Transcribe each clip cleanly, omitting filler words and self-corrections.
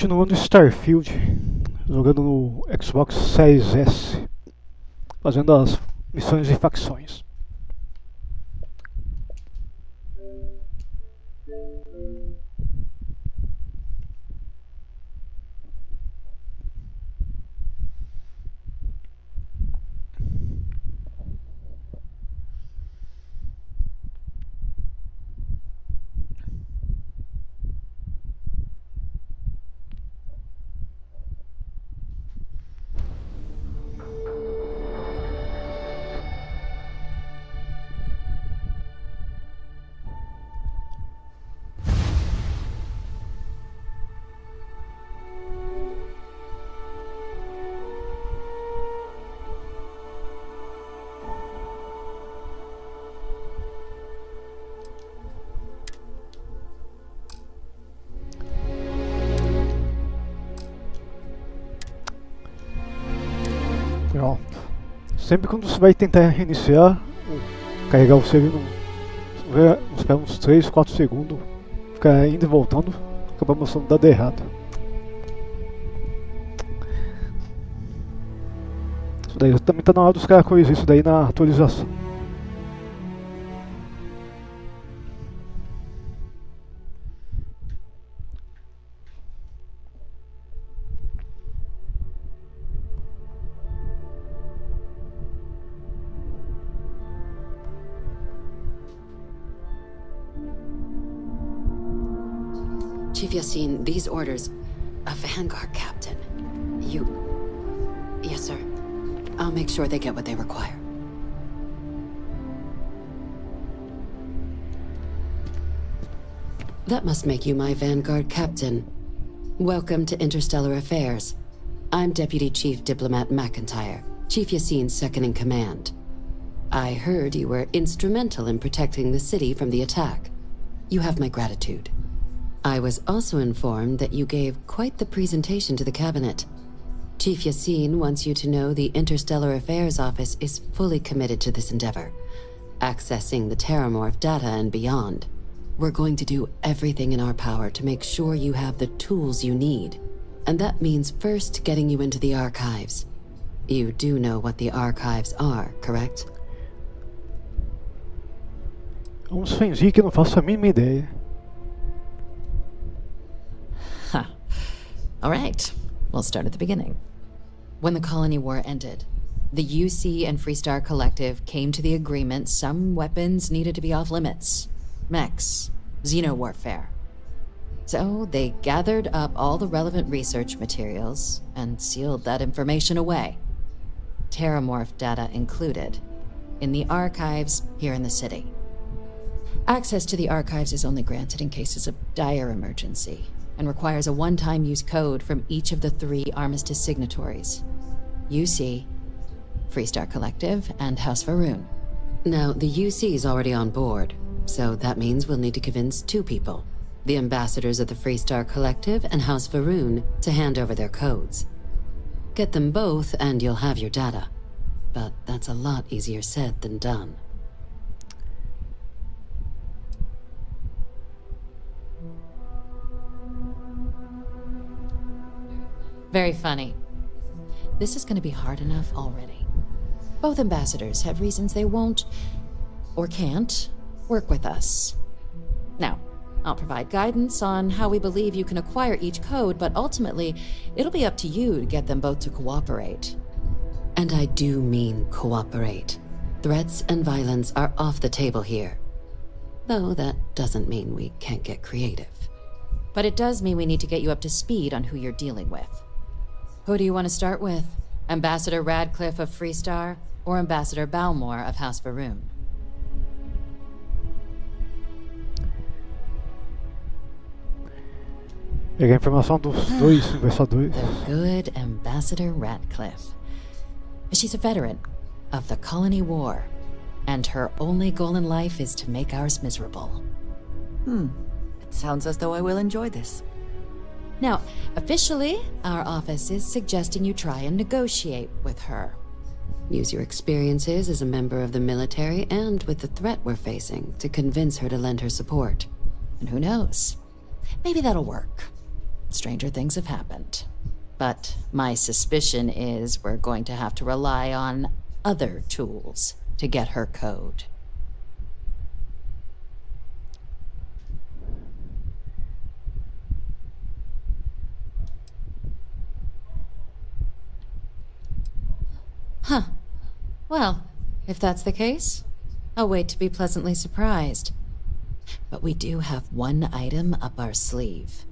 Continuando Starfield, jogando no Xbox Series S, fazendo as missões de facções. Pronto. Sempre quando você vai tentar reiniciar, carregar o save, espera uns 3, 4 segundos, ficar indo e voltando, acaba mostrando dado errado. Isso daí também tá na hora dos caras corrigir isso daí na atualização. Chief Yassine, these orders... A Vanguard captain. You... Yes, sir. I'll make sure they get what they require. That must make you my Vanguard captain. Welcome to Interstellar Affairs. I'm Deputy Chief Diplomat McIntyre, Chief Yassine's second-in-command. I heard you were instrumental in protecting the city from the attack. You have my gratitude. I was also informed that you gave quite the presentation to the cabinet. Chief Yassine wants you to know the Interstellar Affairs Office is fully committed to this endeavor, accessing the Terramorph data and beyond. We're going to do everything in our power to make sure you have the tools you need. And that means first getting you into the archives. You do know what the archives are, correct? Vamos fingir que eu não faço a mínima ideia. Huh. All right, we'll start at the beginning. When the colony war ended, the UC and Freestar Collective came to the agreement some weapons needed to be off limits. Mechs, xenowarfare. So they gathered up all the relevant research materials and sealed that information away. Terramorph data included, in the archives here in the city. Access to the archives is only granted in cases of dire emergency, and requires a one-time use code from each of the 3 Armistice signatories. UC, Freestar Collective, and House Varun. Now, the UC is already on board, so that means we'll need to convince 2 people. The ambassadors of the Freestar Collective and House Varun to hand over their codes. Get them both and you'll have your data. But that's a lot easier said than done. Very funny. This is going to be hard enough already. Both ambassadors have reasons they won't, or can't, work with us. Now, I'll provide guidance on how we believe you can acquire each code, but ultimately, it'll be up to you to get them both to cooperate. And I do mean cooperate. Threats and violence are off the table here. Though that doesn't mean we can't get creative. But it does mean we need to get you up to speed on who you're dealing with. Who do you want to start with? Ambassador Radcliffe of Freestar, or Ambassador Balmore of House Varun? Peguei a informação dos dois conversadores. The good Ambassador Radcliffe. She's a veteran of the Colony War, and her only goal in life is to make ours miserable. It sounds as though I will enjoy this. Now, officially, our office is suggesting you try and negotiate with her. Use your experiences as a member of the military and with the threat we're facing to convince her to lend her support. And who knows? Maybe that'll work. stranger things have happened. But my suspicion is we're going to have to rely on other tools to get her code. Huh. Well, if that's the case, I'll wait to be pleasantly surprised. But we do have one item up our sleeve.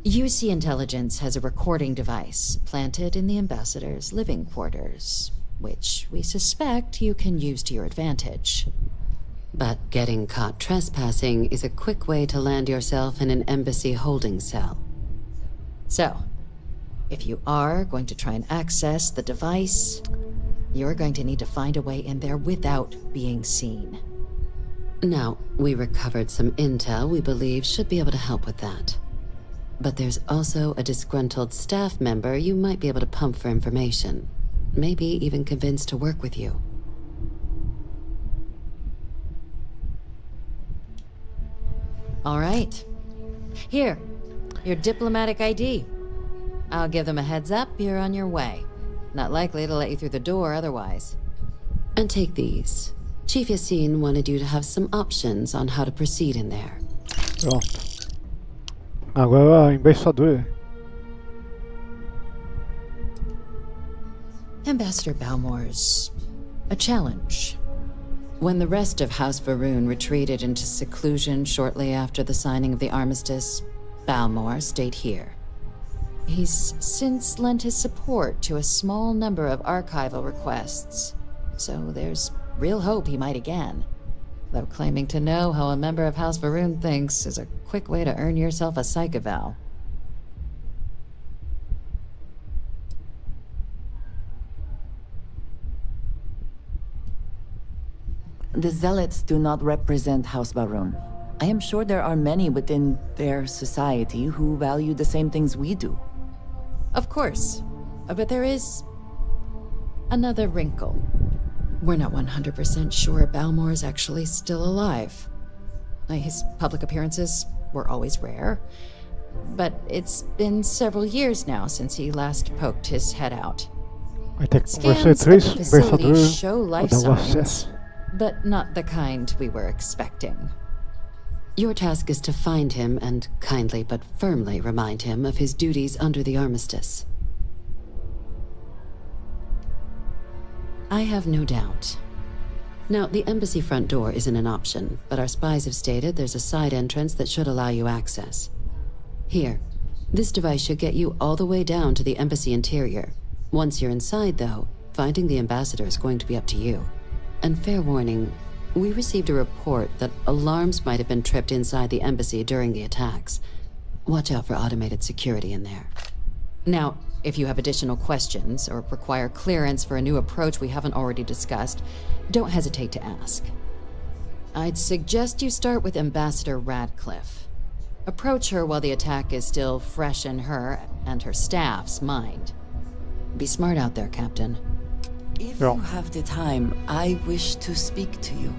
UC Intelligence has a recording device planted in the Ambassador's living quarters, which we suspect you can use to your advantage. But getting caught trespassing is a quick way to land yourself in an embassy holding cell. So, if you are going to try and access the device, you're going to need to find a way in there without being seen. Now, we recovered some intel we believe should be able to help with that. But there's also a disgruntled staff member you might be able to pump for information. Maybe even convince to work with you. All right. Here, your diplomatic ID. I'll give them a heads up you're on your way. Not likely to let you through the door otherwise. And take these. Chief Yassine wanted you to have some options on how to proceed in there. Pronto. Agora, embaixador. Ambassador Balmore's a challenge. When the rest of House Varun retreated into seclusion shortly after the signing of the armistice, Balmore stayed here. He's since lent his support to a small number of archival requests, so there's real hope he might again. Though claiming to know how a member of House Varun thinks is a quick way to earn yourself a psych eval. The Zealots do not represent House Varun. I am sure there are many within their society who value the same things we do. Of course, but there is another wrinkle. We're not 100% sure Balmore's actually still alive. His public appearances were always rare, but it's been several years now since he last poked his head out. Vai ter que Scans conversar of the três facility conversadores show life para dar o signs, acesso. but not the kind we were expecting. Your task is to find him and kindly but firmly remind him of his duties under the armistice. I have no doubt. Now, the embassy front door isn't an option, but our spies have stated there's a side entrance that should allow you access. Here, this device should get you all the way down to the embassy interior. Once you're inside, though, finding the ambassador is going to be up to you. And fair warning, we received a report that alarms might have been tripped inside the embassy during the attacks. Watch out for automated security in there. Now, if you have additional questions or require clearance for a new approach we haven't already discussed, don't hesitate to ask. I'd suggest you start with Ambassador Radcliffe. Approach her while the attack is still fresh in her and her staff's mind. Be smart out there, Captain. If Yeah. you have the time, I wish to speak to you.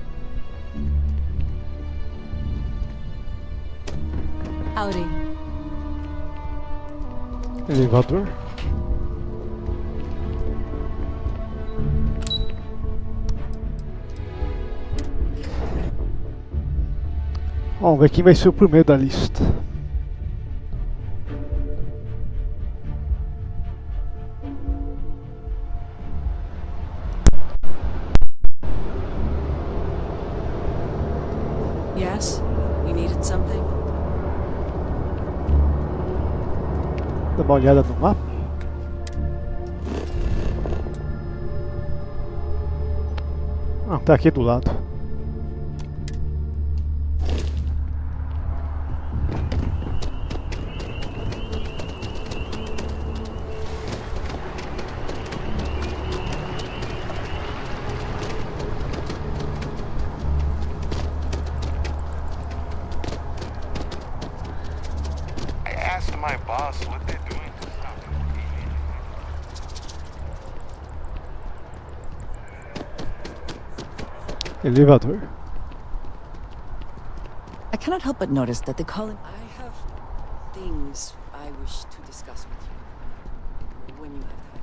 Howdy. Elevador. Vamos ver quem vai ser o primeiro da lista. Yes? You needed something? Dá uma olhada no mapa. Ah, tá aqui do lado. I asked my boss what they're doing to stop Elevador. I cannot help but notice that the colony... I have things I I wish to discuss with you. When you have time.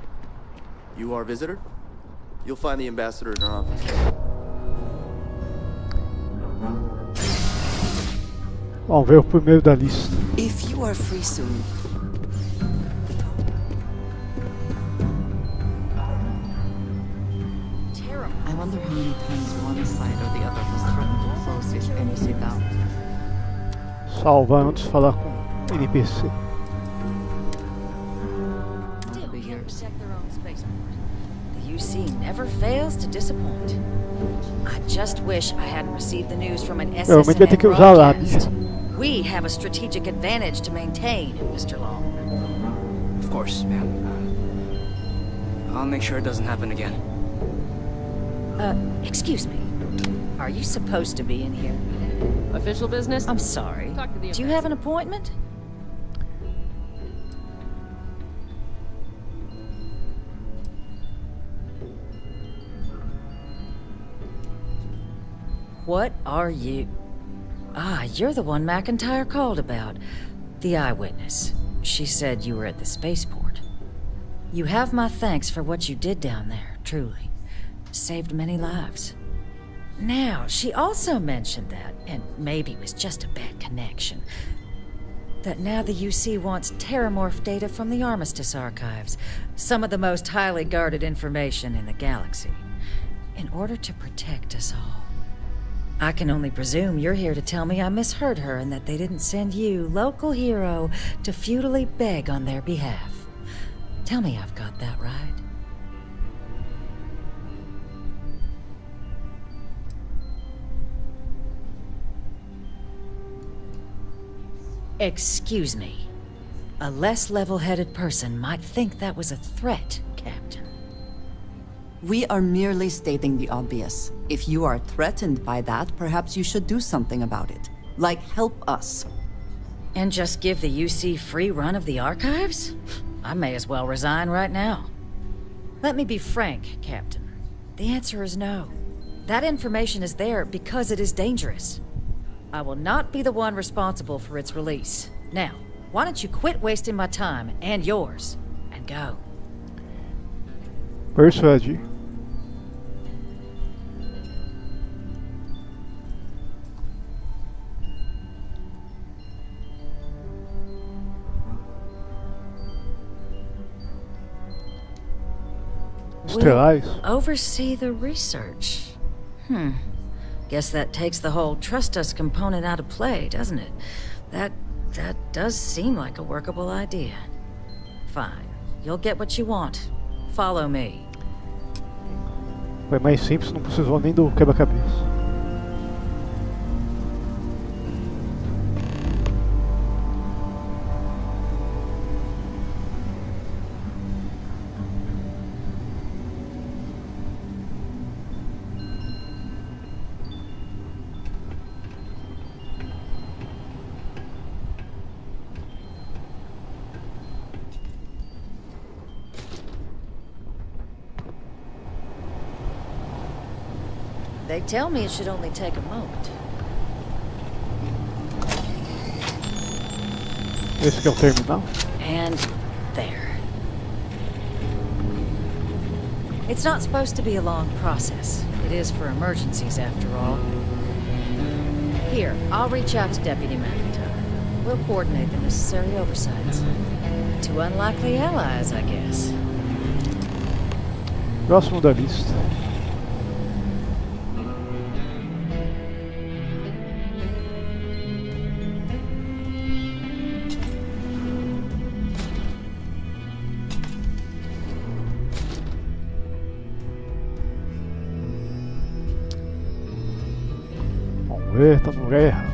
You are a visitor? You'll find the ambassador in our office. Vamos ver o primeiro da lista. If you are free soon. I wonder how many times one side or the other has threatened to close this NEC down. Salvar antes de falar com NPC. Still can't protect their own spaceport. The UC never fails to disappoint. I just wish I hadn't received the news from an Realmente vai ter que SSN usar a lábia. broadcast. We have a strategic advantage to maintain, Mr. Long. Of course, ma'am. I'll make sure it doesn't happen again. Excuse me. Are you supposed to be in here? Official business? I'm sorry. Talk to the Do you have an appointment? What are you? Ah, you're the one McIntyre called about. The eyewitness. She said you were at the spaceport. You have my thanks for what you did down there, truly. Saved many lives. Now, she also mentioned that, and maybe it was just a bad connection, that now the UC wants terramorph data from the Armistice archives, some of the most highly guarded information in the galaxy, in order to protect us all. I can only presume you're here to tell me I misheard her and that they didn't send you, local hero, to futilely beg on their behalf. Tell me I've got that right. Excuse me. A less level-headed person might think that was a threat, Captain. We are merely stating the obvious. If you are threatened by that, perhaps you should do something about it. Like, help us. And just give the UC free run of the archives? I may as well resign right now. Let me be frank, Captain. The answer is no. That information is there because it is dangerous. I will not be the one responsible for its release. Now, why don't you quit wasting my time and yours, and go? Persuade. Estelares. Oversee the research. Guess that takes the whole trust us component out of play, doesn't it? That does seem like a workable idea. Fine. You'll get what you want. Follow me. Foi mais simples, não precisou nem do quebra-cabeça. They tell me it should only take a moment. Esse que é o terminal. And there. It's not supposed to be a long process. It is for emergencies, after all. Here, I'll reach out to Deputy McIntyre. We'll coordinate the necessary oversights. Two unlikely allies, I guess. Próximo da lista. Vamos ver, tá no lugar errado.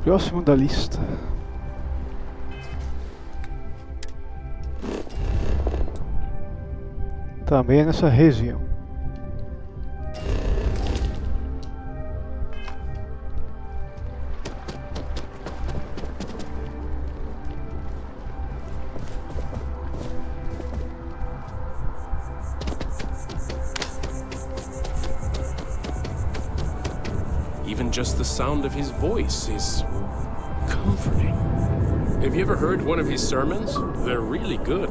Próximo da lista. Também é nessa região. Even just the sound of his voice is comforting. Have you ever heard one of his sermons? They're really good.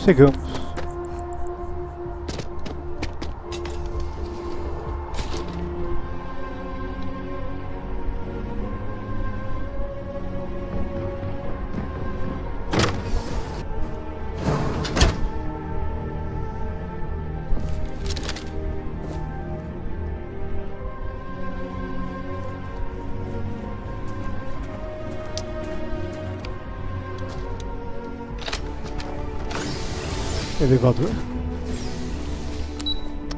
Chegamos. Elevador.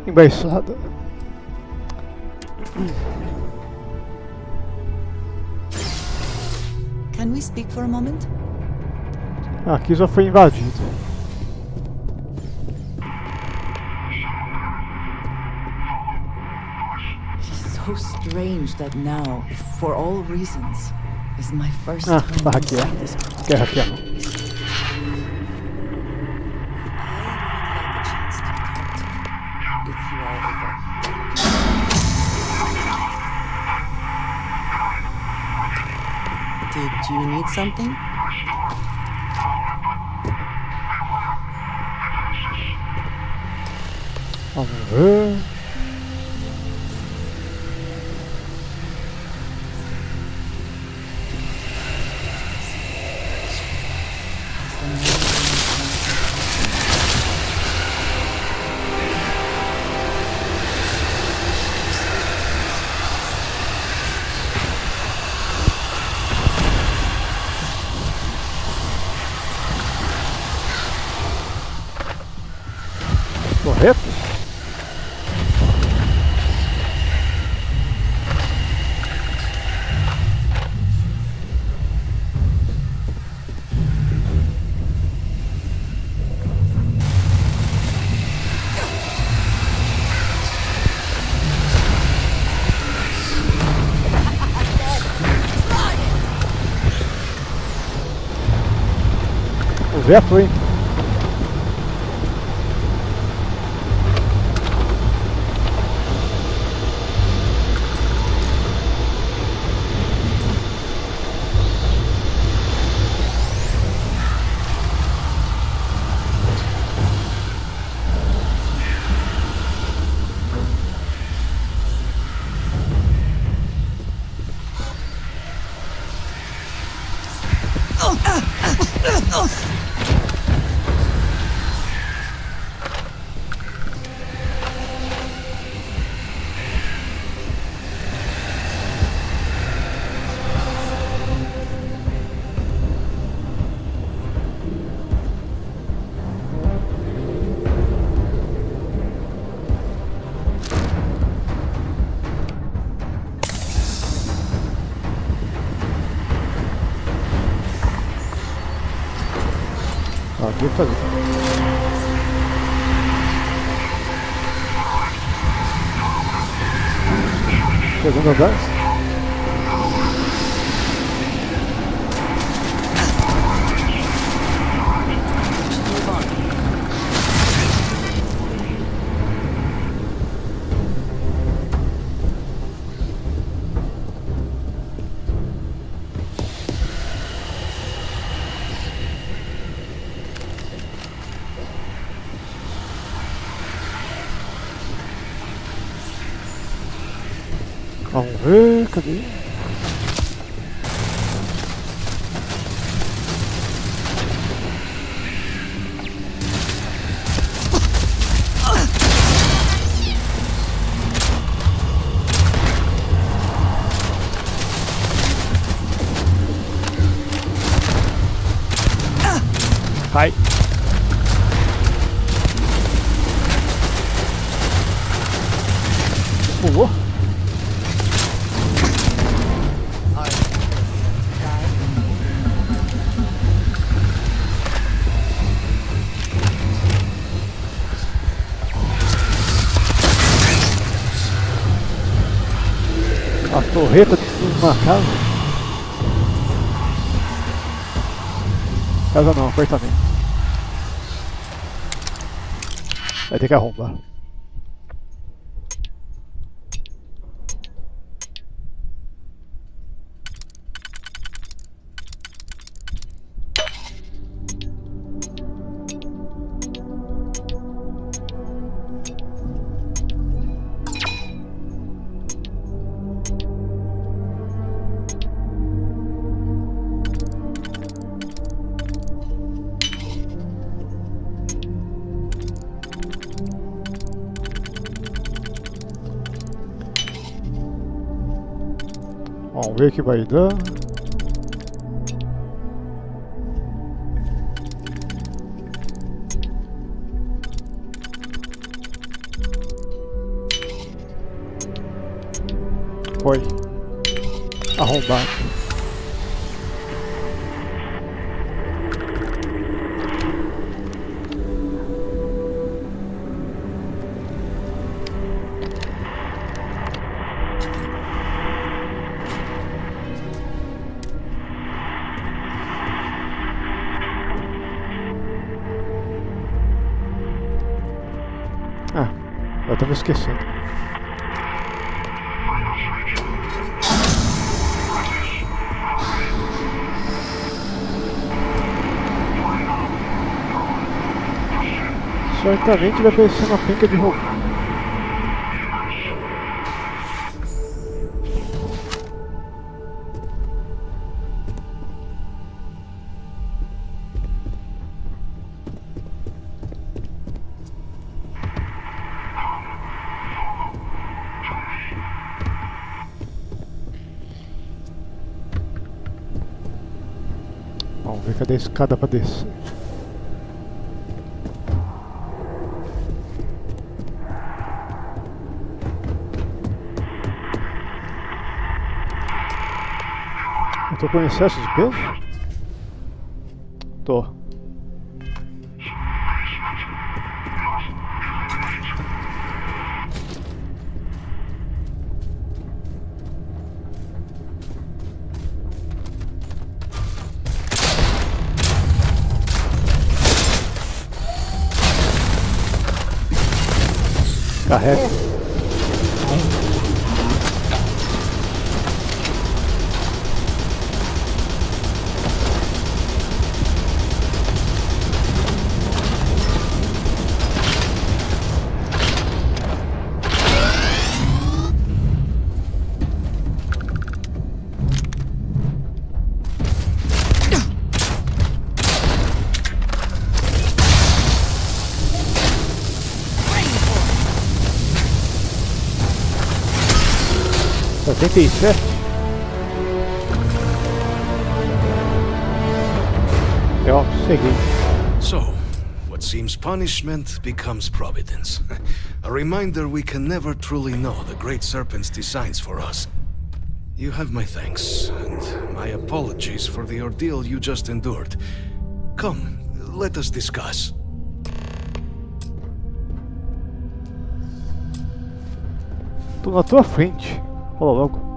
Embaixada. Can we speak for a moment? Aqui já foi invadido. It's so strange that now, for all reasons, is my first Ah, time vai hackear. inside this place. Quer hackear não. Did you need something? Vamos ver. Correto? O veto, hein? Aqui fazer. Segundo andar. Vamos ver, cadê? Vai. Pulou? A torreta de uma casa. Casa não, apartamento. Vai ter que arrombar. Vamos ver o que vai dar. Foi. Arrombado. Eu tava esquecendo. Certamente vai aparecer uma penca de robô. Vamos ver, cadê a escada pra descer? Eu tô com excesso de peso? Tô. Carrega. Eu segui. So, what seems punishment becomes providence. A reminder we can never truly know the Great Serpent's designs for us. You have my thanks, and my apologies for the ordeal you just endured. Come, let us discuss. Tô na tua frente. Fala logo.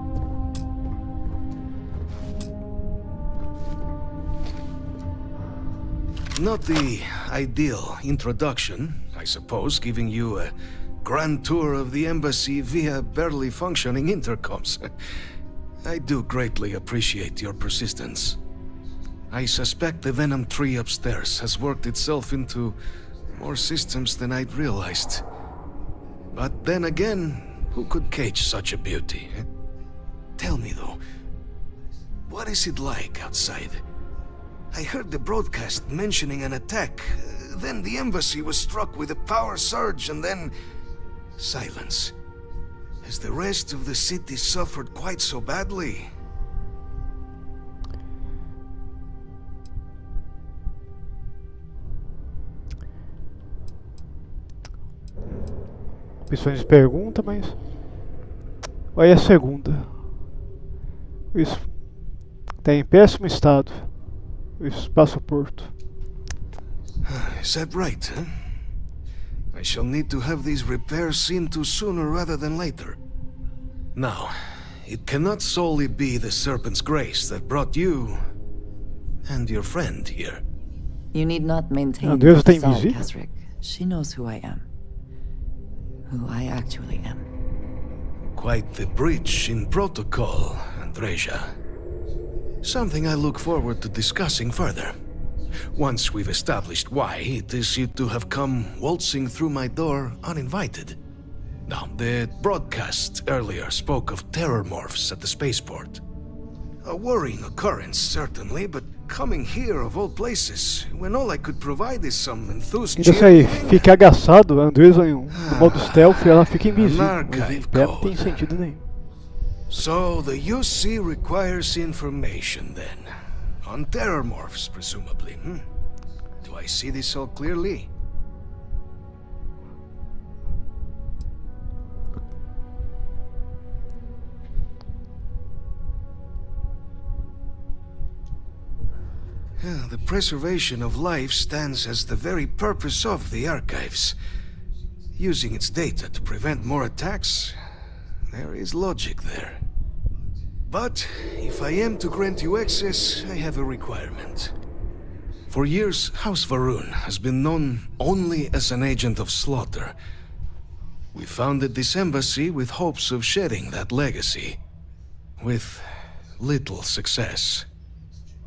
Not the ideal introduction, I suppose, giving you a grand tour of the embassy via barely functioning intercoms. I do greatly appreciate your persistence. I suspect the Venom tree upstairs has worked itself into more systems than I'd realized. But then again, who could cage such a beauty? Tell me though, what is it like outside? I heard the broadcast mentioning an attack. Then the embassy was struck with a power surge and then silence. Has the rest of the city suffered quite so badly? Opções de pergunta, mas Olha a segunda. Isso está em péssimo estado. O espaço-porto. Is that right, huh? I shall need to have these repairs seen to sooner rather than later. Now, it cannot solely be the Serpent's grace that brought you and your friend here. You need not maintain Andreas the está facade, invisível? Kasric. She knows who I am. Who I actually am. Quite the breach in protocol, Andreja. Something I look forward to discussing further. Once we've established why it is you to have come waltzing through my door uninvited. Now, the broadcast earlier spoke of terror morphs at the spaceport. A worrying occurrence, certainly, but coming here of all places, when all I could provide is some enthused Ainda se aí fica agaçado, a Andresa no modo stealth e ela fica invisível. Mas em pé não tem sentido nenhum. So the UC requires information then. On terror morphs, presumably, hmm? Do I see this all clearly? The preservation of life stands as the very purpose of the archives. Using its data to prevent more attacks, there is logic there. But if I am to grant you access, I have a requirement. For years, House Varun has been known only as an agent of slaughter. We founded this embassy with hopes of shedding that legacy, with little success.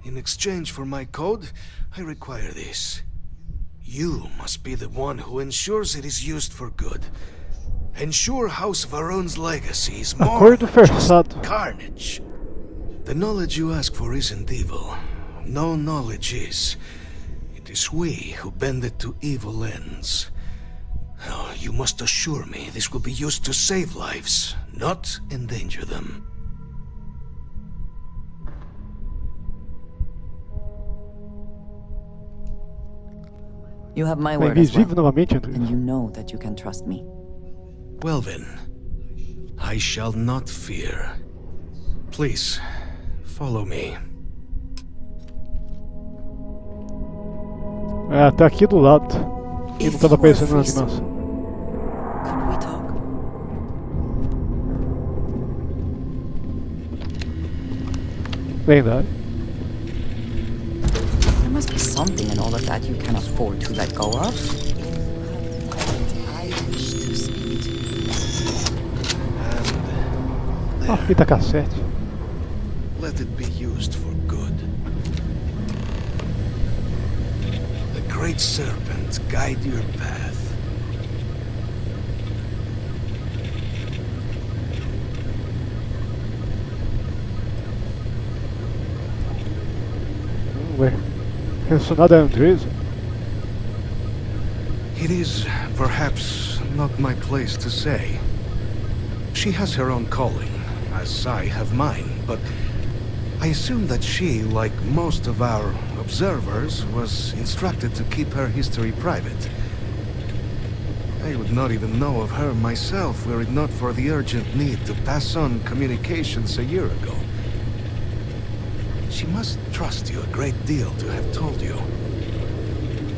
In exchange for my code, I require this. You must be the one who ensures it is used for good. Ensure House Varun's legacy is more than just carnage. The knowledge you ask for isn't evil. No knowledge is. It is we who bend it to evil ends. Oh, you must assure me this will be used to save lives, not endanger them. You have my word as Invisível well, novamente, Andresa. and you know that you can trust me. Well then, I shall not fear. Please, follow me. É, tá aqui do lado. E não tava aparecendo na animação. Could we talk? Lendário. There must be something in all of that you can afford to let go of. I wish to speak to you. Ah, fita cassete. Let it be used for good. The Great Serpent guide your path. Ué, relacionado a Andresa? It is perhaps not my place to say. She has her own calling, as I have mine, but I assume that she, like most of our observers, was instructed to keep her history private. I would not even know of her myself were it not for the urgent need to pass on communications a year ago. She must trust you a great deal to have told you.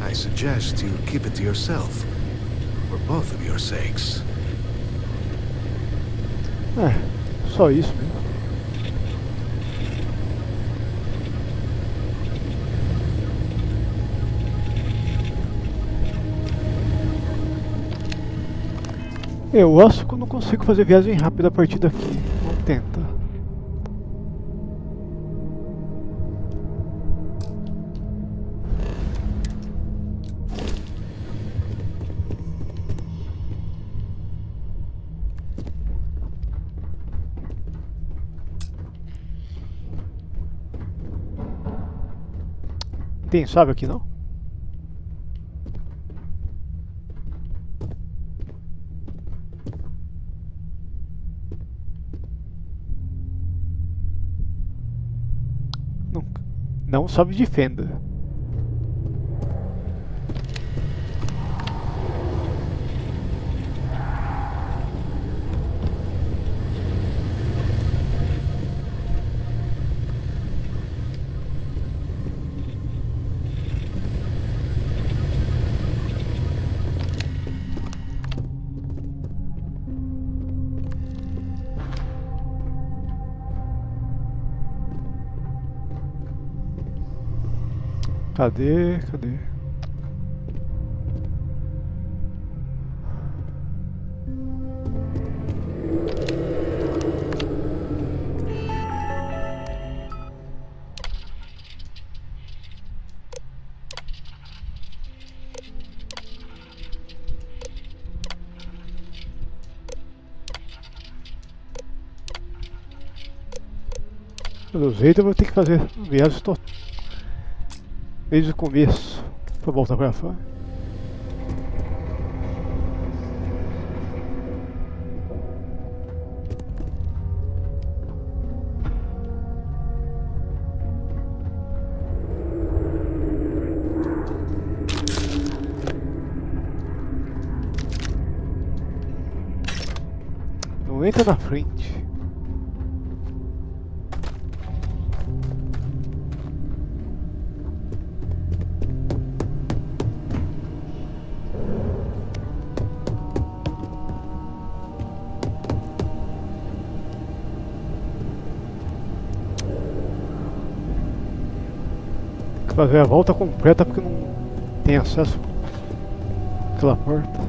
I suggest you keep it to yourself, for both of your sakes. É, só isso mesmo. Eu acho que eu não consigo fazer viagem rápida a partir daqui. Vamos tentar. Tem chave aqui não? Nunca. Não chave de fenda. Cadê? Cadê? Pelo jeito eu vou ter que fazer viagem desde o começo para voltar para fora. Não entra na frente. Fazer a volta completa porque não tem acesso àquela porta.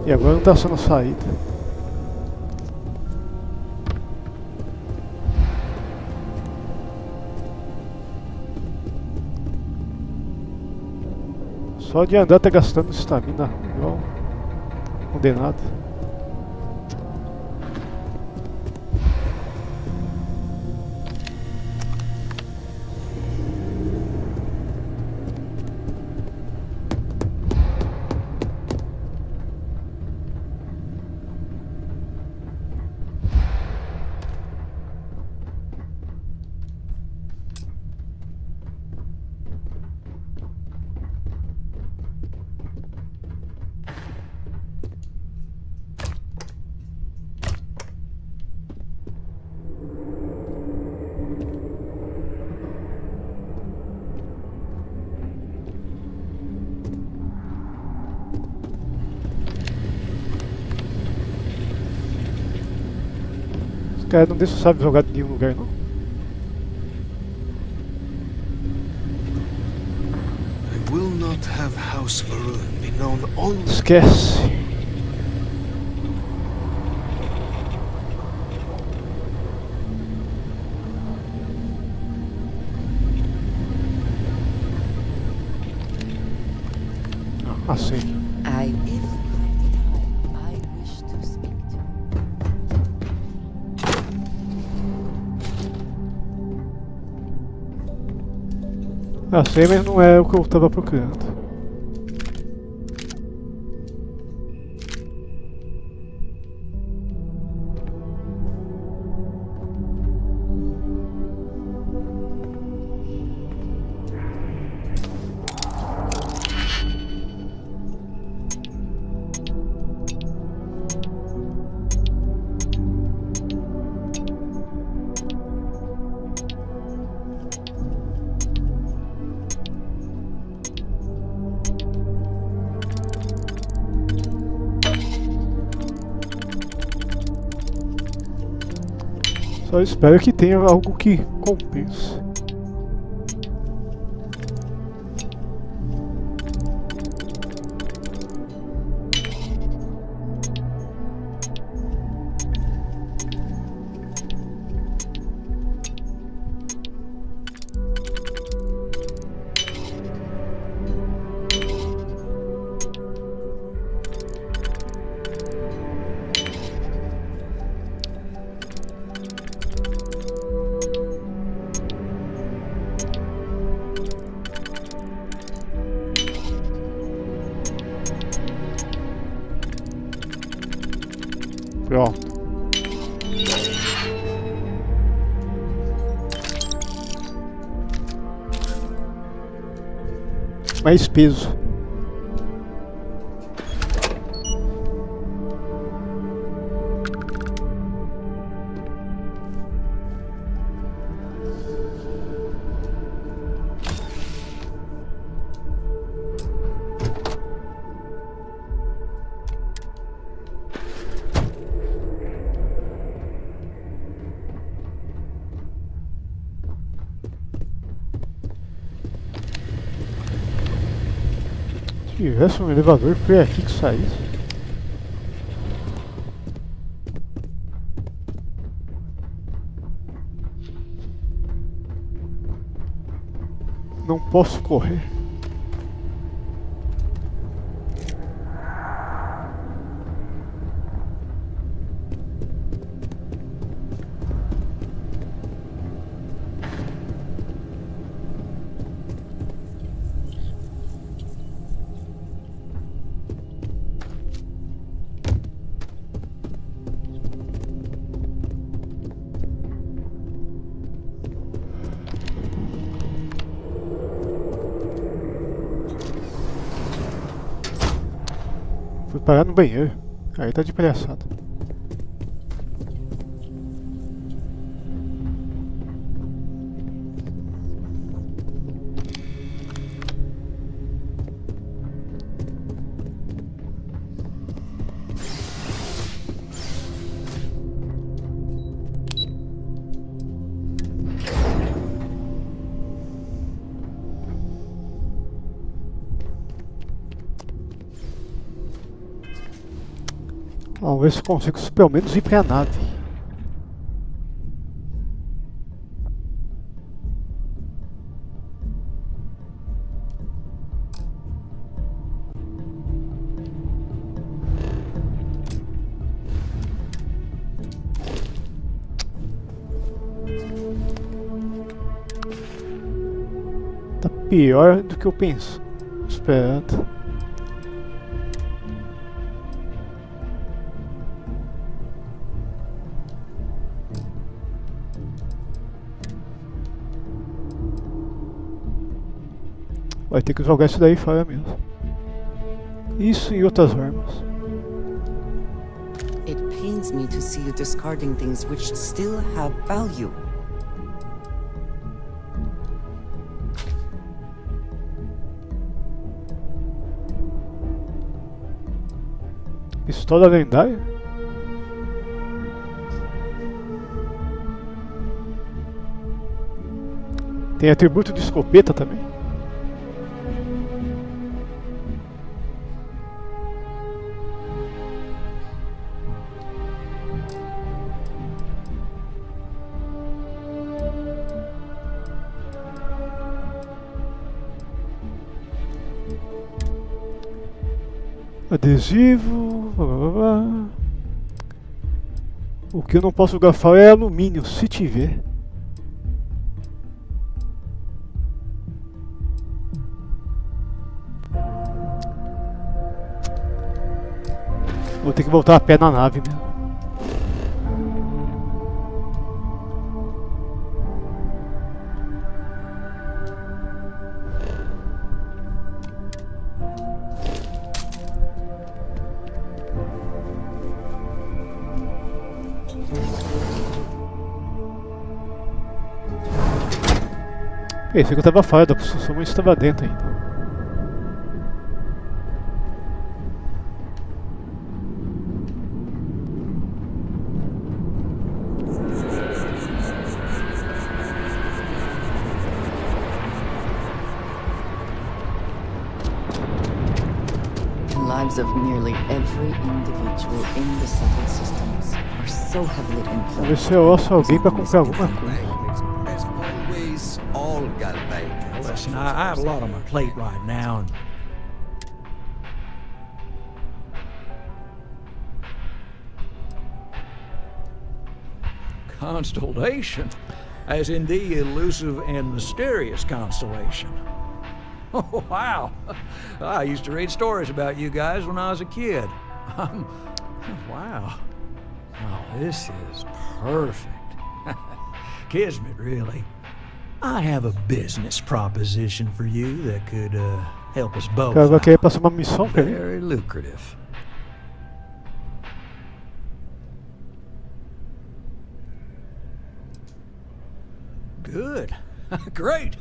E agora não está sendo a saída. Só de andar tá gastando estamina, igual condenado. Os caras não deixam sabe jogar de nenhum lugar, não. I will not have House Maroon be known only. Esquece. Assim. Assim, mas não é o que eu estava procurando. Só espero que tenha algo que compense. Pronto. Mais peso. tivesse um elevador, foi aqui que saísse. Não posso correr. Fui parar no banheiro. Aí tá de palhaçada. Vamos ver se consigo pelo menos ir pra nave. Tá pior do que eu penso. Esperando. Vai ter que jogar isso daí fora mesmo. Isso e outras armas. It pains me to see you discarding things which still have value. Pistola lendária? Tem atributo de escopeta também. Adesivo. Blá, blá, blá. O que eu não posso jogar fora é alumínio, se tiver. Vou ter que voltar a pé na nave mesmo. Pensei que eu estava fora da construção, mas estava dentro ainda. The lives of nearly every individual in the settled systems are so heavily Vamos ver influenced. se eu ouço alguém para comprar alguma coisa. Listen, I have a lot on my plate right now, and constellation, as in the elusive and mysterious constellation. Oh, wow. I used to read stories about you guys when I was a kid. Wow. Oh, this is perfect. Kismet, really. I have a business proposition for you that could help us both. O cara vai querer passar uma missão pra ele. Very lucrative. Good. Great.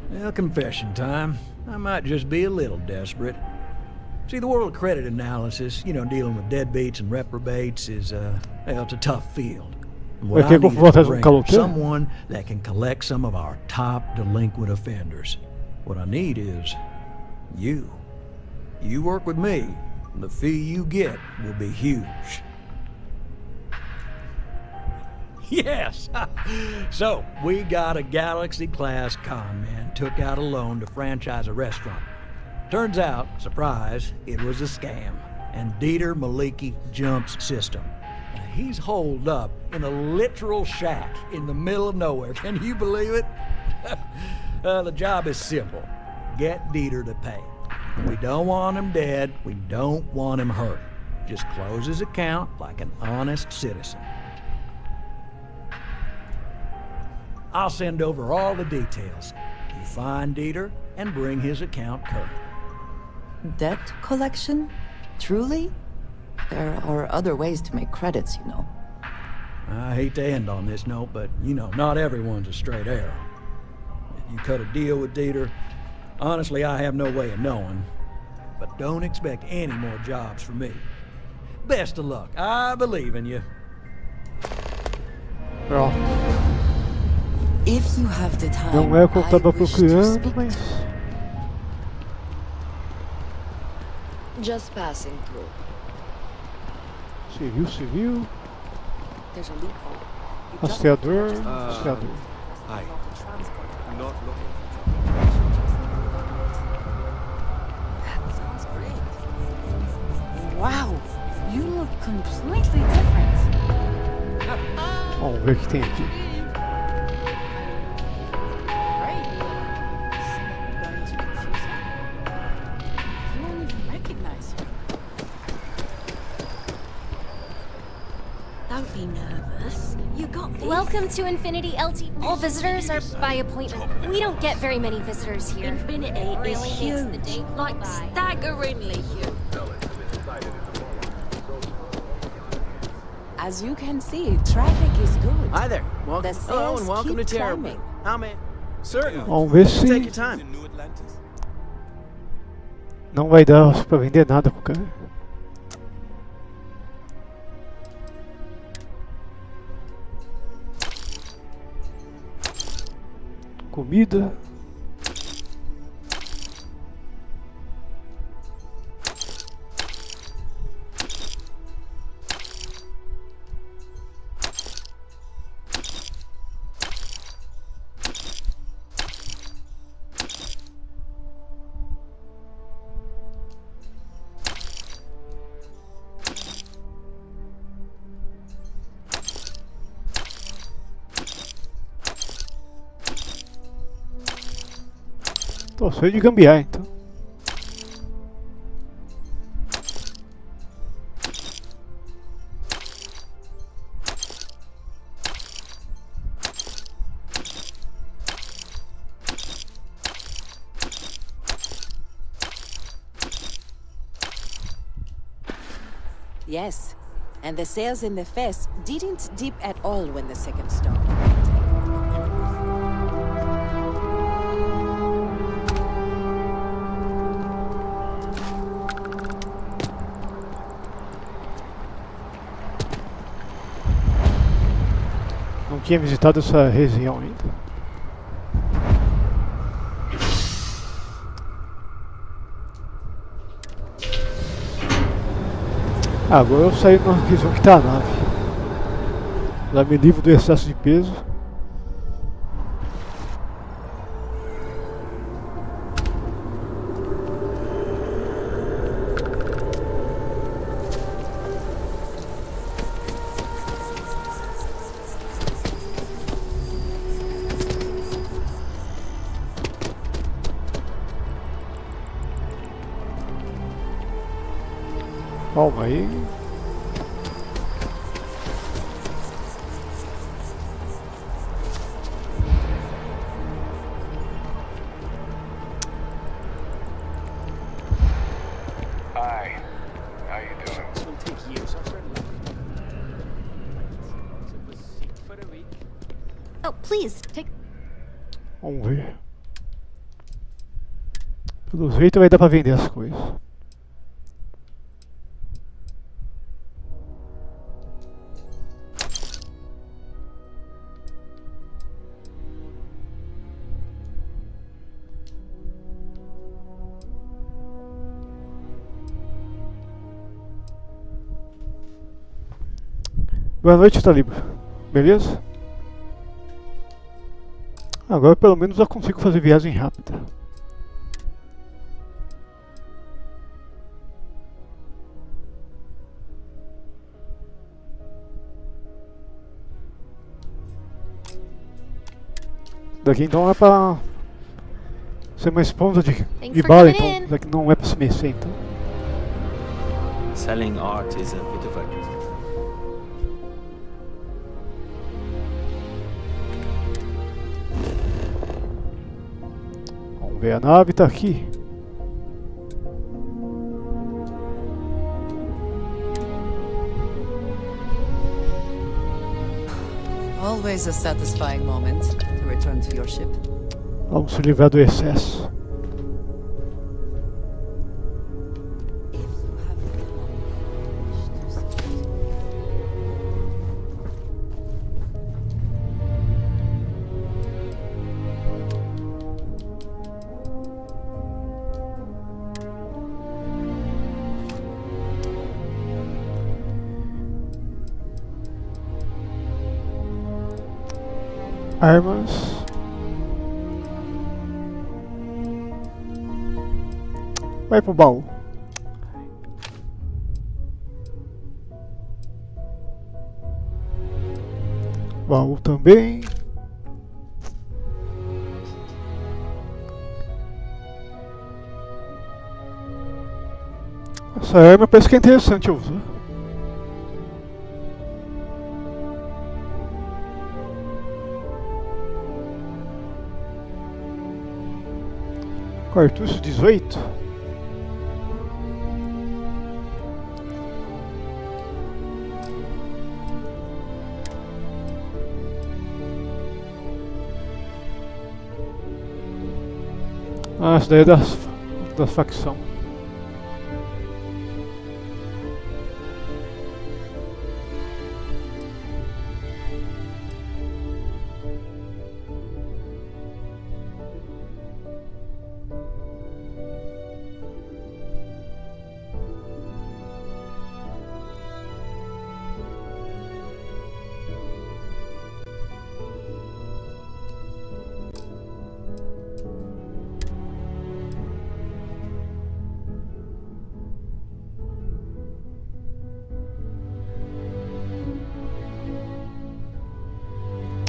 Well, confession time. I might just be a little desperate. See, the world of credit analysis, dealing with deadbeats and reprobates is, it's a tough field. And what I need is a brainer, someone that can collect some of our top delinquent offenders. What I need is you. You work with me, and the fee you get will be huge. Yes! So, we got a Galaxy-class conman took out a loan to franchise a restaurant. Turns out, surprise, it was a scam, and Dieter Maliki jumps system. Now, he's holed up in a literal shack in the middle of nowhere. Can you believe it? The job is simple. Get Dieter to pay. We don't want him dead. We don't want him hurt. Just close his account like an honest citizen. I'll send over all the details. You find Dieter and bring his account current. Debt collection? Truly? There are other ways to make credits, you know. I hate to end on this note, but, you know, not everyone's a straight arrow. If you cut a deal with Dieter, honestly, I have no way of knowing. But don't expect any more jobs from me. Best of luck. I believe in you. Pronto. If you have the time, Não é o que eu estava I wish to procurando, speak. mas Just passing through. civil. There's a loophole. Rastreador. Hi. Not looking. That sounds great. Wow, you look completely different. Vamos ver o que tem aqui. Right? Going to confuse you? You won't even recognize you. Don't be nervous. You got this. Welcome to Infinity LT. All visitors are by appointment. We don't get very many visitors here. Infinity is huge. Like staggeringly huge. As you can see, traffic is good. Hi there. Welcome. The Hello sales and welcome to keep Terra. climbing. How may? Certainly. Vamos ver Take se your time. não vai dar pra vender nada com o cara. Comida. Tô cheio de gambiarra, então. Yes, and the sales in the fest didn't dip at all when the second storm. Não tinha visitado essa região ainda. Agora eu saí na região que tá a nave. Já me livro do excesso de peso. Calma aí. Hi. How you doing? This will take years. I'll start Oh, please, take... Vamos ver. Pelo jeito vai dar pra vender as coisas. Boa noite, Talib. Beleza? Agora pelo menos eu consigo fazer viagem rápida. Daqui então é pra ser uma esponja de bala, então daqui não é pra se mexer, então. Selling art is a bit of a... Vamos ver, a nave tá aqui. Always a satisfying moment to return to your ship. Vamos se livrar do excesso. Armas. Vai pro baú. Baú também. Essa arma parece que é interessante eu usar. Cartucho 18. Ah, essa daí é da facção.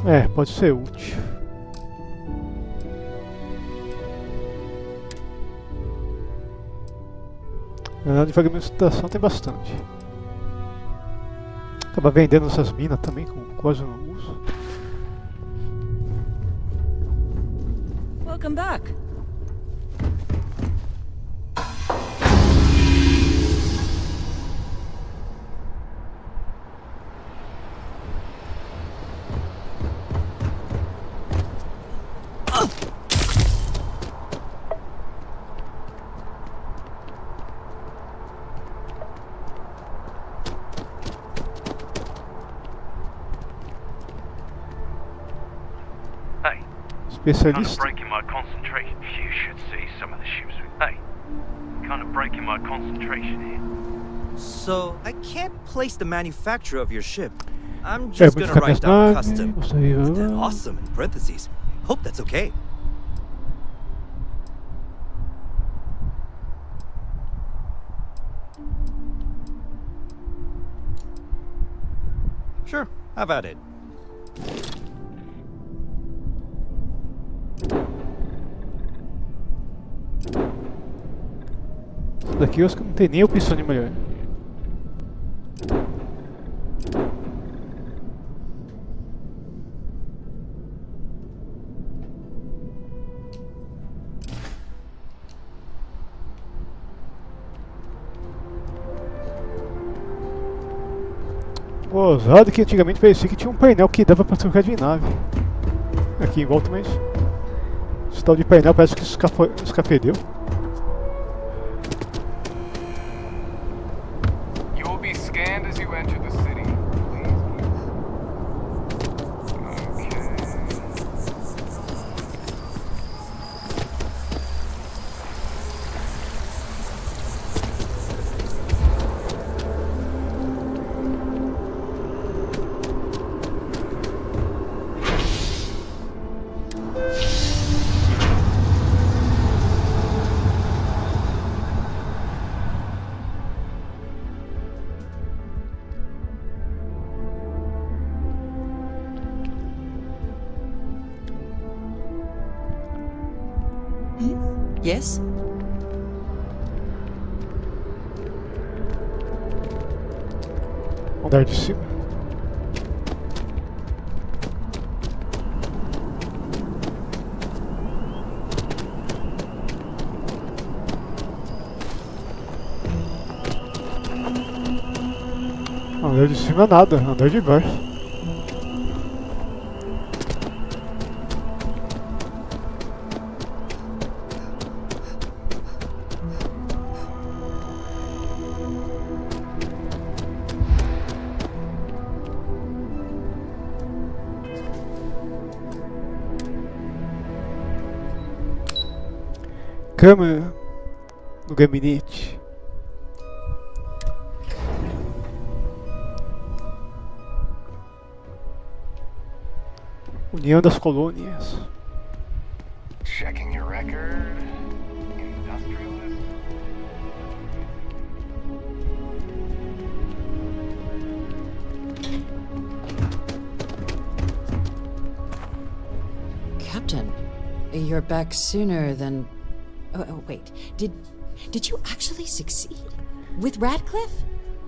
É, pode ser útil. Na de fragmentação tem bastante. Acaba vendendo essas minas também, com quase não uso. Welcome back. Especialista. Breaking my concentration. You should see some of the ships. Hey, kind of breaking my concentration here. So I can't place the manufacturer of your ship. I'm just gonna write down custom. Then awesome in parentheses. Hope that's okay. Sure, have at it. Daqui eu acho que não tem nem opção de melhor. Ousado que antigamente parecia que tinha um painel que dava pra trocar de nave. Aqui em volta, mas esse tal de painel parece que escafedeu. Yes? Andar de cima. Andar de cima nada, andar de baixo. Cama no gabinete. União das colônias. Checking your record. Industrialist. Captain, you're back sooner than... Oh, wait. Did you actually succeed? With Radcliffe?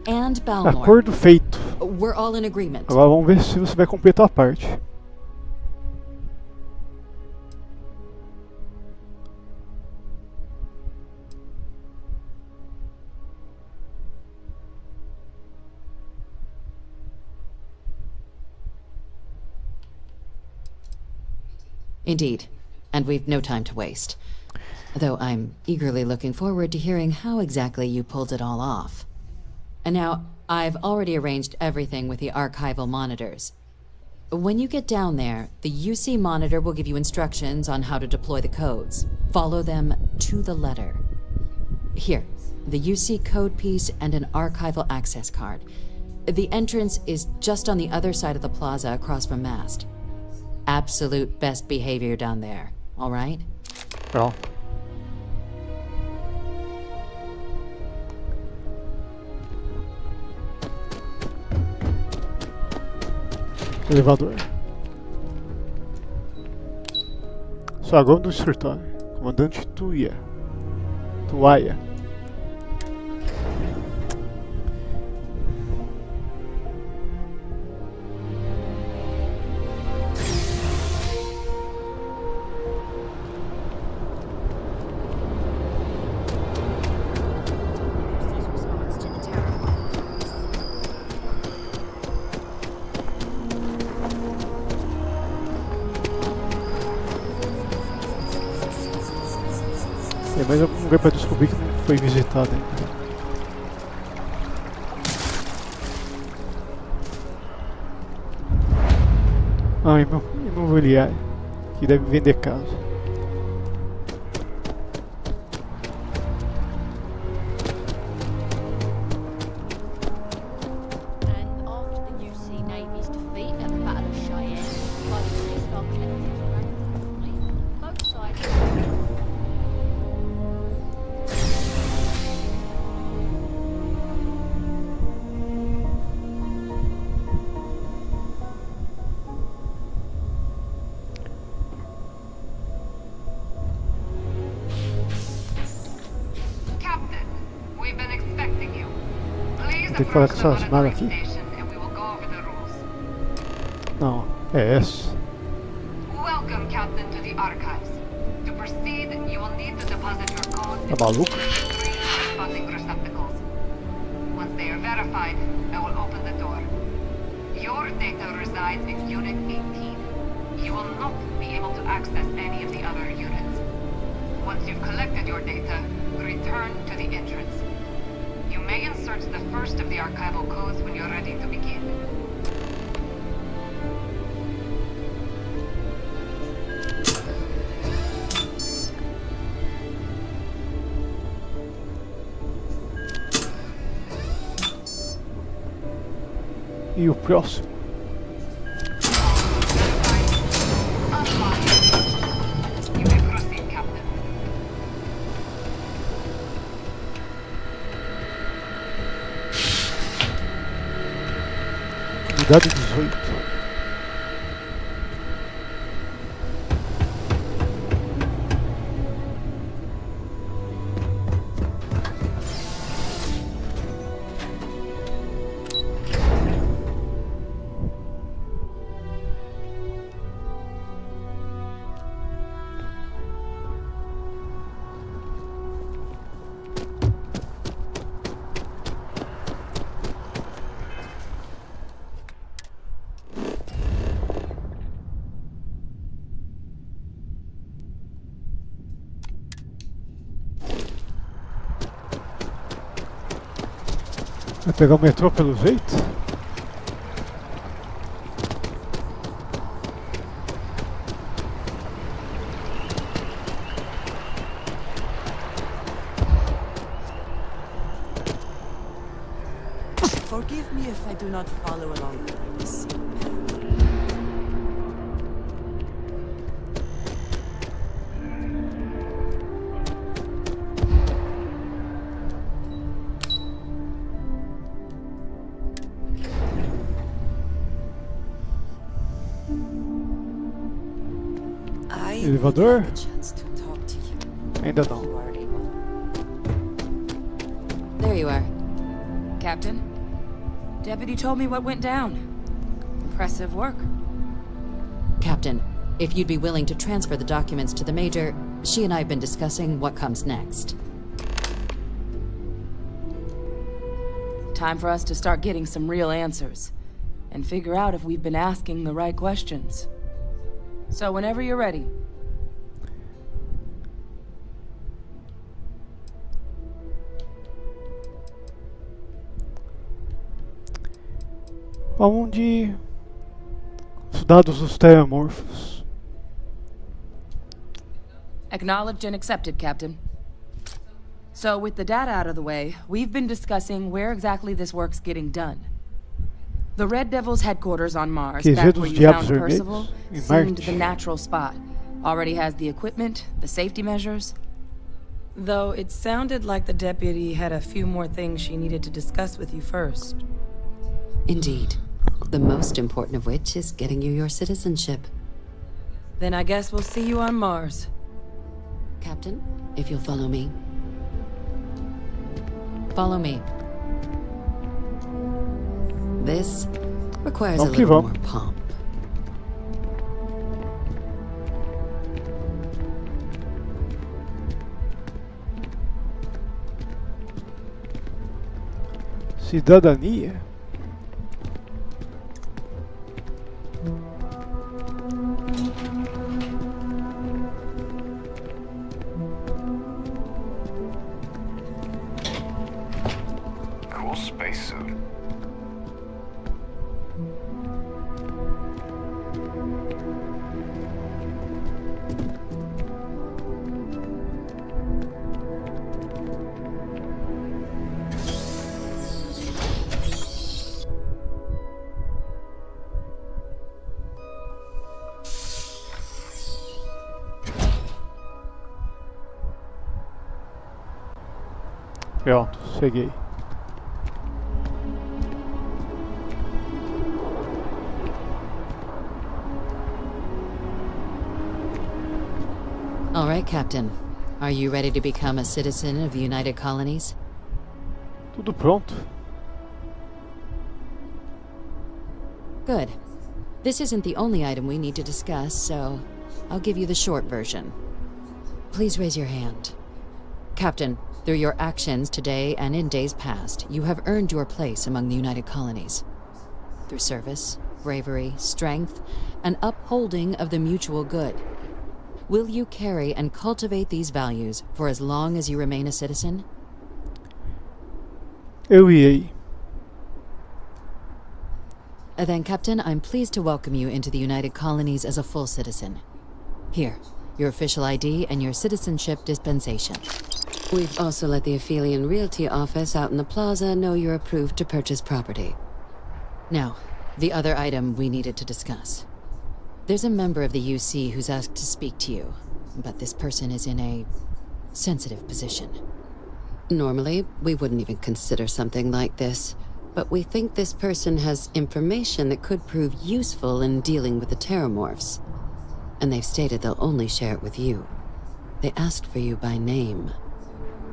And Balmore? Acordo feito. We're all in agreement. Agora vamos ver se você vai completar a parte. Indeed. And we've no time to waste. Though I'm eagerly looking forward to hearing how exactly you pulled it all off. And now, I've already arranged everything with the archival monitors. When you get down there, the UC monitor will give you instructions on how to deploy the codes. Follow them to the letter. Here, the UC code piece and an archival access card. The entrance is just on the other side of the plaza across from Mast. Absolute best behavior down there, all right? Well. Elevador. Saguão do escritório. Comandante Tuaia. Tem mais algum lugar para descobrir que não foi visitado ainda. Ah, imobiliário, que deve vender casa. Tem que falar com essas malas aqui? Não, é essa. Welcome, Captain, to the archives. To proceed, you will need to deposit your code Tá maluco? in three corresponding receptacles. Once they are verified, I will open the door. Your data resides in Unit 18. You will not be able to access any of the other units. Once you've collected your data, return to the entrance. You may insert the first of the archival codes when you're ready to begin. E o próximo? You may proceed, Captain. Unidade 18. Vai pegar o metrô pelo jeito? Forgive me if I do not follow along with this. Elevador? Ainda não. There you are. Captain, Deputy told me what went down. Impressive work. Captain, if you'd be willing to transfer the documents to the Major, she and I have been discussing what comes next. Time for us to start getting some real answers. And figure out if we've been asking the right questions. So whenever you're ready. Onde os dados dos telemorfos. Acknowledged and accepted, Captain. So with the data out of the way, we've been discussing where exactly this work's getting done. The Red Devil's headquarters on Mars, back where you found Percival, seemed the natural spot. Already has the equipment, the safety measures. Though it sounded like the deputy had a few more things she needed to discuss with you first. Indeed. The most important of which is getting you your citizenship. Then I guess we'll see you on Mars. Captain, if you'll follow me. Follow me. This requires a little more pomp. Cidadania. Cool spacesuit. Pronto, cheguei. All right, Captain. Are you ready to become a citizen of the United Colonies? Tudo pronto. Good. This isn't the only item we need to discuss, so I'll give you the short version. Please raise your hand. Captain, through your actions today and in days past, you have earned your place among the United Colonies. Through service, bravery, strength, and upholding of the mutual good. Will you carry and cultivate these values for as long as you remain a citizen? Eu irei. Then, Captain, I'm pleased to welcome you into the United Colonies as a full citizen. Here, your official ID and your citizenship dispensation. We've also let the Aphelion Realty office out in the plaza know you're approved to purchase property. Now, the other item we needed to discuss. There's a member of the UC who's asked to speak to you, but this person is in a sensitive position. Normally, we wouldn't even consider something like this, but we think this person has information that could prove useful in dealing with the Terramorphs. And they've stated they'll only share it with you. They asked for you by name.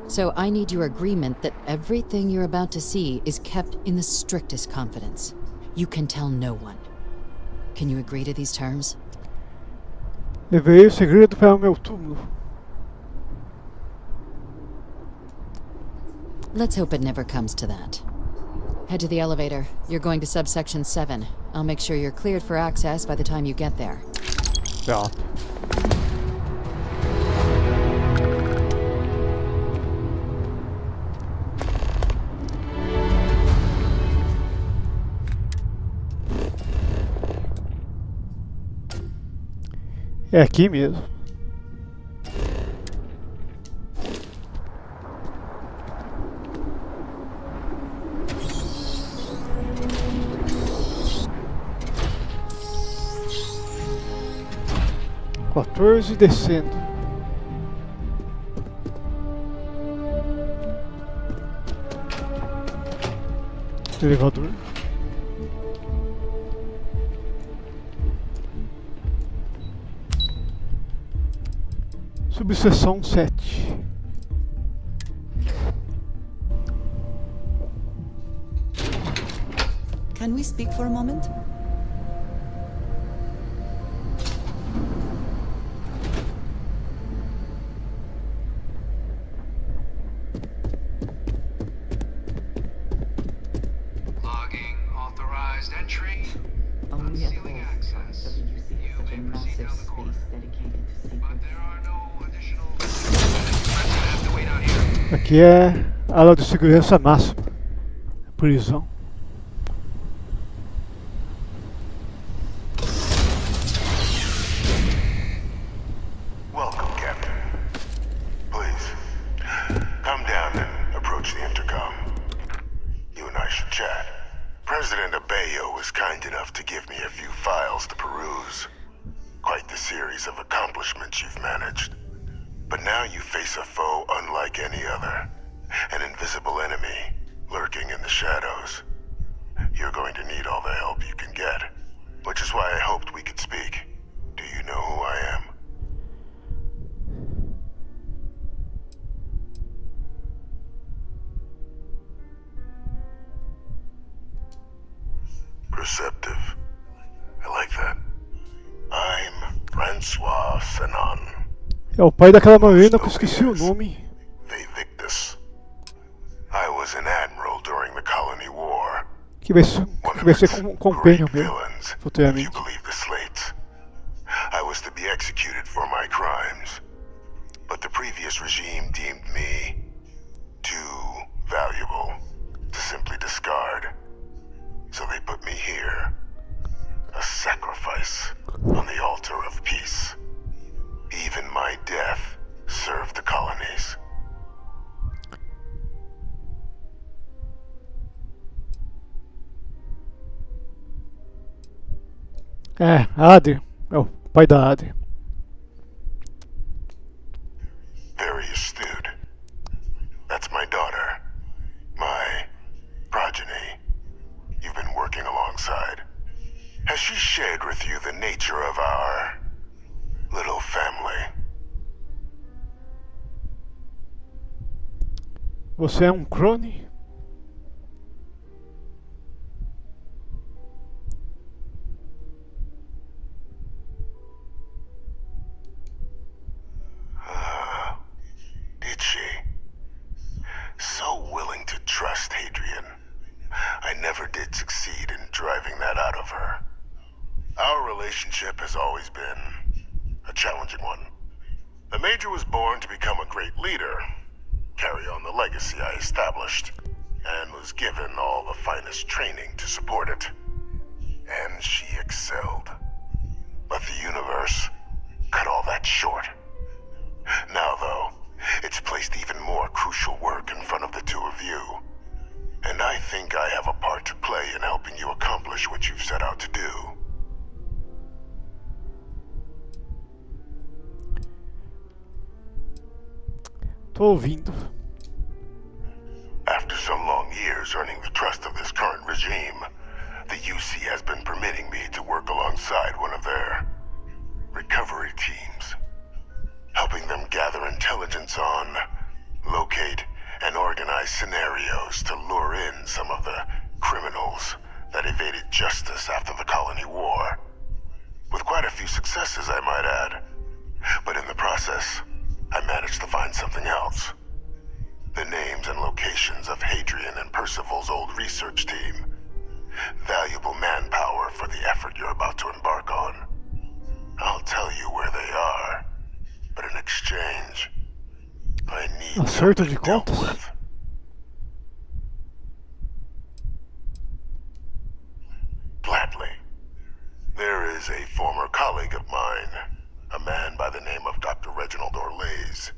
So I need your agreement that everything you're about to see is kept in the strictest confidence. You can tell no one. Can you agree to these terms? Levei o segredo para o meu túmulo. Let's hope it never comes to that. Head to the elevator. You're going to subsection 7. I'll make sure you're cleared for access by the time you get there. Ja. É aqui mesmo. Quatorze descendo. Elevador. Subseção 7. Can we speak for a moment? Logging authorized entry. Only Unsealing access. You may proceed down the corridor. But there are no additional... have to wait out here. Aqui é a ala de segurança máxima. Prisão. Welcome, Captain. Please, come down and approach the intercom. You and I should chat. President Abeyo was kind enough to give me a few files to peruse. Quite the series of accomplishments you've managed. But now you face a foe unlike any other. An invisible enemy, lurking in the shadows. You're going to need all the help you can get. Which is why I hoped we could speak. Do you know who I am? Perceptive. I like that. I'm Francois Sanon. É o pai daquela morena que eu esqueci o nome. Victus. I was an admiral during the Colony War. Que vai ser com companion meu, futuramente. You believe the slates. I was to be executed for my crimes. But the previous regime deemed me too valuable to simply discard. So they put me here. A sacrifice on the altar of peace. Even my death served the colonies. É, Adri. É o pai da Adri. Very astute. That's my daughter. My progeny. You've been working alongside. Has she shared with you the nature of our little family? Você é um clone? Did she? So willing to trust Hadrian. I never did succeed in driving that out of her. Our relationship has always been a challenging one. The Major was born to become a great leader, carry on the legacy I established, and was given all the finest training to support it. And she excelled. But the universe cut all that short. Now, though, it's placed even more crucial work in front of the two of you. And I think I have a part to play in helping you accomplish what you've set out to do. Tô ouvindo. After some long years earning the trust of this current regime, the UC has been permitting me to work alongside one of their recovery teams, helping them gather intelligence on, locate, and organize scenarios to lure in some of the criminals that evaded justice after the Colony War. With quite a few successes, I might add. But in the process, I managed to find something else. The names and locations of Hadrian and Percival's old research team. Valuable manpower for the effort you're about to embark on. I'll tell you where they are, but in exchange, I need Acerto de dealt contas. with. Gladly. There is a former colleague of mine, a man by the name of Dr. Reginald Orlaise.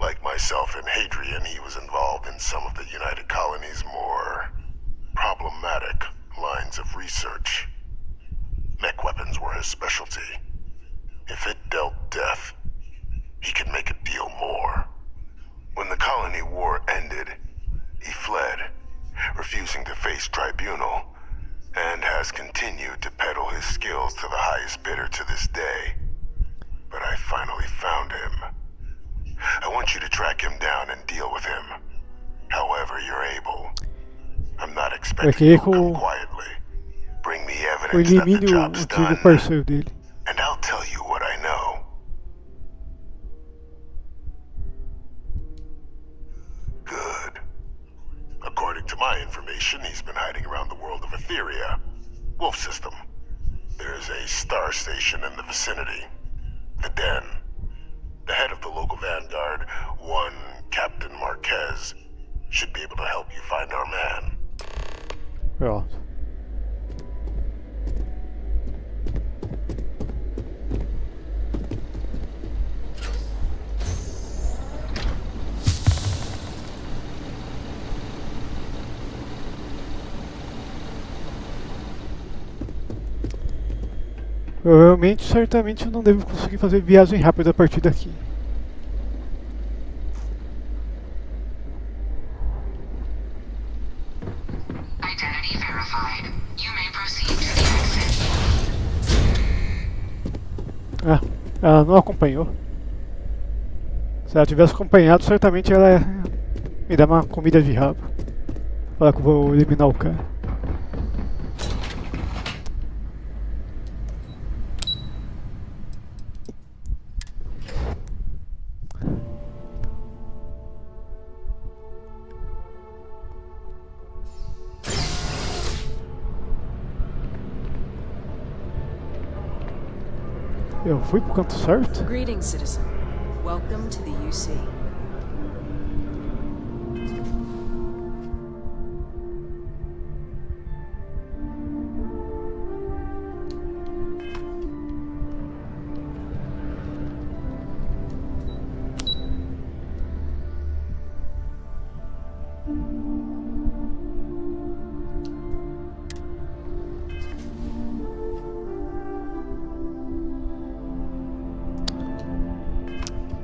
Like myself and Hadrian, he was involved in some of the United Colony's more problematic lines of research. Mech weapons were his specialty. If it dealt death, he could make a deal more. When the colony war ended, he fled, refusing to face tribunal, and has continued to peddle his skills to the highest bidder to this day. But I finally found him. I want you to track him down and deal with him, however you're able. I'm not expecting you to come quietly. Bring me evidence that the job's done, and I'll tell you what I know. Good. According to my information, he's been hiding around the world of Etheria. Wolf system. There's a star station in the vicinity. The Den. The head of the local vanguard, one Captain Marquez, should be able to help you find our man. Ja. Provavelmente, certamente eu não devo conseguir fazer viagem rápida a partir daqui. Identity verified. You may proceed to the exit. Ah, ela não acompanhou. Se ela tivesse acompanhado, certamente ela ia me dar uma comida de rabo. Falar que eu vou eliminar o cara. Eu fui pro canto certo? Greetings, citizen. Welcome to the UC.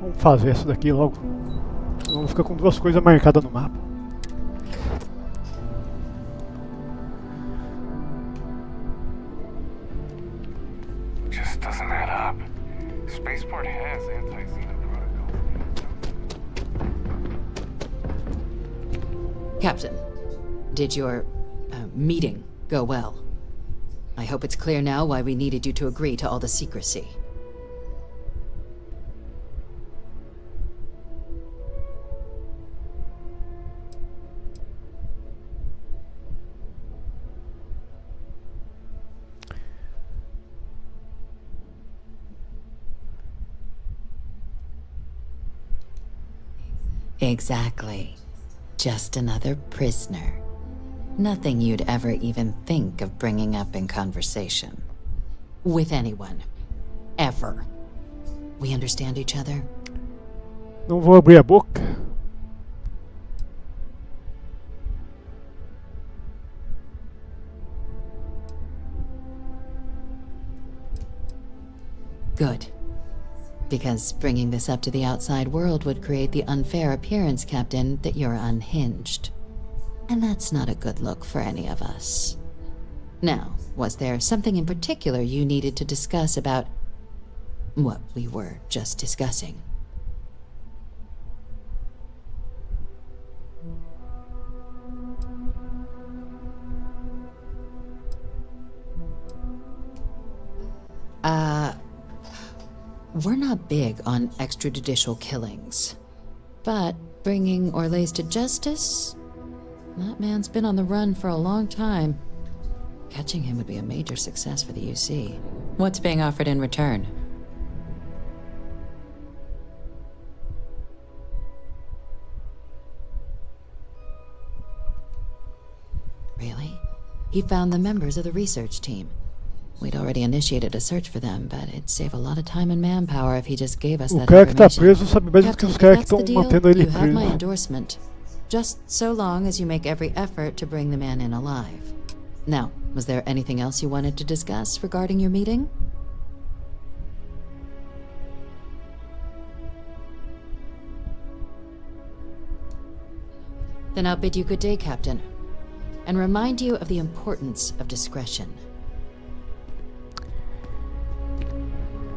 Vamos fazer essa daqui logo. Vamos ficar com duas coisas marcadas no mapa. Just doesn't add up. Spaceport has anti-Xena protocol. Captain, did your meeting go well? I hope it's clear now why we needed you to agree to all the secrecy. Exactly. Just another prisoner. Nothing you'd ever even think of bringing up in conversation. With anyone. Ever. We understand each other? Não vou abrir a boca. Good. Because bringing this up to the outside world would create the unfair appearance, Captain, that you're unhinged. And that's not a good look for any of us. Now, was there something in particular you needed to discuss about what we were just discussing? We're not big on extrajudicial killings. But bringing Orlaise to justice? That man's been on the run for a long time. Catching him would be a major success for the UC. What's being offered in return? Really? He found the members of the research team. We'd already initiated a search for them, but it'd save a lot of time and manpower if he just gave us O that cara que tá information. preso sabe mais do que os caras que estão mantendo ele You have my preso. endorsement. Just so long as you make every effort to bring the man in alive. Now, was there anything else you wanted to discuss regarding your meeting? Then I'll bid you good day, Captain, and remind you of the importance of discretion.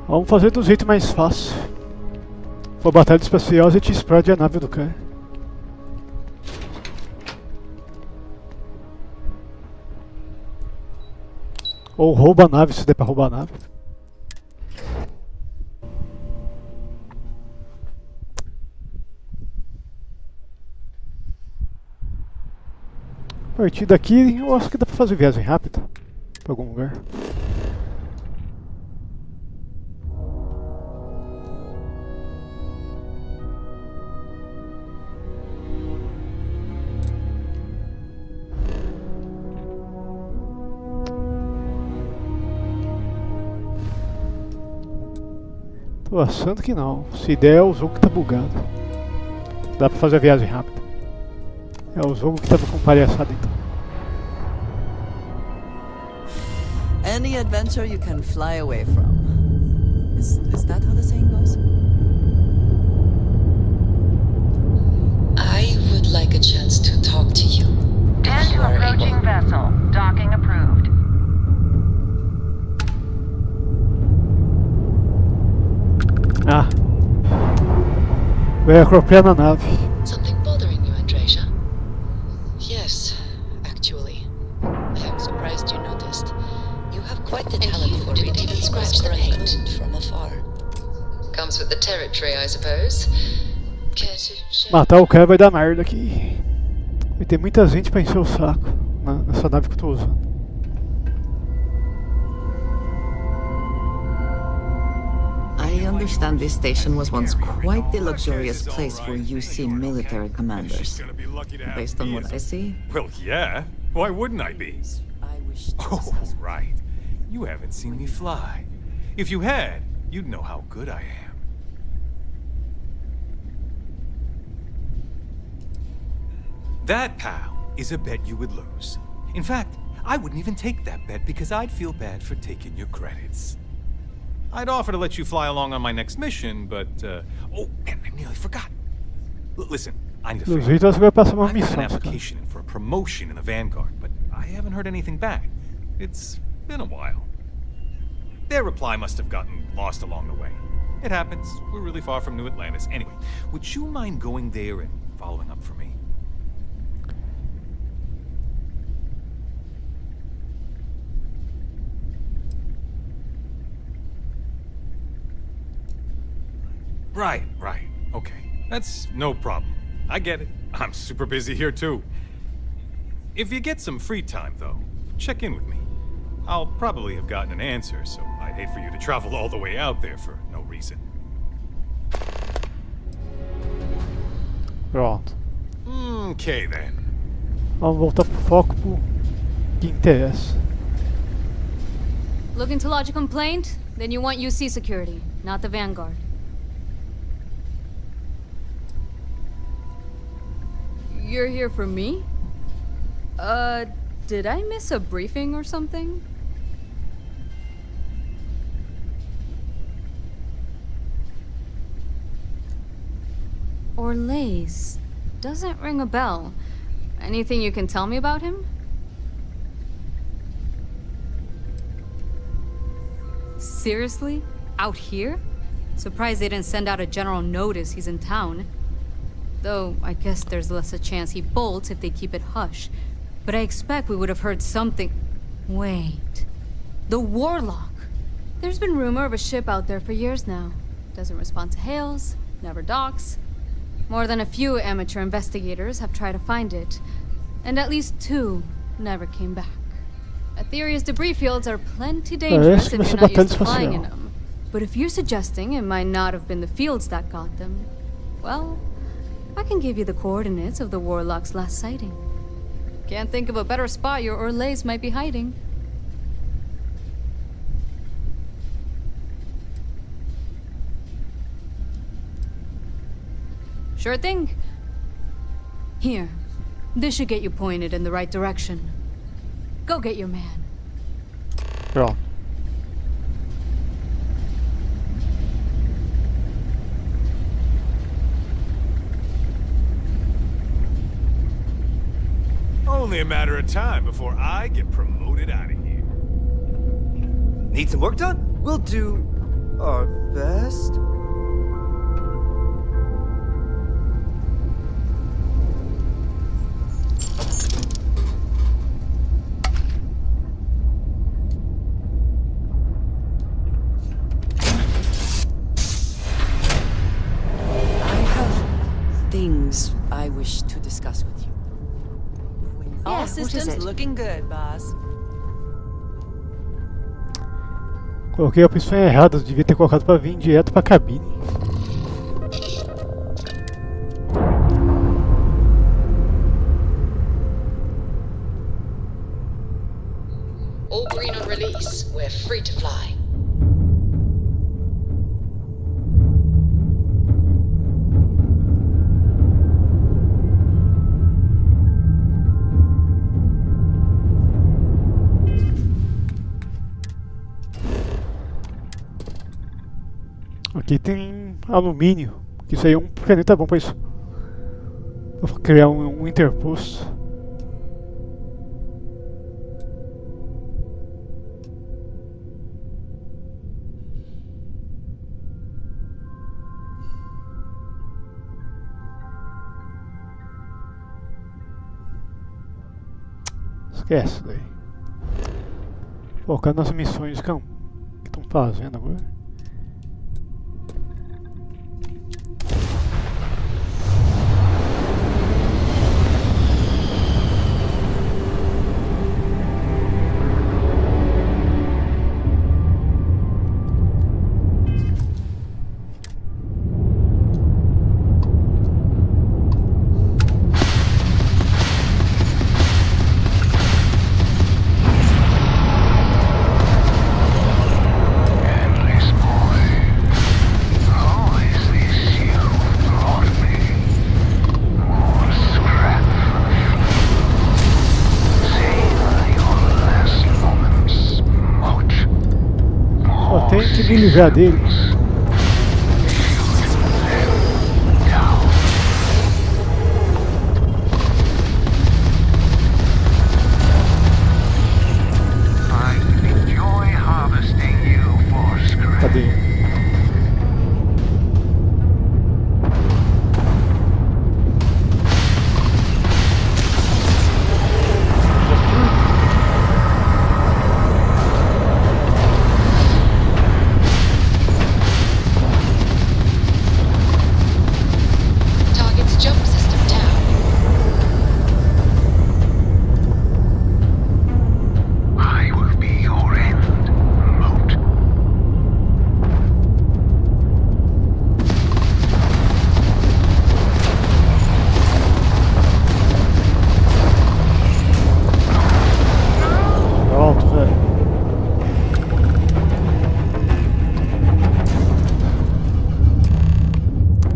Vamos fazer do jeito mais fácil. For batalha espacial, a gente explode a nave do cara. Ou rouba a nave, se der pra roubar a nave. A partir daqui, eu acho que dá pra fazer viagem rápida pra algum lugar. Tô achando que não. Se der, é o jogo que tá bugado. Dá pra fazer a viagem rápida. É o jogo que tava com palhaçada então. Any adventure you can fly away from. Is that how the saying goes? I would like a chance to talk to you. Tend to approaching vessel. Docking approved. Ah. Vai acropiar na nave. Something bothering you, Andreja? Yes, actually. I'm surprised you noticed. You have quite the talent for reading scratch the paint from afar. Comes with the territory, I suppose. Care to share? Matar o cara vai dar merda aqui. Vai ter muita gente pra encher o saco nessa nave que eu tô usando. I understand this station was once quite the luxurious place for UC military commanders. Based on what I see? Well, yeah. Why wouldn't I be? Oh, right. You haven't seen me fly. If you had, you'd know how good I am. That, pal, is a bet you would lose. In fact, I wouldn't even take that bet because I'd feel bad for taking your credits. I'd offer to let you fly along on my next mission, but, oh, man, I nearly forgot. Listen, I need a favor. I got an application in for a promotion in the Vanguard, but I haven't heard anything back. It's been a while. Their reply must have gotten lost along the way. It happens. We're really far from New Atlantis. Anyway, would you mind going there and following up for me? Right. Okay. That's no problem. I get it. I'm super busy here, too. If you get some free time, though, check in with me. I'll probably have gotten an answer, so I'd hate for you to travel all the way out there for no reason. Pronto. Okay, then. Vamos voltar pro foco pro que interessa. Looking to lodge a complaint? Then you want UC security, not the Vanguard. You're here for me? Did I miss a briefing or something? Orlays. Doesn't ring a bell. Anything you can tell me about him? Seriously? Out here? Surprised they didn't send out a general notice he's in town. Though, I guess there's less a chance he bolts if they keep it hush. But I expect we would have heard something... Wait... The Warlock! There's been rumor of a ship out there for years now. Doesn't respond to hails, never docks. More than a few amateur investigators have tried to find it. And at least 2 never came back. Aetheria's debris fields are plenty dangerous if you're not used to flying in them. But if you're suggesting it might not have been the fields that got them... Well... I can give you the coordinates of the Warlock's last sighting. Can't think of a better spot your Orlays might be hiding. Sure thing. Here. This should get you pointed in the right direction. Go get your man. Pronto. Only a matter of time before I get promoted out of here. Need some work done? We'll do our best. Things I wish to discuss with you. All what is systems it? looking good, boss. Coloquei a opção errada, devia ter colocado para vir direto para a cabine. All green on release. We're free to fly. Aqui tem alumínio, que isso aí é um planeta bom para isso. Eu vou criar um interposto. Esquece daí. Focar nas missões que estão fazendo agora. Tem que me livrar dele. Cadê?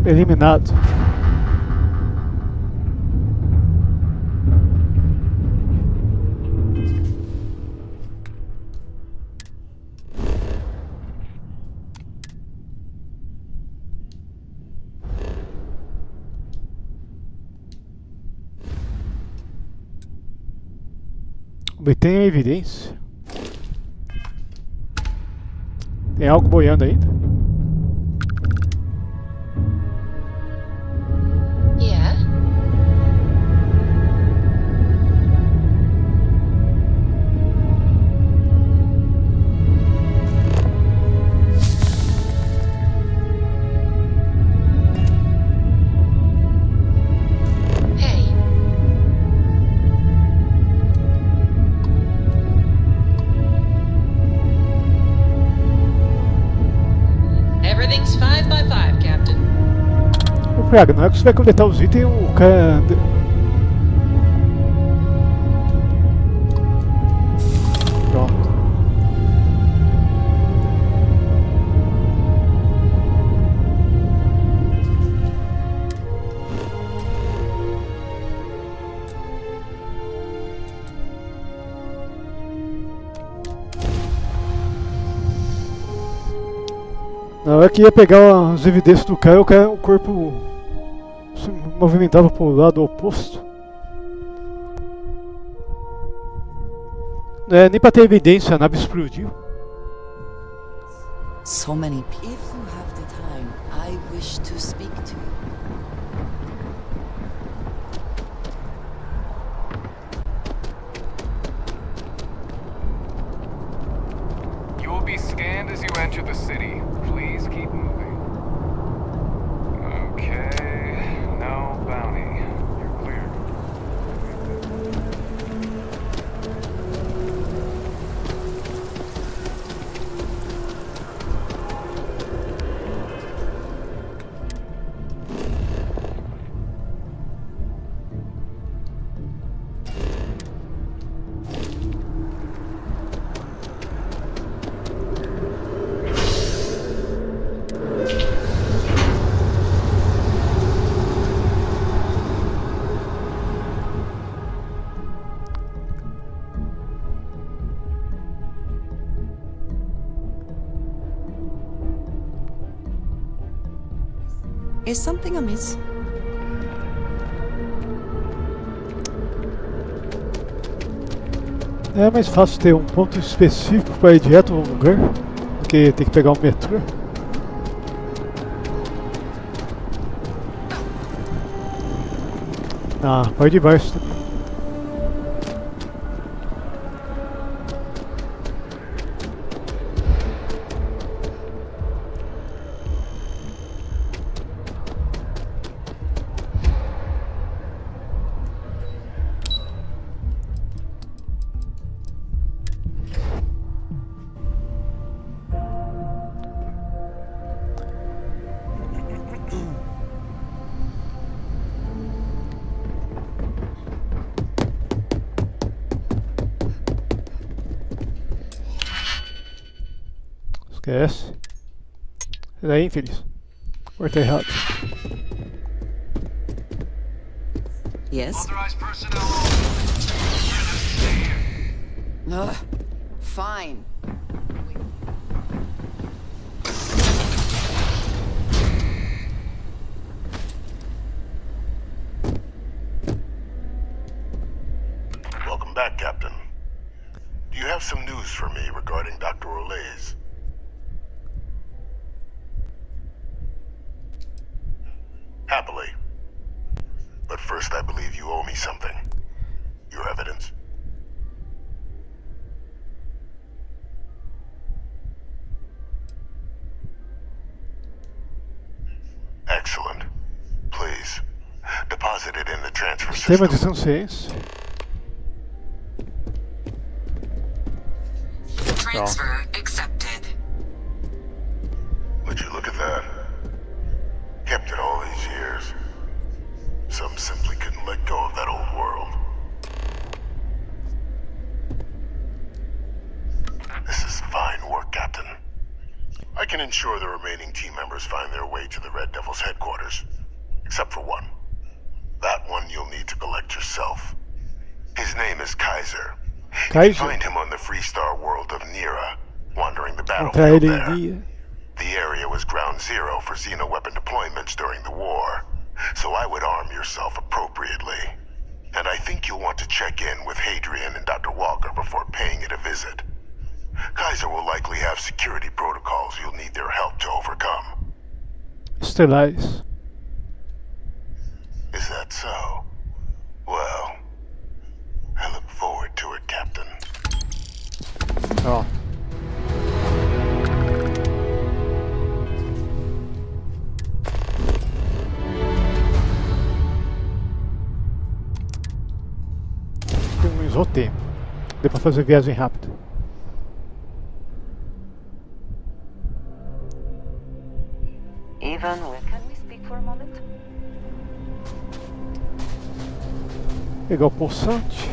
Eliminado. Obtenha a evidência. Tem algo boiando ainda? Não é que você vai coletar os itens e o cara... Pronto. Na hora que ia pegar as evidências do cara, o corpo se movimentava para o lado oposto. Não é nem para ter evidência, a nave explodiu. So many people. If you have the time, I wish to speak to you. You will be scanned as you enter the city. Please keep moving. Okay, no bounty. You're clear. Is something amiss? É mais fácil ter um ponto específico para ir direto ao lugar do que ter que pegar o metrô. Ah, parte de baixo. Esquece. E daí, infeliz? Porta errado. Yes? Fine. Welcome back, Captain. Do you have some news for me regarding Dr. Olays? Happily. But first, I believe you owe me something. Your evidence. Excellent. Please, deposit it in the transfer Sistema de system. transferência. Transfer accepted. Would you look at that? Kept it all these years. Some simply couldn't let go of that old world. This is fine work, Captain. I can ensure the remaining team members find their way to the Red Devil's headquarters. Except for one. That one you'll need to collect yourself. His name is Kaiser. You can find him on the Freestar world of Nira, wandering the battlefield there. The area was ground zero for xeno-weapon deployments during the war, so I would arm yourself appropriately. And I think you'll want to check in with Hadrian and Dr. Walker before paying it a visit. Kaiser will likely have security protocols you'll need their help to overcome. Estelares. Is that so? Well, I look forward to it, Captain. Ó. Economizou tempo. Deu pra fazer viagem rápida. Even with... Can we speak for a moment? Pegar o pulsante.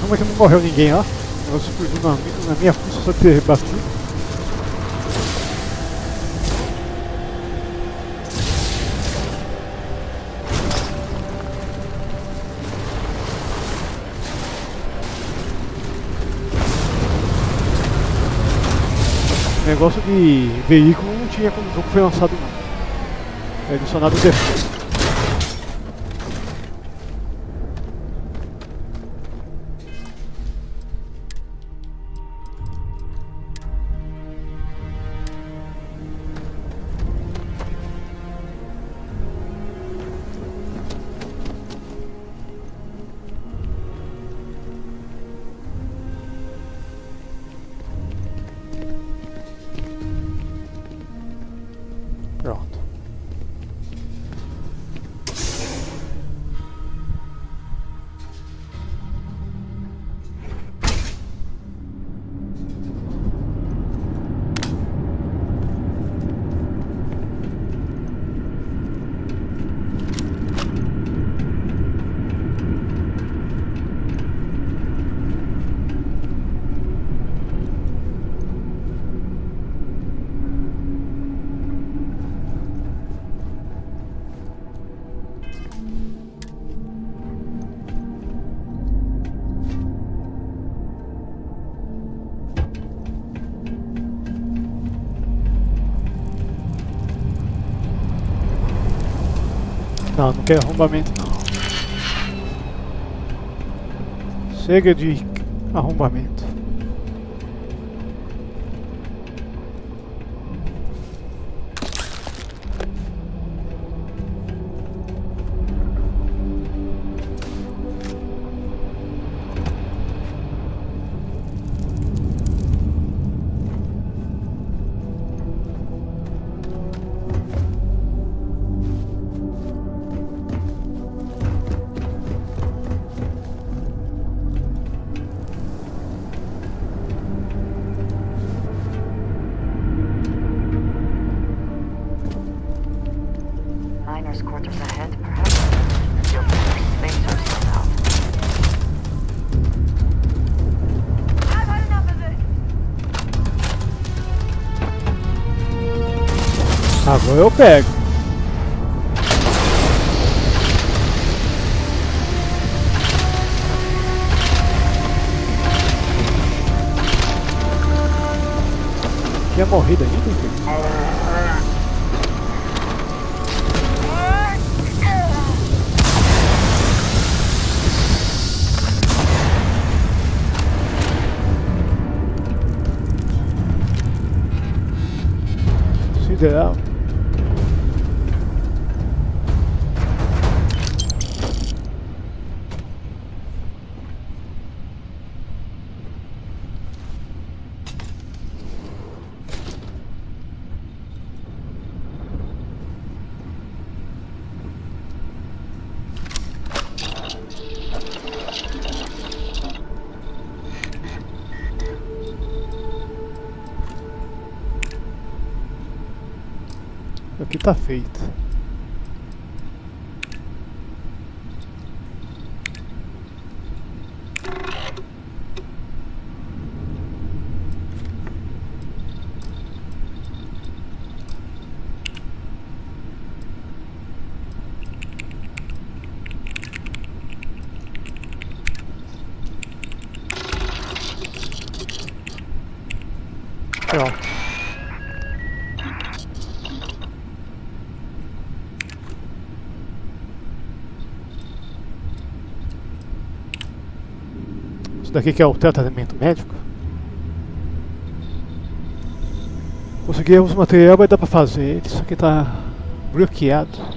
como é que não morreu ninguém, ó? O negócio explodiu na minha força só ter batido. Negócio de veículo não tinha quando o jogo foi lançado não. É adicionado depois. Pronto. Não, não quero arrombamento não. Chega de arrombamento. Miners' quarters ahead, perhaps? Your spacers still out. I've had enough of this! Agora eu pego. Tinha morrido ainda, filho? Sideral. Aqui tá feito. Pronto. Isso daqui que é o tratamento médico. Consegui os materiais, vai dar pra fazer. Isso aqui tá bloqueado.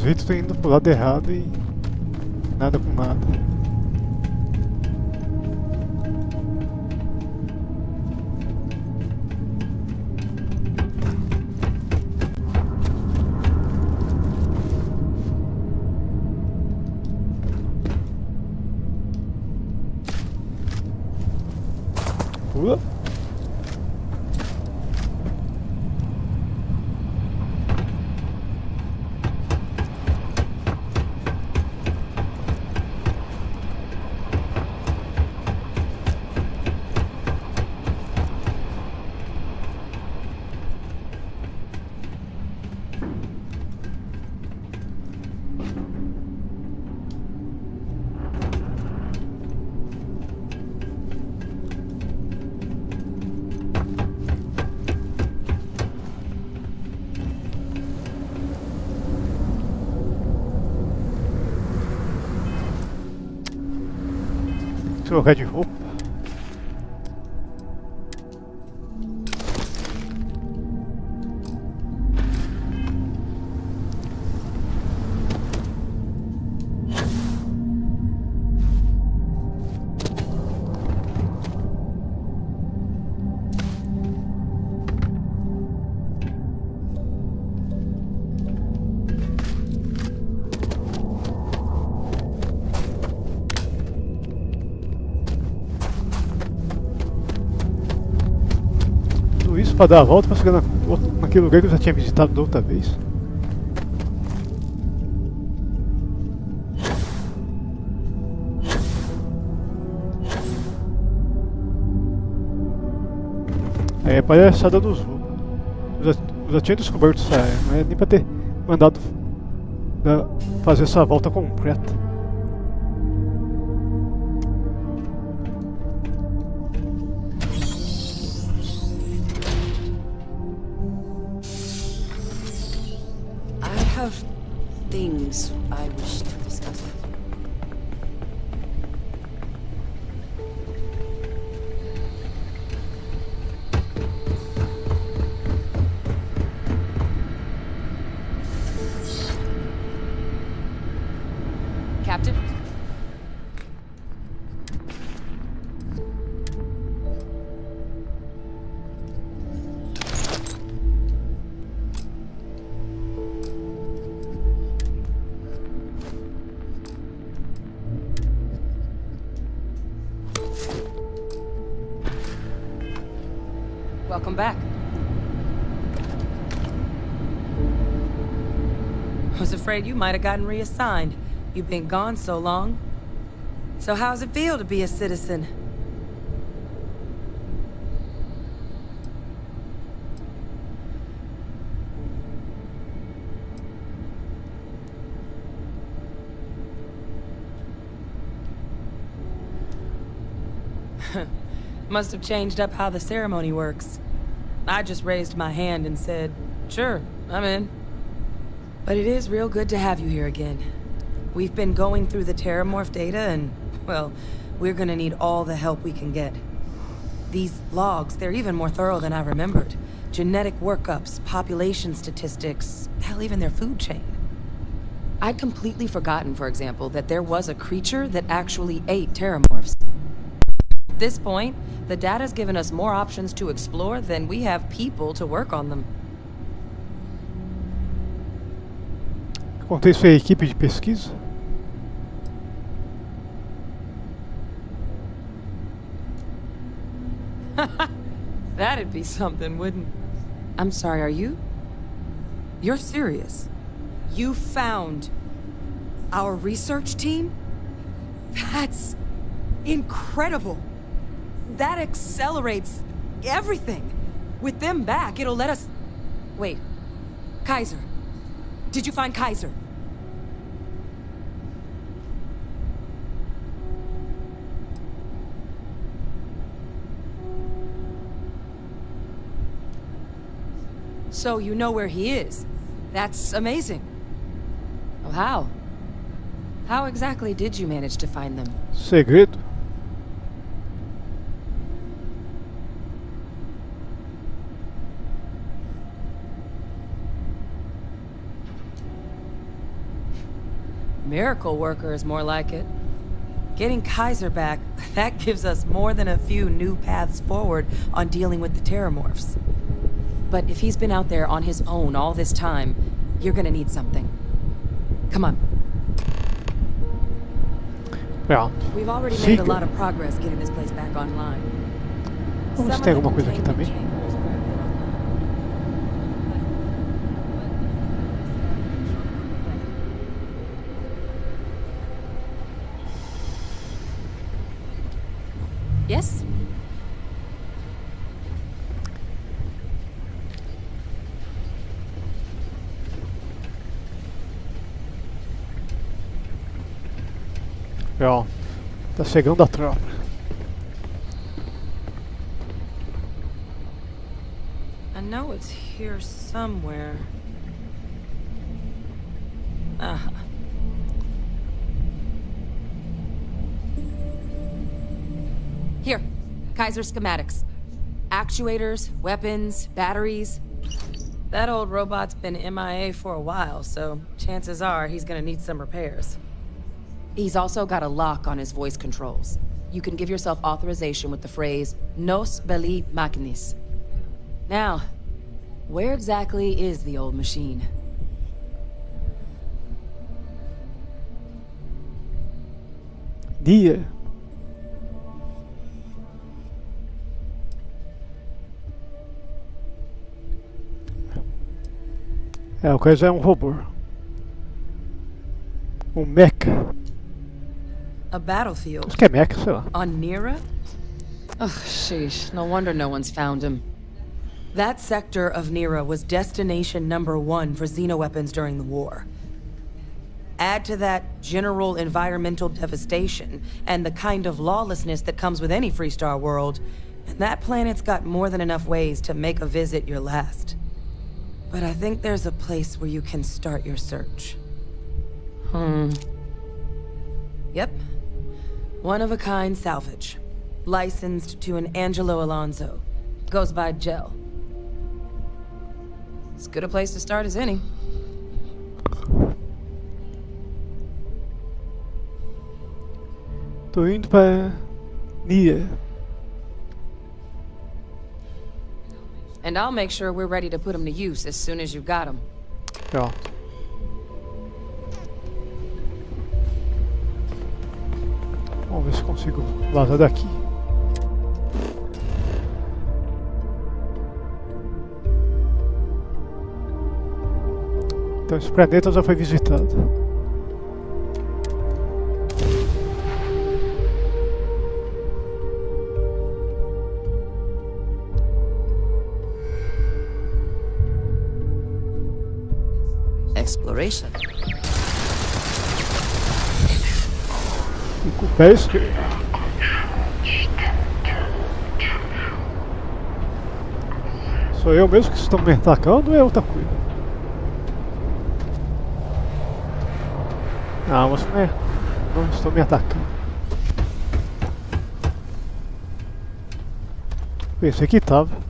vídeos estão indo pro lado errado e nada com nada. Pula. Trocar de roupa. Isso para dar a volta para chegar naquele lugar que eu já tinha visitado da outra vez. É a palhaçada dos voos. Eu já tinha descoberto isso, não é nem para ter mandado fazer essa volta completa. Things I wish to discuss. Captain? Welcome back. I was afraid you might have gotten reassigned. You've been gone so long. So how's it feel to be a citizen? Must have changed up how the ceremony works. I just raised my hand and said, sure, I'm in. But it is real good to have you here again. We've been going through the Terramorph data and, well, we're gonna need all the help we can get. These logs, they're even more thorough than I remembered. Genetic workups, population statistics, hell, even their food chain. I'd completely forgotten, for example, that there was a creature that actually ate Terramorphs. At this point, the data's given us more options to explore than we have people to work on them. Contei isso à equipe de pesquisa. That'd be something, wouldn't? I'm sorry, are you? You're serious? You found our research team? That's incredible. That accelerates everything. With them back, it'll let us... Wait. Kaiser. Did you find Kaiser? So you know where he is. That's amazing. Well, how? How exactly did you manage to find them? Segredo. Miracle worker is more like it. Getting Kaiser back, that gives us more than a few new paths forward on dealing with the Terramorphs. But if he's been out there on his own all this time, you're gonna need something. Come on. Pronto. We've already made a lot of progress getting this place back online. Vamos ver se tem alguma coisa aqui também. Yes? Ó, tá chegando a tropa. I know it's here somewhere. Here, Kaiser schematics. Actuators, weapons, batteries. That old robot's been MIA for a while, so chances are he's gonna need some repairs. He's also got a lock on his voice controls. You can give yourself authorization with the phrase, Nos belli machinis. Now, where exactly is the old machine? Dia. O coisa é um robô. Mecha. A battlefield. Acho que é mecha, sei lá. On Nira? Ugh, sheesh. No wonder no one's found him. That sector of Nira was destination #1 for xenoweapons during the war. Add to that general environmental devastation and the kind of lawlessness that comes with any Freestar world, and that planet's got more than enough ways to make a visit your last. But I think there's a place where you can start your search. Yep. One-of-a-kind salvage. Licensed to an Angelo Alonso. Goes by Gel. As good a place to start as any. Tô indo pra Nia. And I'll make sure we're ready to put them to use as soon as you've got them. Pronto. Vamos ver se consigo vazar daqui. Então esse planeta já foi visitado. Exploration. E com o pé esquerdo. Sou eu mesmo que estão me atacando ou é outra coisa? Não, mas não estou me atacando. Pensei que estava.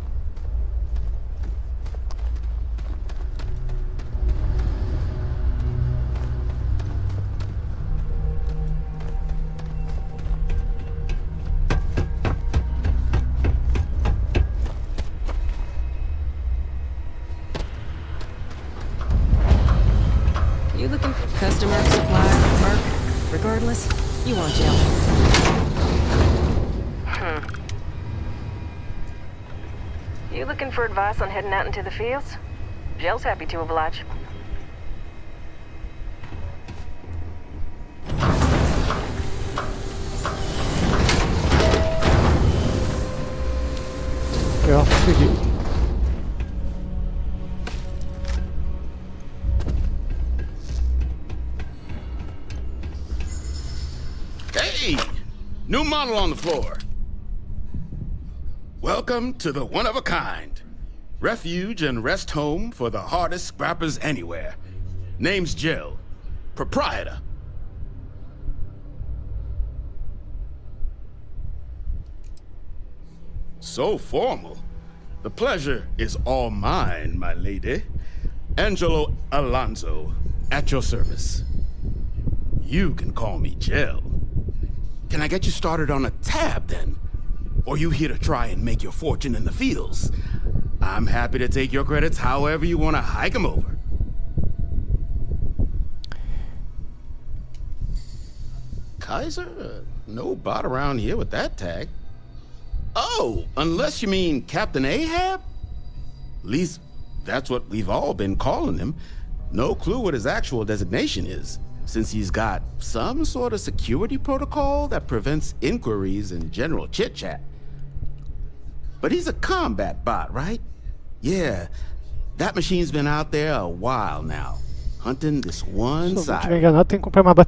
You looking for customer, supplier, merc? Regardless, you want Gel. You looking for advice on heading out into the fields? Gel's happy to oblige. Já consegui. Hey! New model on the floor. Welcome to the one-of-a-kind. Refuge and rest home for the hardest scrappers anywhere. Name's Jill. Proprietor. So formal. The pleasure is all mine, my lady. Angelo Alonso, at your service. You can call me Jill. Can I get you started on a tab, then? Or you here to try and make your fortune in the fields? I'm happy to take your credits however you want to hike them over. Kaiser? No bot around here with that tag. Oh, unless you mean Captain Ahab? At least, that's what we've all been calling him. No clue what his actual designation is, since he's got some sort of security protocol that prevents inquiries and general chit-chat. But he's a combat bot, right? Yeah, that machine's been out there a while now, hunting this one side.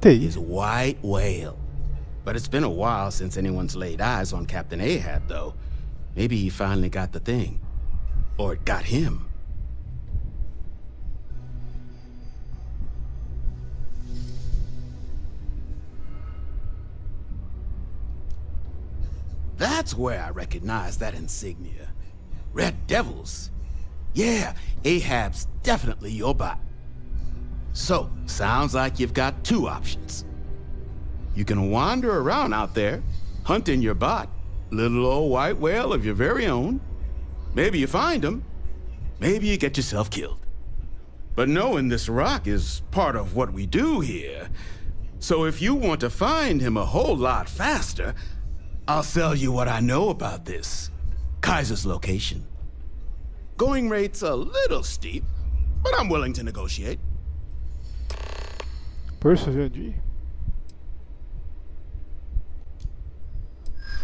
His white whale. But it's been a while since anyone's laid eyes on Captain Ahab, though. Maybe he finally got the thing. Or it got him. That's where I recognize that insignia. Red Devils. Yeah, Ahab's definitely your bot. So, sounds like you've got two options. You can wander around out there, hunting your bot, little old white whale of your very own. Maybe you find him, maybe you get yourself killed. But knowing this rock is part of what we do here. So if you want to find him a whole lot faster, I'll sell you what I know about this. Kaiser's location. Going rate's a little steep, but I'm willing to negotiate. Persuade.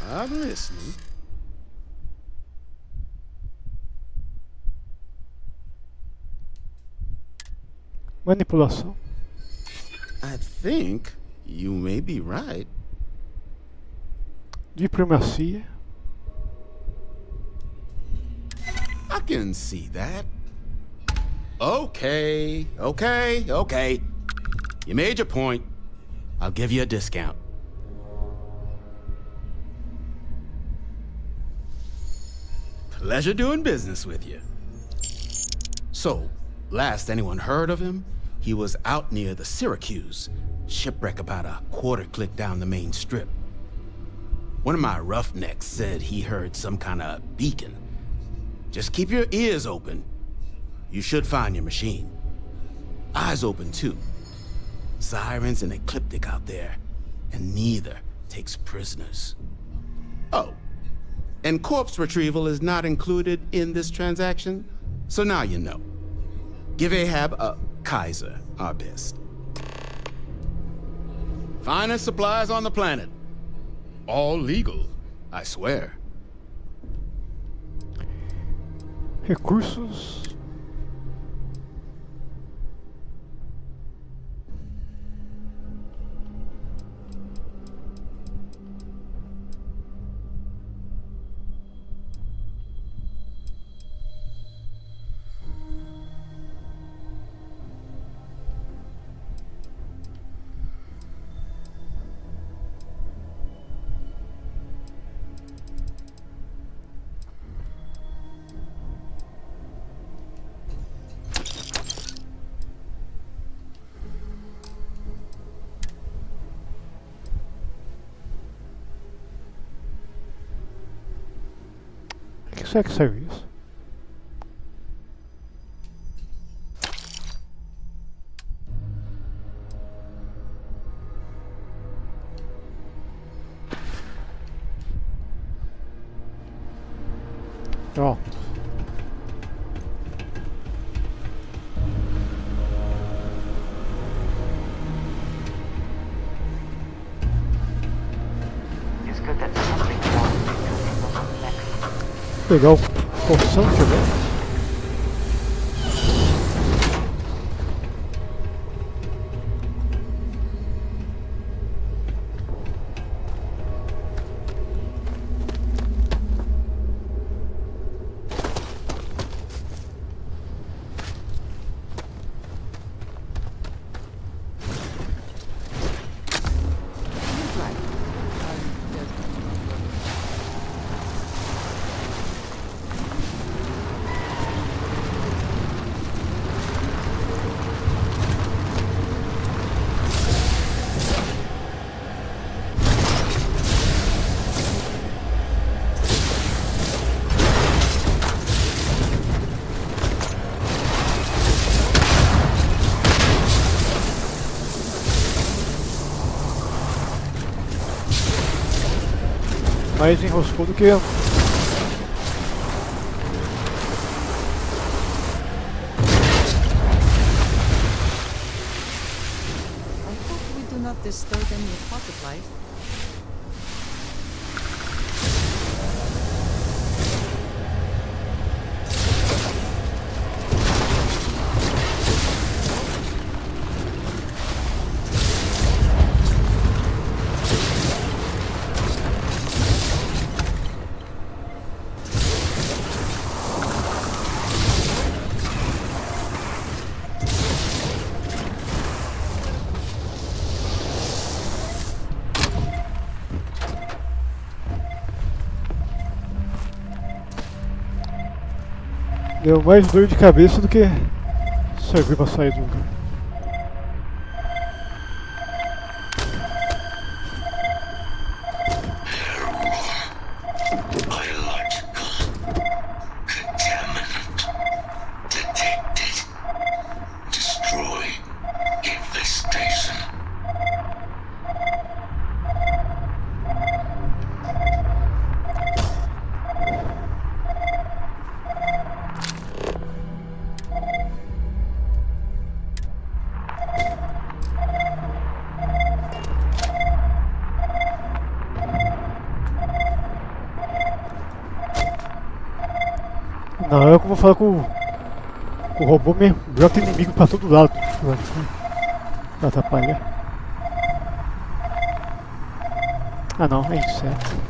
I'm listening. Manipulação. I think you may be right. Diplomacia. I can see that. Okay. You made your point. I'll give you a discount. Pleasure doing business with you. So, last anyone heard of him, he was out near the Syracuse, shipwreck about a quarter click down the main strip. One of my roughnecks said he heard some kind of beacon. Just keep your ears open. You should find your machine. Eyes open too. Sirens and Ecliptic out there, and neither takes prisoners. Oh, and corpse retrieval is not included in this transaction, so now you know. Give Ahab a Kaiser our best. Finest supplies on the planet. All legal, I swear. Recursos. Xbox Series. Oh. It's good that something Legal. Porção de ver. mais enroscou do que eu. Disturb any aquatic life. Deu mais dor de cabeça do que servir pra sair do lugar. Não, eu vou falar com o robô mesmo, brota inimigo pra todo lado. Pra atrapalhar. Ah não, é inseto.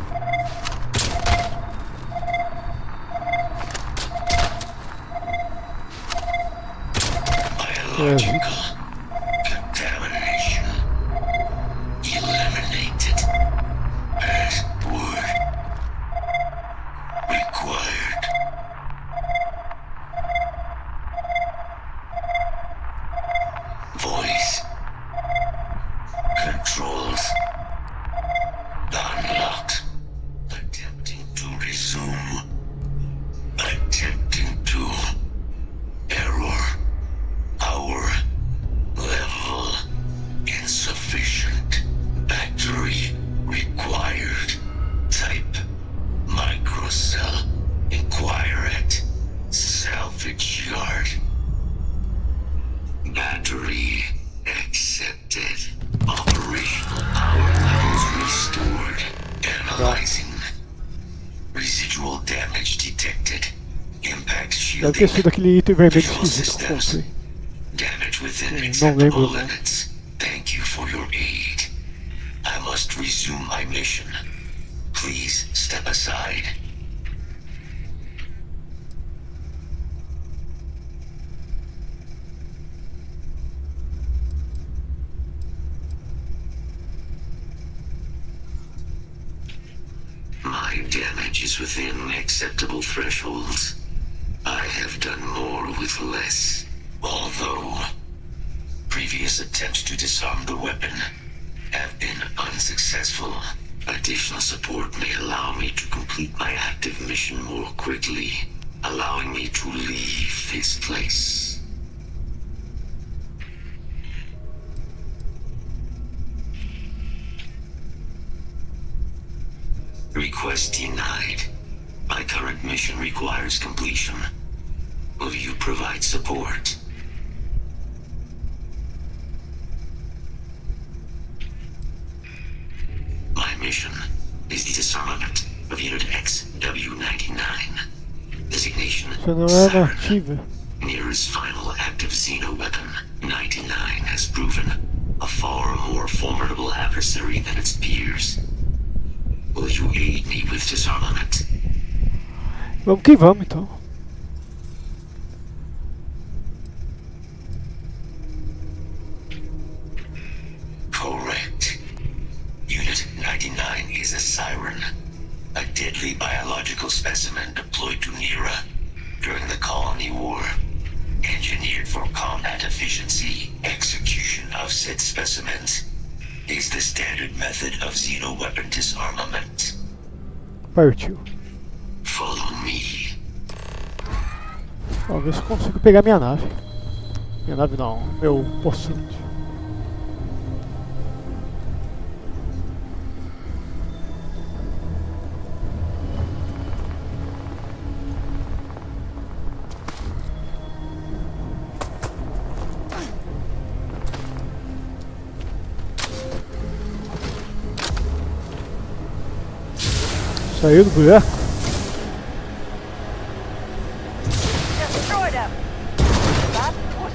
Deve ter sido aquele item vermelho esquisito que eu comprei. Não lembro não. Thank you for your aid. I must resume my mission. Please step aside. My damage is within acceptable thresholds. I have done more with less, although previous attempts to disarm the weapon have been unsuccessful. Additional support may allow me to complete my active mission more quickly, allowing me to leave this place. Request denied. My current mission requires completion. Will you provide support? My mission is the disarmament of Unit XW-99. Designation Siren. Nearest final active Xeno weapon, 99 has proven a far more formidable adversary than its peers. Will you aid me with disarmament? Vamos que vamos então. Correct. Unit 99 is a Siren, a deadly biological specimen deployed to Nira during the Colony War. Engineered for combat efficiency, execution of said specimens is the standard method of Xeno weapon disarmament. Partiu. Follow me. Vamos ver se eu consigo pegar minha nave. Minha nave não, meu poçante. Saiu do buraco. Destroy them. That was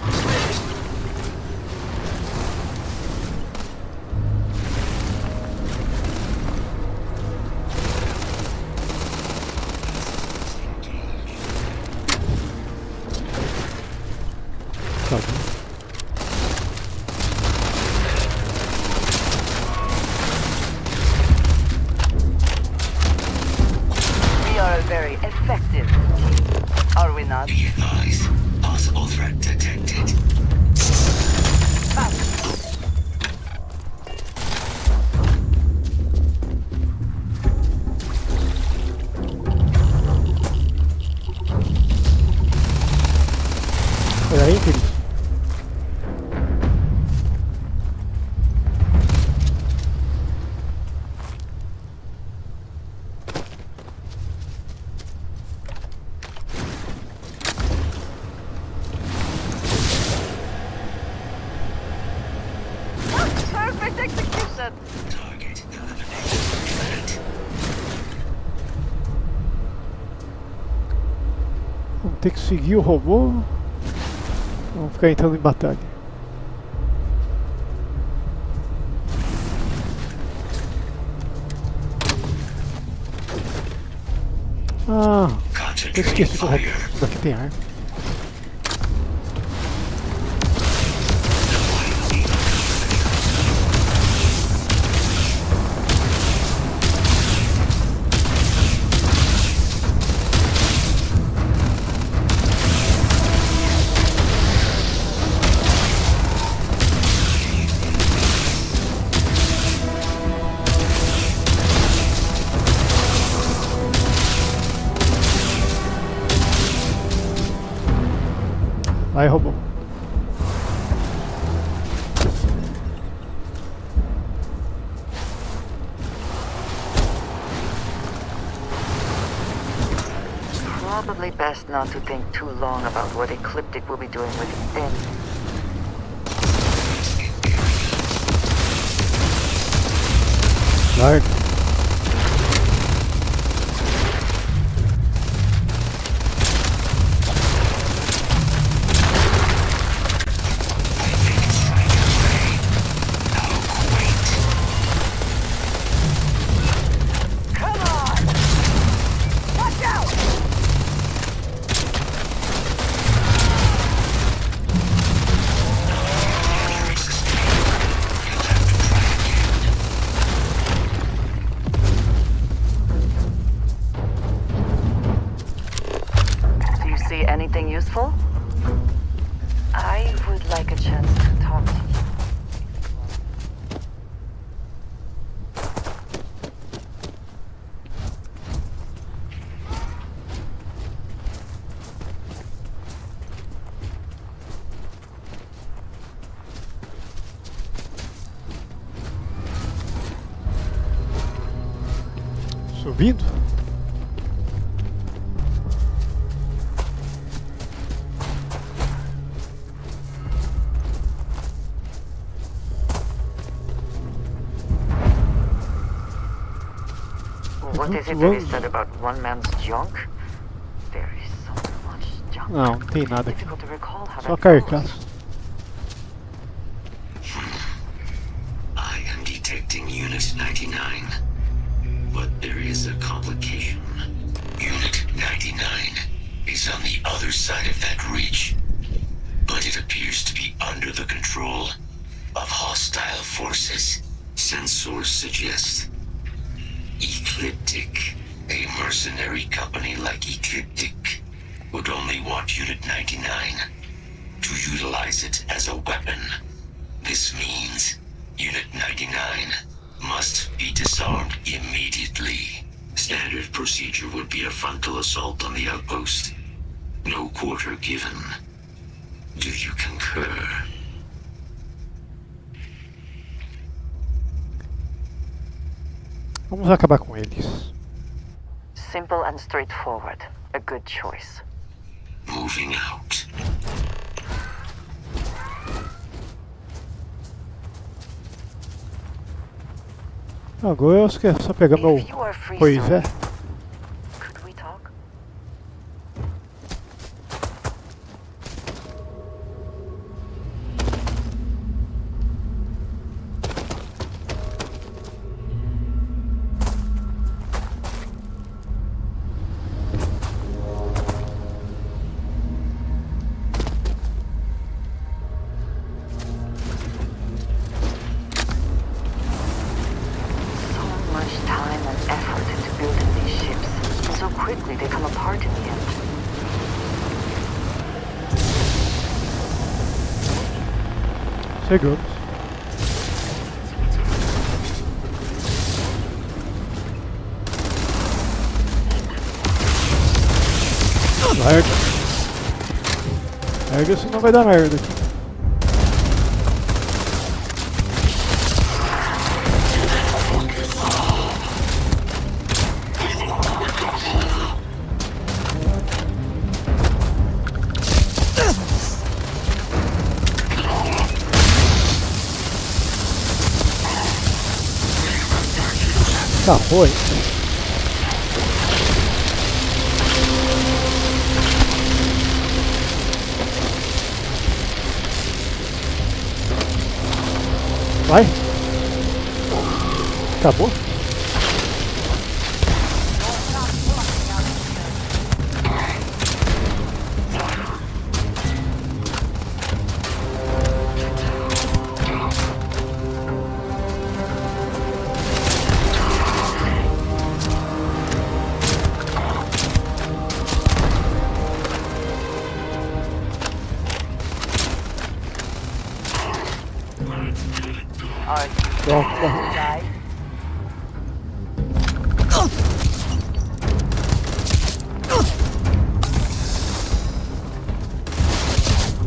Tá bom. We are a very effective team, are we not? Be advised, possible threat detected. Peraí, querido. Perfect execution. Target eliminated. Vamos ter que seguir o robô. Vamos ficar entrando em batalha. Ah, eu esqueci que o robô daqui tem arma. Vai, robô. Probably best not to think too long about what Ecliptic will be doing with them. Larga. Come on! Watch out! Do you see anything useful? I would like a chance to talk to you. Subindo. What is it that is said about one man's junk? There is so much junk. Não, não tem nada aqui. Difficult to recall how Só that goes. carcaça. I am detecting Unit 99. But there is a complication. Unit 99 is on the other side of that ridge. But it appears to be under the control of hostile forces. Sensors suggest Ecliptic, a mercenary company like Ecliptic, would only want Unit 99 to utilize it as a weapon. This means Unit 99 must be disarmed immediately. Standard procedure would be a frontal assault on the outpost. No quarter given. Do you concur? Vamos acabar com eles. Simple and straightforward. A good choice. Moving out. Agora eu acho que é só pegar meu. Pois é. Chegamos. Larga. Larga, senão vai dar merda aqui. Tá ruim. Vai. Acabou.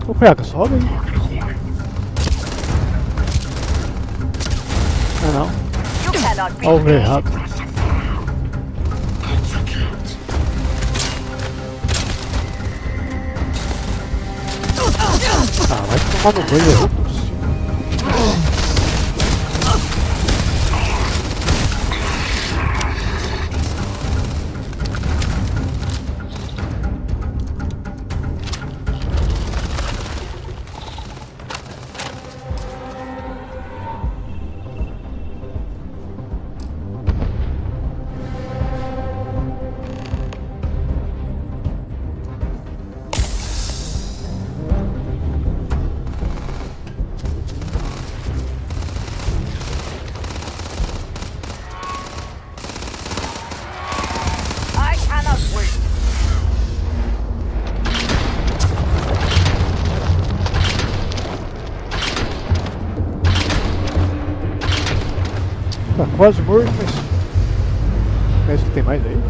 Ô, pega, sobe aí. Ah, não. Olha o ver errado. Ah, vai tomar no banho, eu vou. Tá quase morto, mas parece que tem mais aí.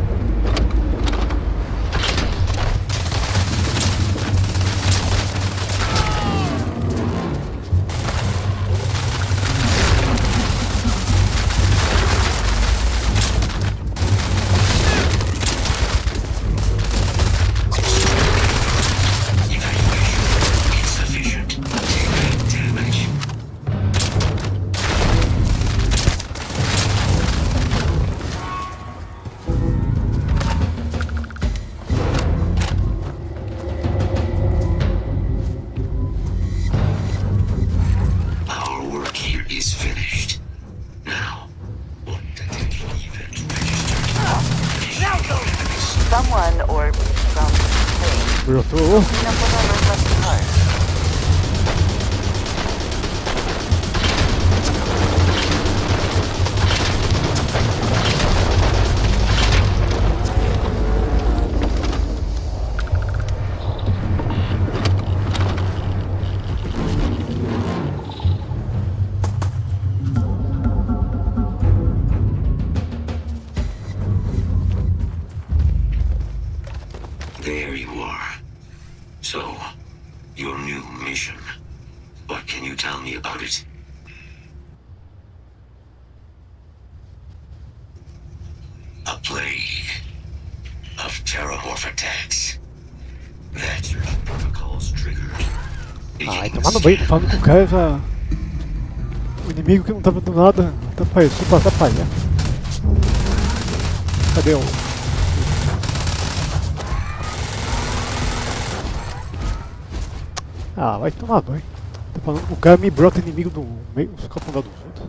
Someone or something. Brotou. There you are. So, your new mission. What can you tell me about it? A plague of terramorph attacks. That's your protocols triggered. Ai, tomar no banho, falando que o cara já... O inimigo que não tava do nada apareceu pra atrapalhar. Cadê um? Ah, vai tomar banho. Tô falando que o cara me brota inimigo do meio, os capundar dos outros.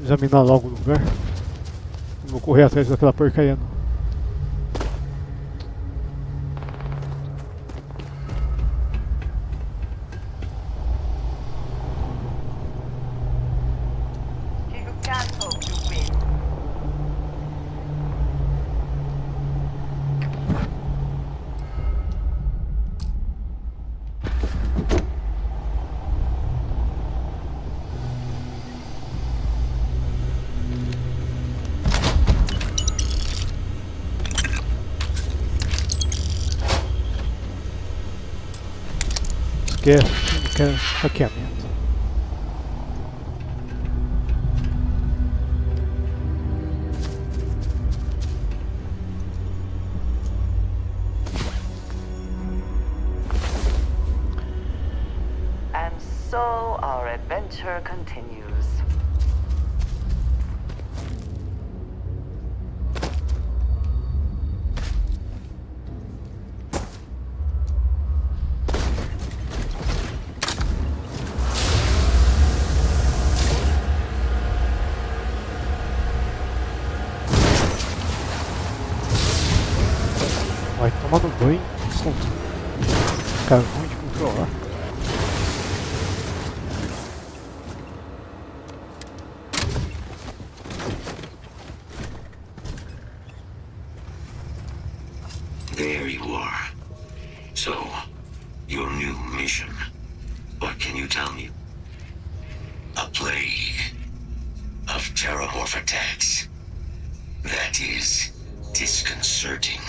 Examinar logo o lugar. Não vou correr atrás daquela porcaria não. Esquece, que é hackeamento. And so our adventure continues. Vai tomar no banho, cara ruim de controlar. There you are. So, your new mission. What can you tell me? A plague of terramorph attacks. That is disconcerting.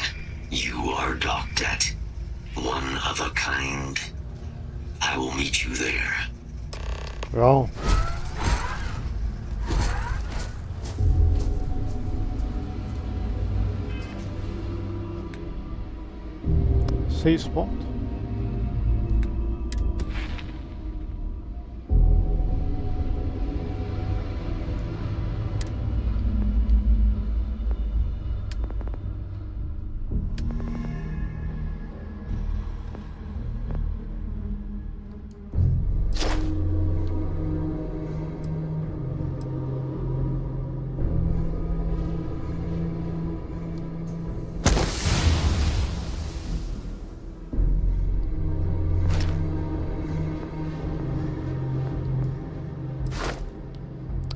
You are docked at one of a kind. I will meet you there. Wrong. 6 pontos.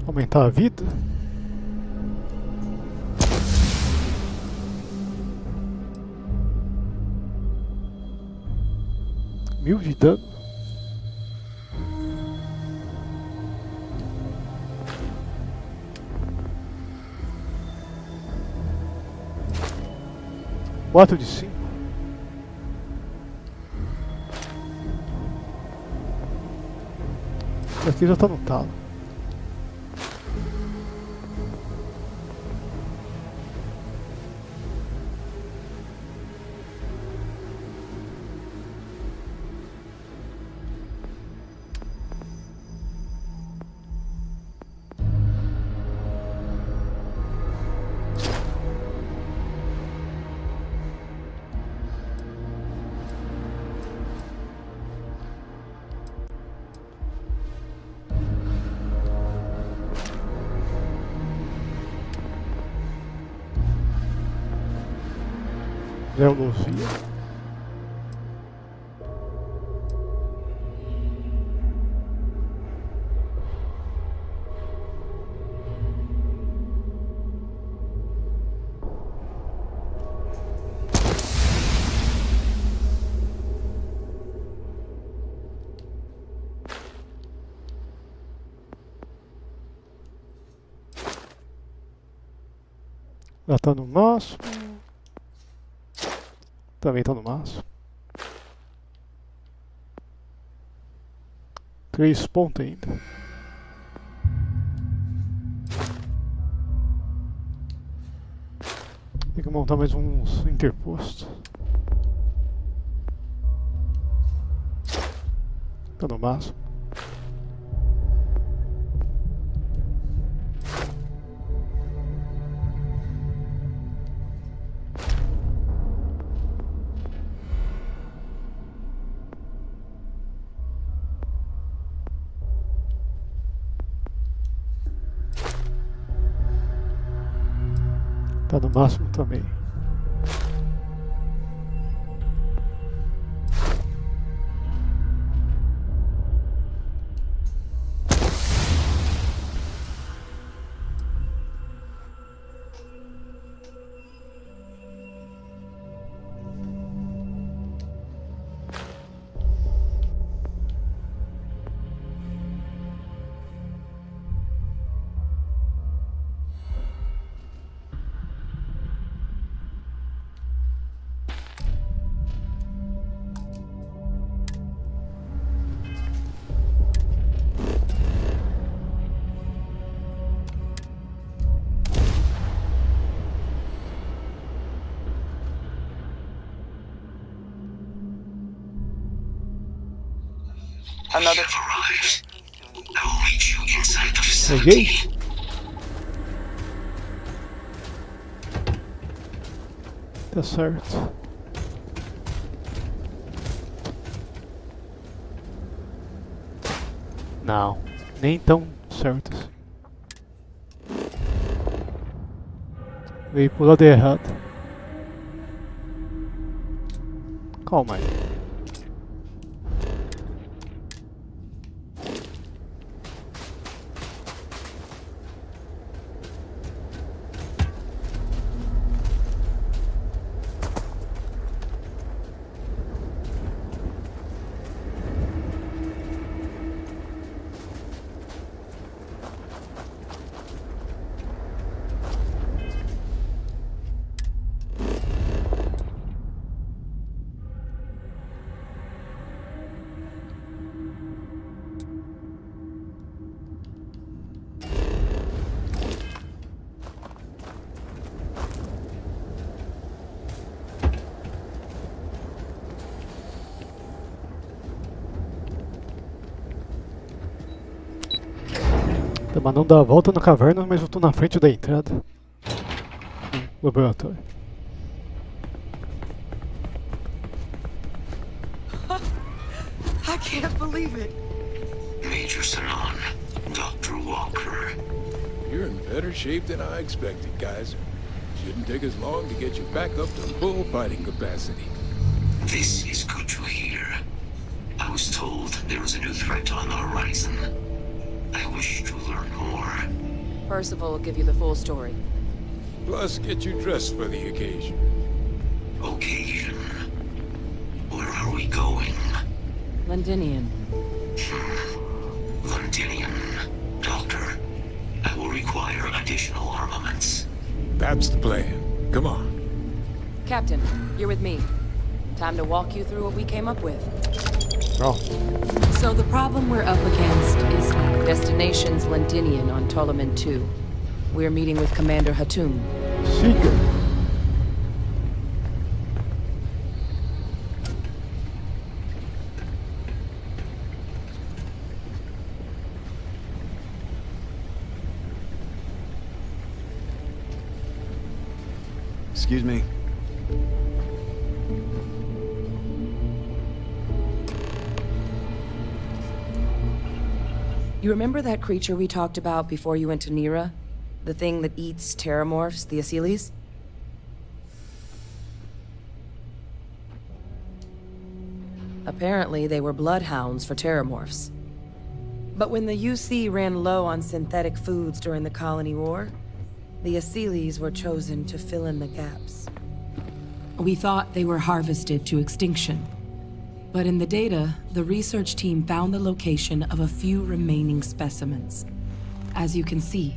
Aumentar a vida. Mil de dano. Quatro de 5. Aqui já tá no talo. Geologia. Já tá no máximo. Também tá no máximo. 3 pontos ainda. Tem que montar mais uns interpostos. Tá no máximo. Tá no máximo também. Another arrived. I will meet you inside the facility. Tá certo. Não, nem tão certos. Veio pro lado errado. Calma aí. Tá mandando dar a volta na caverna, mas eu tô na frente da entrada do laboratório. I can't believe it. Major Sanon, Dr. Walker. You're in better shape than I expected, Kaiser. Shouldn't take us long to get you back up to full fighting capacity. This is good to hear. I was told there was a new threat on the horizon. I wish to learn more. Percival will give you the full story. Plus, get you dressed for the occasion. Occasion? Where are we going? Londinian. Londinian. Doctor, I will require additional armaments. That's the plan. Come on. Captain, you're with me. Time to walk you through what we came up with. Oh. So the problem we're up against is destination's Londinian on Ptolemy 2. We're meeting with Commander Hatum. Seeker. Excuse me. You remember that creature we talked about before you went to Nira? The thing that eats terramorphs, the Asyles? Apparently, they were bloodhounds for terramorphs. But when the UC ran low on synthetic foods during the Colony War, the Asyles were chosen to fill in the gaps. We thought they were harvested to extinction. But in the data, the research team found the location of a few remaining specimens. As you can see,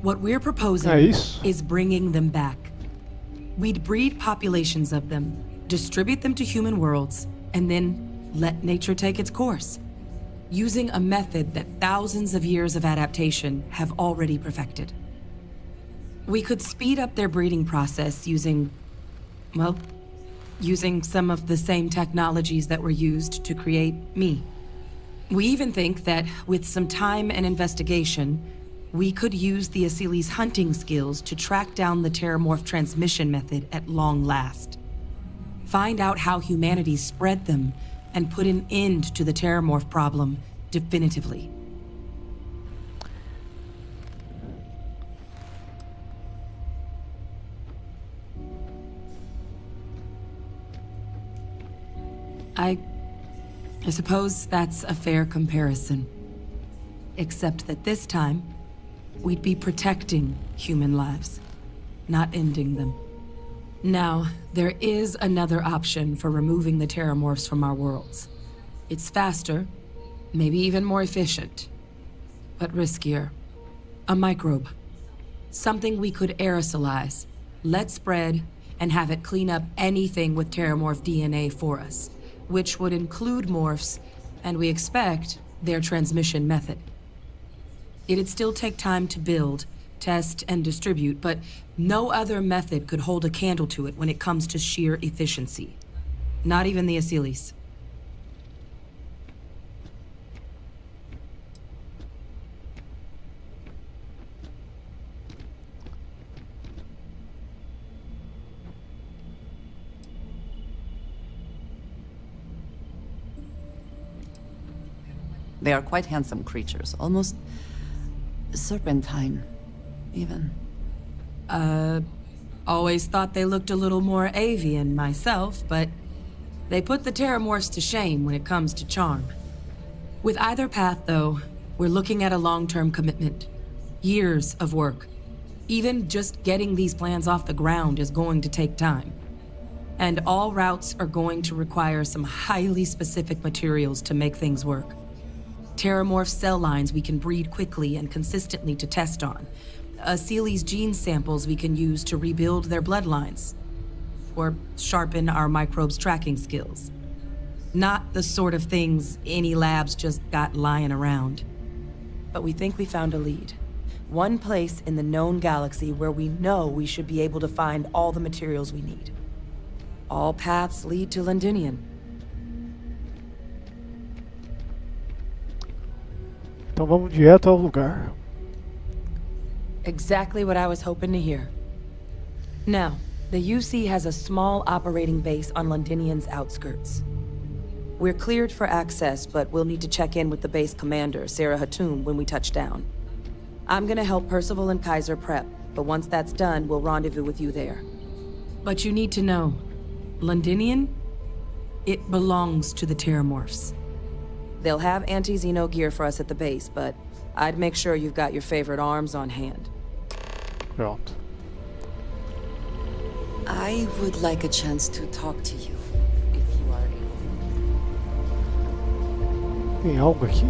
what we're proposing is bringing them back. We'd breed populations of them, distribute them to human worlds, and then let nature take its course, using a method that thousands of years of adaptation have already perfected. We could speed up their breeding process using some of the same technologies that were used to create me. We even think that with some time and investigation, we could use the Asyles' hunting skills to track down the terramorph transmission method at long last. Find out how humanity spread them and put an end to the terramorph problem definitively. I suppose that's a fair comparison. Except that this time, we'd be protecting human lives, not ending them. Now, there is another option for removing the terramorphs from our worlds. It's faster, maybe even more efficient, but riskier. A microbe. Something we could aerosolize, let spread, and have it clean up anything with terramorph DNA for us, which would include morphs, and we expect their transmission method. It'd still take time to build, test, and distribute, but no other method could hold a candle to it when it comes to sheer efficiency. Not even the Asyles. They are quite handsome creatures, almost serpentine, even. Always thought they looked a little more avian myself, but they put the Terramorphs to shame when it comes to charm. With either path, though, we're looking at a long-term commitment. Years of work. Even just getting these plans off the ground is going to take time. And all routes are going to require some highly specific materials to make things work. Terramorph cell lines we can breed quickly and consistently to test on. Seeley's gene samples we can use to rebuild their bloodlines. Or sharpen our microbes tracking skills. Not the sort of things any labs just got lying around. But we think we found a lead. One place in the known galaxy where we know we should be able to find all the materials we need. All paths lead to Londinium. Então vamos direto ao lugar. Exactly what I was hoping to hear. Now, the UC has a small operating base on Londinium's outskirts. We're cleared for access, but we'll need to check in with the base commander, Sarah Hatum, when we touch down. I'm gonna help Percival and Kaiser prep, but once that's done, we'll rendezvous with you there. But you need to know, Londinium, it belongs to the Terramorphs. They'll have anti-Xeno gear for us at the base, but I'd make sure you've got your favorite arms on hand. Pronto. I would like a chance to talk to you, if you are able. Tem algo aqui?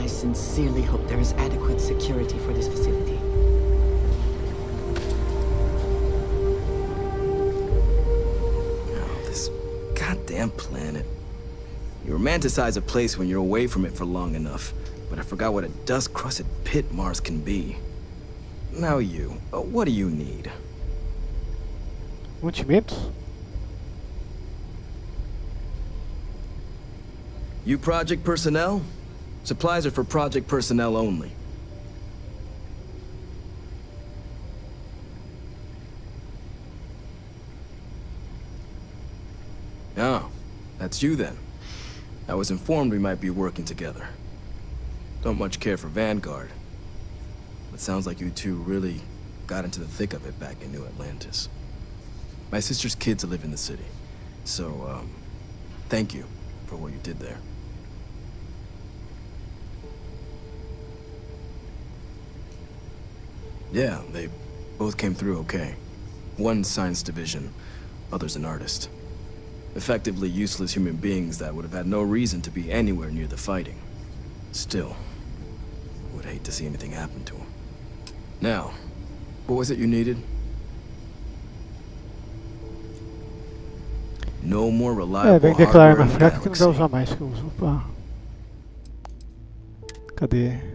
I sincerely hope there is adequate security for this facility. Oh, this goddamn planet. You romanticize a place when you're away from it for long enough, but I forgot what a dust-crusted pit Mars can be. Now you, what do you need? Mantimentos? You project personnel? Supplies are for project personnel only. Oh, that's you then. I was informed we might be working together. Don't much care for Vanguard. But sounds like you two really got into the thick of it back in New Atlantis. My sister's kids live in the city. So, thank you for what you did there. Yeah, they both came through okay. One science division, other's an artist. Effectively useless human beings that would have had no reason to be anywhere near the fighting. Still, would hate to see anything happen to them. Now, what was it you needed? No more reliable Vem declarar hardware na in the fraca que não vai galaxy. usar mais, que eu uso pra... Cadê?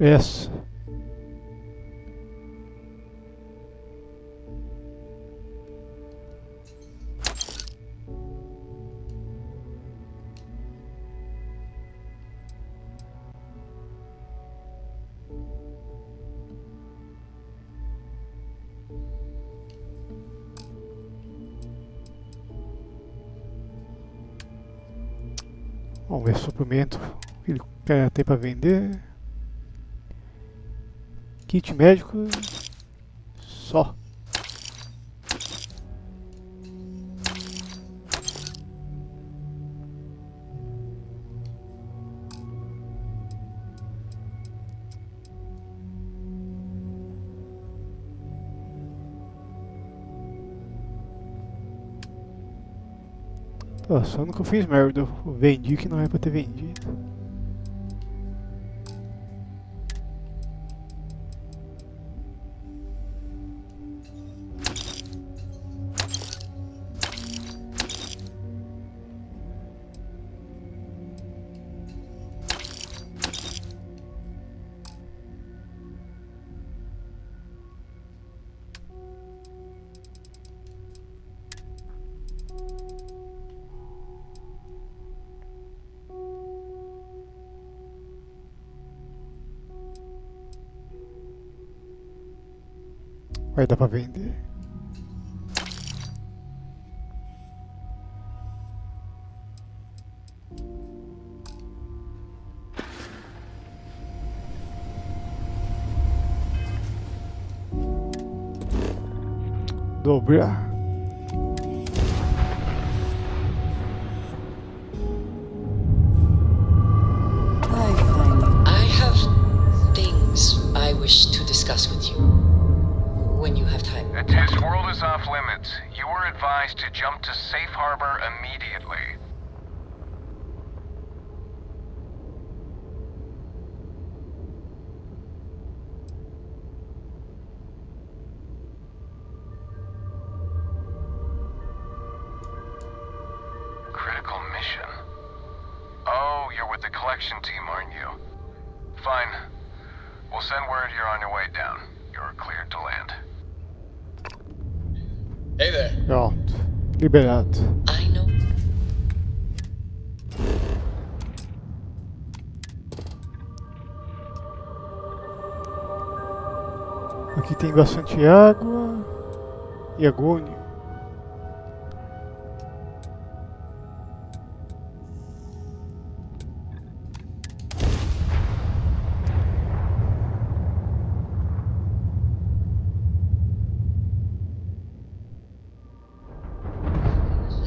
Yes. Vamos ver suplemento que ele tem para vender. Kit médico. Só. Tô achando que eu fiz merda. Eu vendi que não é pra ter vendido. Vai dar pra vender. Dobrar. I have things I wish to discuss with you. When you have time. This world is off limits. You were advised to jump to safe harbor immediately. Critical mission. Oh, you're with the collection team, aren't you? Fine. We'll send word you're on your way down. You're cleared to land. Hey there. Pronto. Liberado. I know. Aqui tem bastante água e agônio.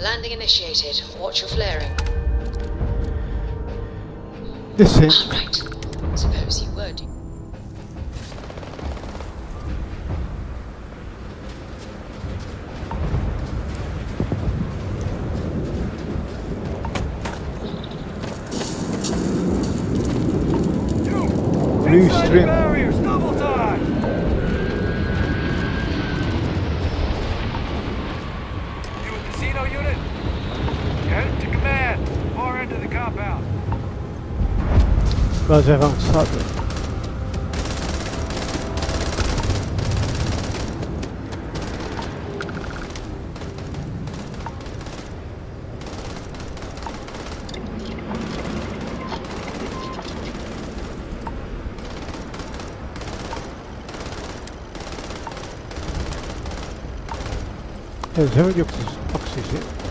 Landing initiated. Watch your flaring. Descendo. Right. Suppose you were. Blue stream. Barriers, double time! You a casino unit? Head to command. Far end of the compound. Base avançada. Reserva de oxigênio.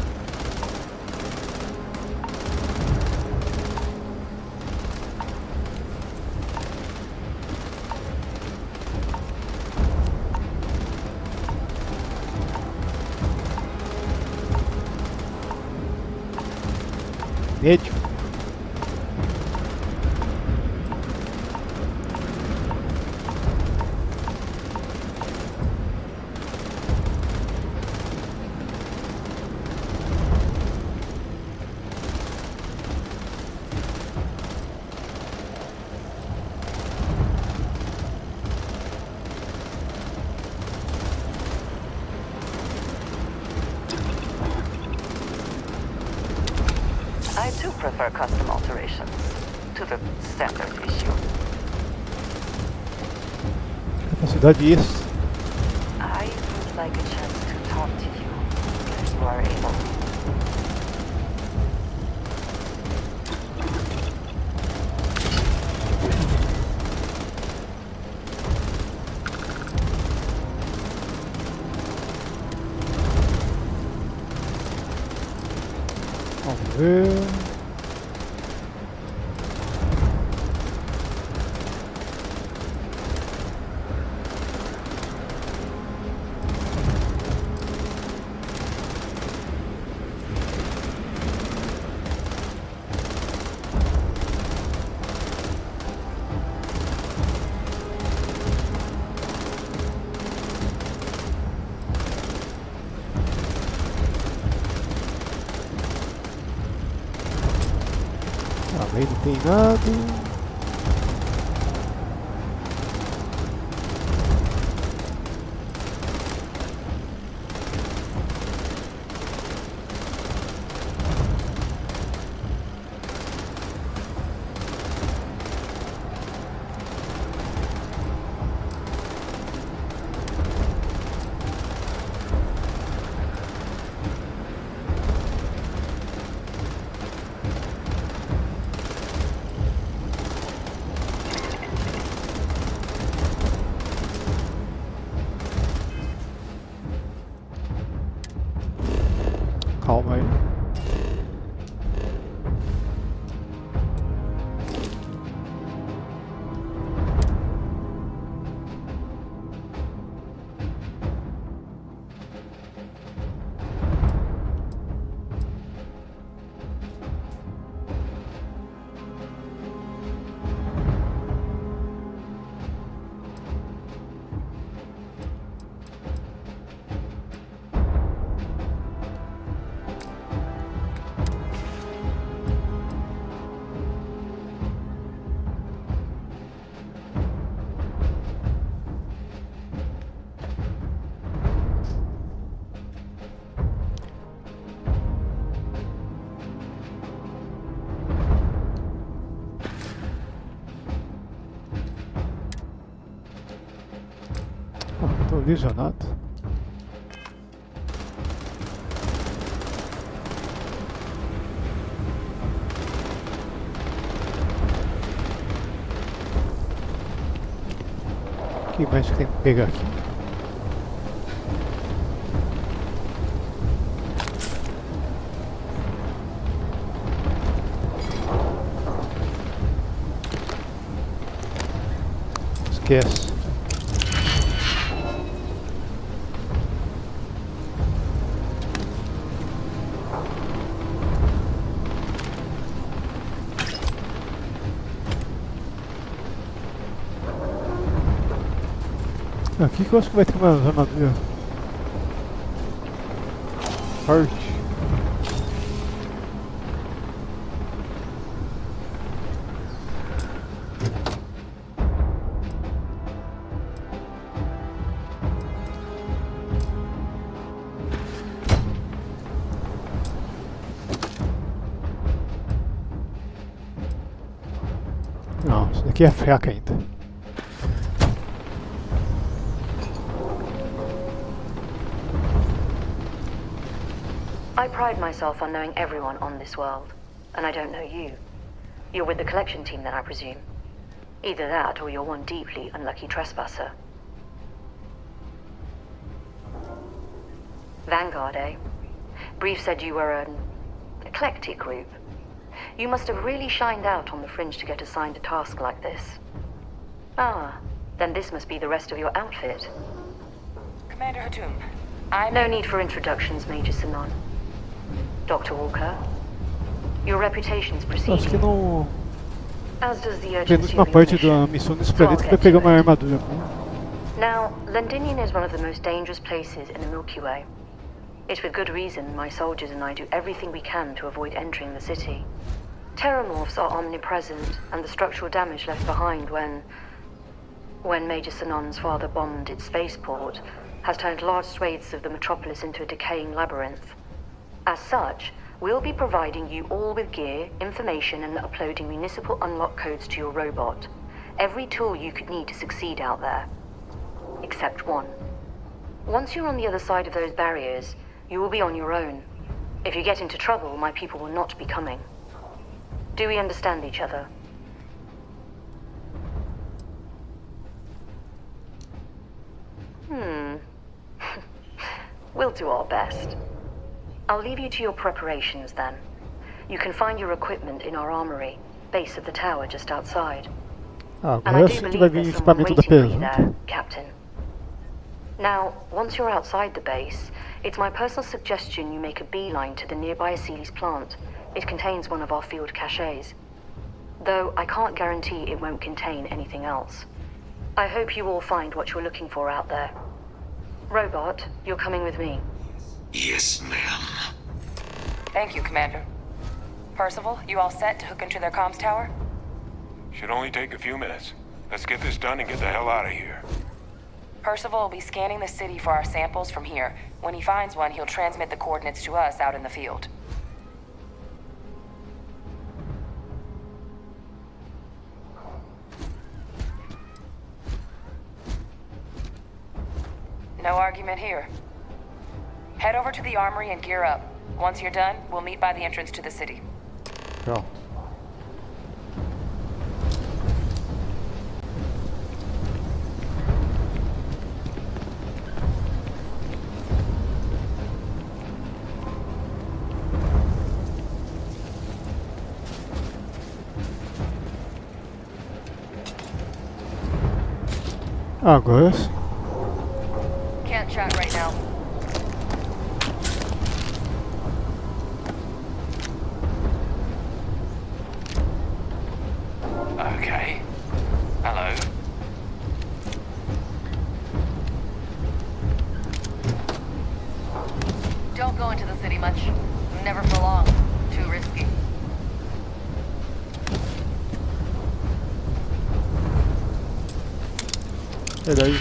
Médio. I too prefer custom alterations to the standard issue. Capacidade extra. I would like a chance to talk to you if you are able. Vamos ver. Também não tem nada. Calma aí. Tô lesionado. O que mais que tem que pegar aqui? Esquece. Aqui que eu acho que vai ter uma armadura parte. Não, isso daqui é fraca ainda. I pride myself on knowing everyone on this world, and I don't know you. You're with the collection team then, I presume. Either that, or you're one deeply unlucky trespasser. Vanguard, eh? Brief said you were an eclectic group. You must have really shined out on the fringe to get assigned a task like this. Ah, then this must be the rest of your outfit. Commander Hatum, No need for introductions, Major Sinon. Dr. Walker, your reputation's Acho que proceeding. no As does the urgency penúltima of your parte mission. da missão nesse planeta vai pegar uma armadura. Now, Londinian is one of the most dangerous places in the Milky Way. It's with good reason my soldiers and I do everything we can to avoid entering the city. Terramorphs are omnipresent, and the structural damage left behind when Major Sinon's father bombed its spaceport has turned large swathes of the metropolis into a decaying labyrinth. As such, we'll be providing you all with gear, information, and uploading municipal unlock codes to your robot. Every tool you could need to succeed out there. Except one. Once you're on the other side of those barriers, you will be on your own. If you get into trouble, my people will not be coming. Do we understand each other? We'll do our best. I'll leave you to your preparations then. You can find your equipment in our armory, base of the tower just outside. And I Agora do sim que believe vai vir there's someone equipamento da waiting for you pesada. there, Captain. Now, once you're outside the base, it's my personal suggestion you make a beeline to the nearby Aceles plant. It contains one of our field caches. Though I can't guarantee it won't contain anything else. I hope you all find what you're looking for out there. Robot, you're coming with me. Yes, ma'am. Thank you, Commander. Percival, you all set to hook into their comms tower? Should only take a few minutes. Let's get this done and get the hell out of here. Percival will be scanning the city for our samples from here. When he finds one, he'll transmit the coordinates to us out in the field. No argument here. Head over to the armory and gear up. Once you're done, we'll meet by the entrance to the city. Pronto. Agora sim. Can't chat right now. Okay. Hello. Don't go into the city much. Never for long. Too risky. Peraí.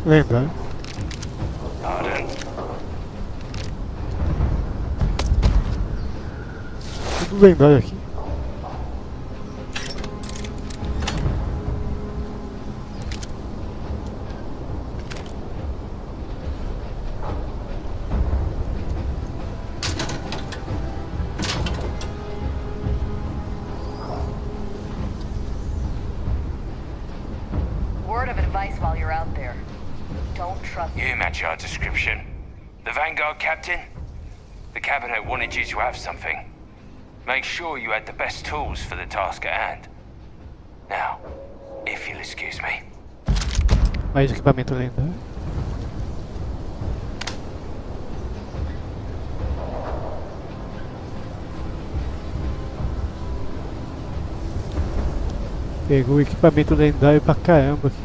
Lembra? Pardon? Tudo lembrar aqui. Word of advice while you're out there. Don't trust You match our description. The Vanguard captain? The cabinet wanted you to have something. Make sure you had the best tools for the task at hand. Now, if you'll excuse me. Mais equipamento lendário. Pegou equipamento lendário pra caramba aqui.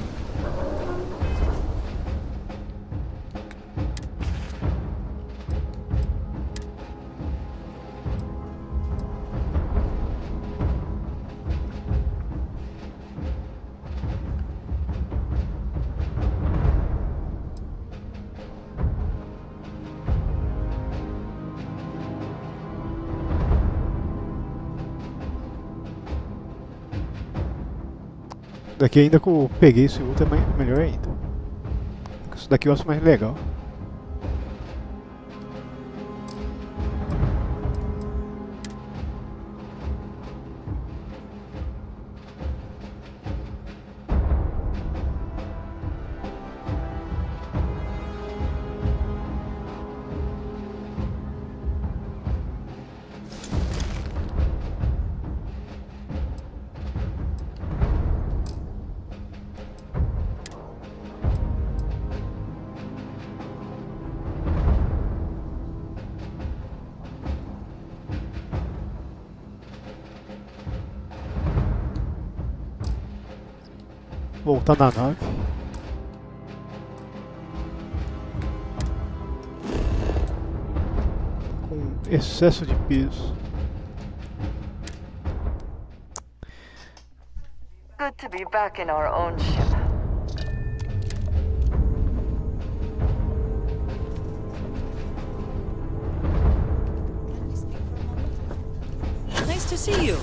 Daqui ainda que eu peguei esse outro é melhor ainda. Isso daqui eu acho mais legal. Voltar na nave. Com excesso de peso. Good to be back in our own ship. Nice to see you.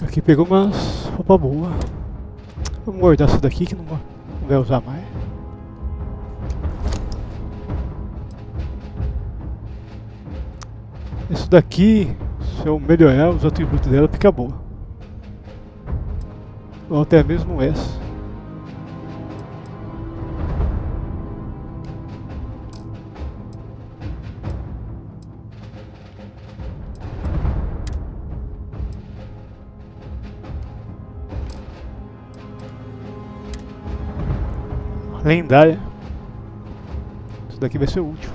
Aqui pegou umas roupa boa. Vamos guardar essa daqui que não vai usar mais. Isso daqui, se eu melhorar os atributos dela, fica boa. Ou até mesmo essa. Lendária. Isso daqui vai ser útil.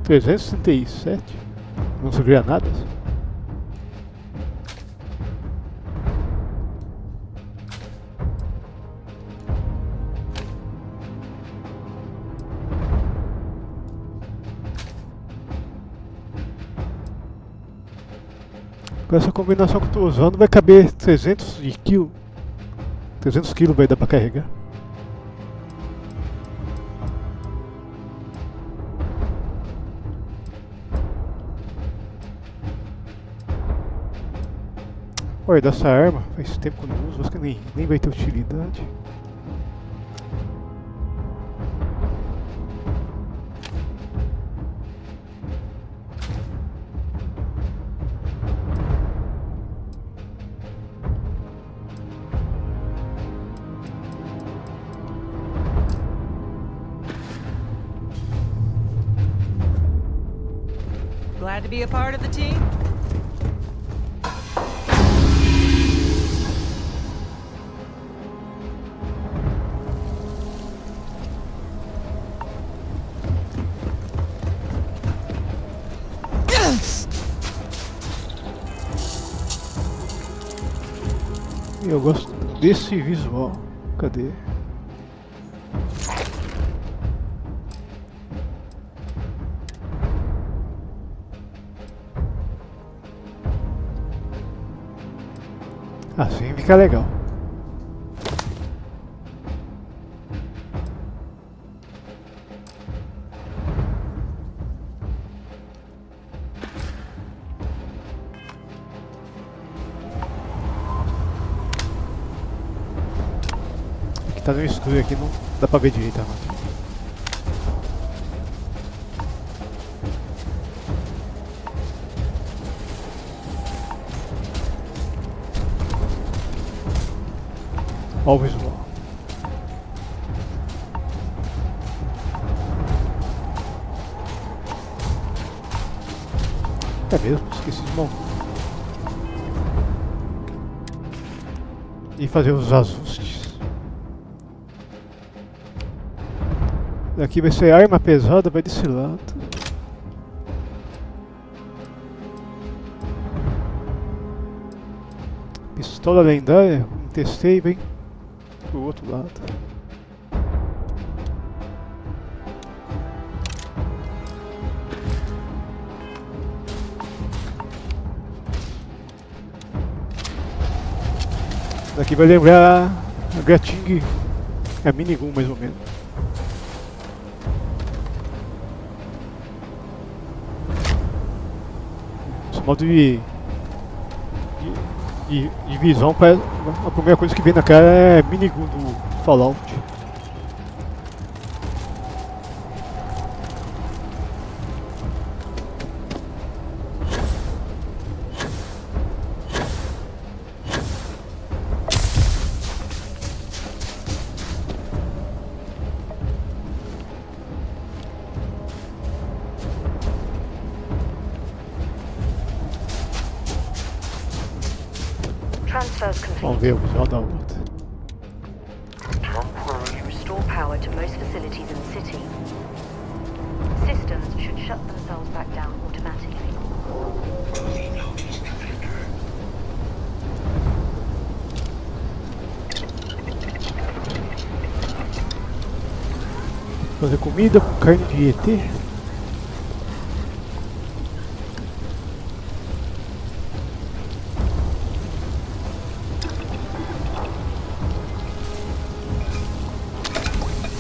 $367. Lança-granadas. Com essa combinação que eu estou usando vai caber 300 kg. 300 kg vai dar para carregar. Olha, dessa arma, faz tempo que eu não uso, acho que nem vai ter utilidade. Glad to be a part of the team? Eu gosto desse visual. Cadê? Assim fica legal. Aqui tá no escuro, aqui não dá pra ver direito, mano. Olha o visual. É mesmo, esqueci de montar. E fazer os ajustes. Daqui vai ser arma pesada, vai desse lado. Pistola lendária, testei bem. Pro outro lado. Daqui vai lembrar a Grating, a minigun mais ou menos. Esse modo de visão, a primeira coisa que vem na cara é minigun do Fallout. Vamos ver o visual da outra. Restore power to most facilities in the city. Systems should shut themselves back down automatically. Fazer comida com carne de ET.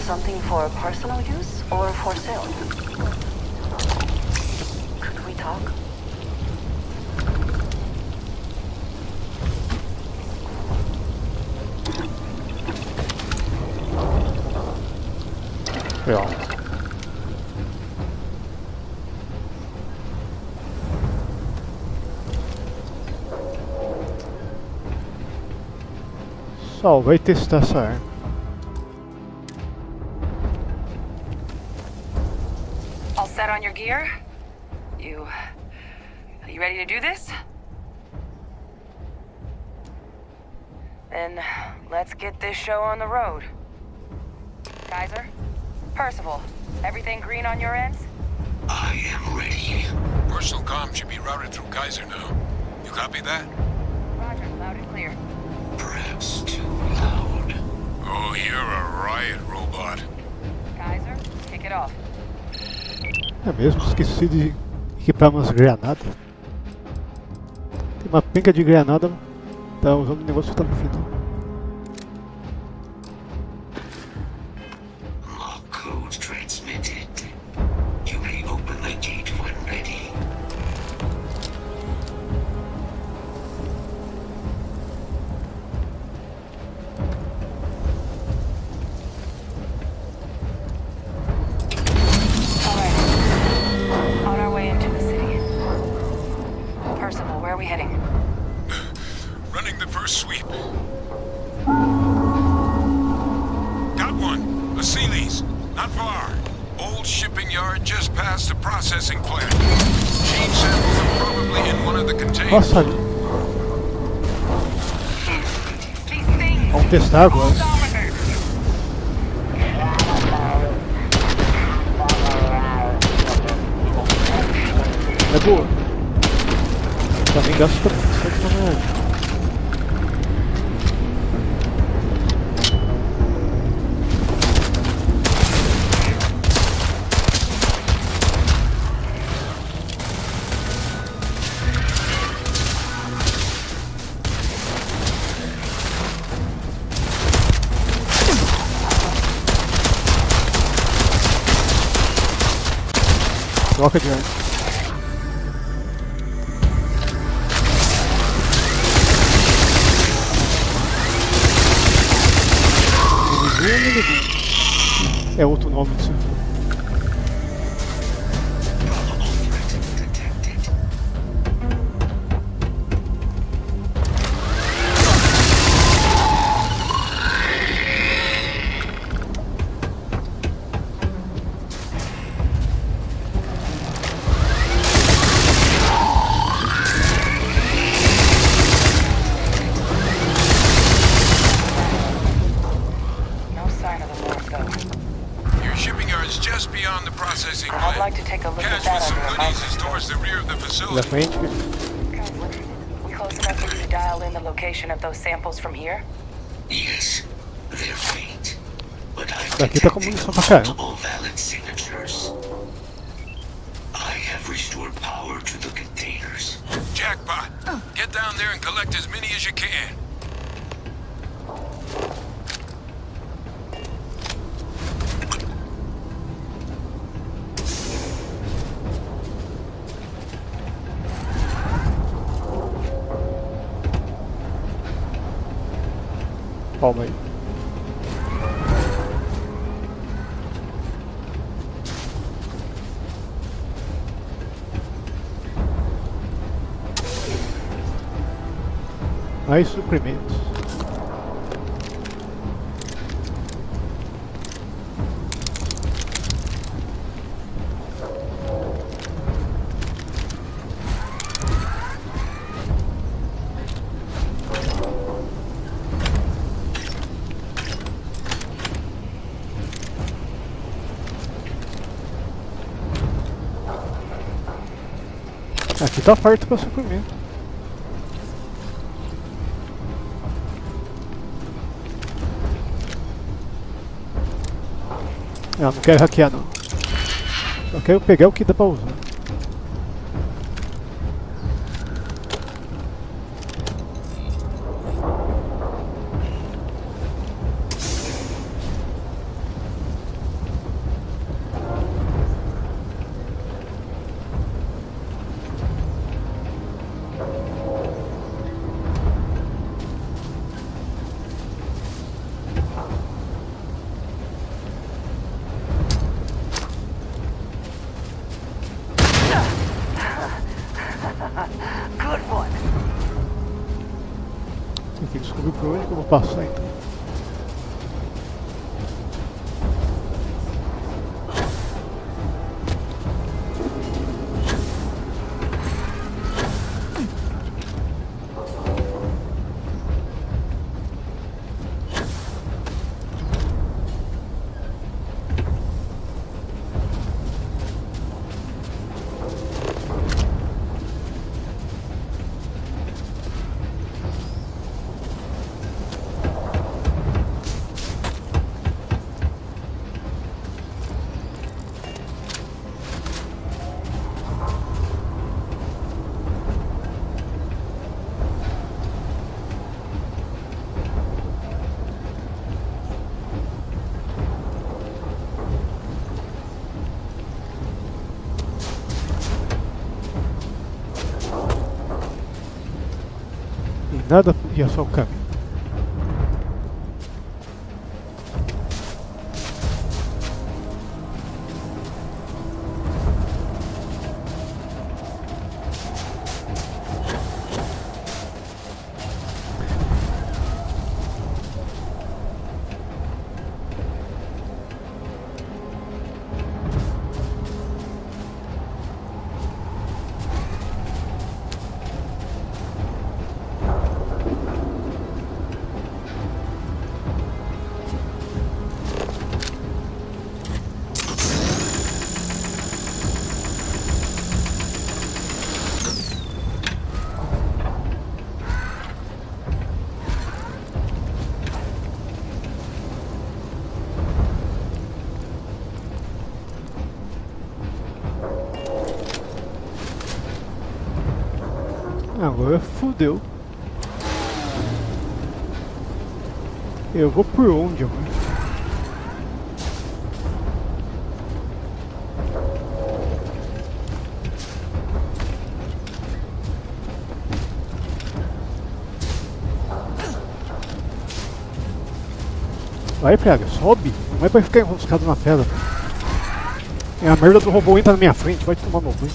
Something for personal use or for sale? Could we talk? Legal. Só vai testar essa arma. Set on your gear? You ready to do this? Then let's get this show on the road. Kaiser? Percival, everything green on your ends? I am ready. Personal comm should be routed through Kaiser now. You copy that? Roger, loud and clear. Perhaps too loud. Oh, you're a riot robot. Kaiser, kick it off. É mesmo, esqueci de equipar umas granadas. Tem uma penca de granada, tá usando o negócio que tá no final. Lock code transmitted. You may open the gate when ready. just past the processing plant. Gene samples are probably in one of the containers. Nossa, vamos testar agora. É boa. Também gasta muito também. Troca de arma. É outro nome disso. Da frente. We close enough for you to dial in the location of those samples from here? Yes, they're faint, but I've Daqui tá com munição pra caramba. multiple valid signatures. I have restored power to the containers. Jackpot! Get down there and collect as many as you can. Calma aí. Mais suprimentos. Aqui tá farto pra suprimento. Não quero hackear não. Só quero pegar o que dá pra usar. Tem que descobrir por onde que eu vou passar então. Nada ia só o caminho. Agora fudeu. Eu vou por onde agora? Vai, Praga, sobe. Não é pra ficar enroscado na tela. É, a merda do robô entra na minha frente, vai tomar no banho.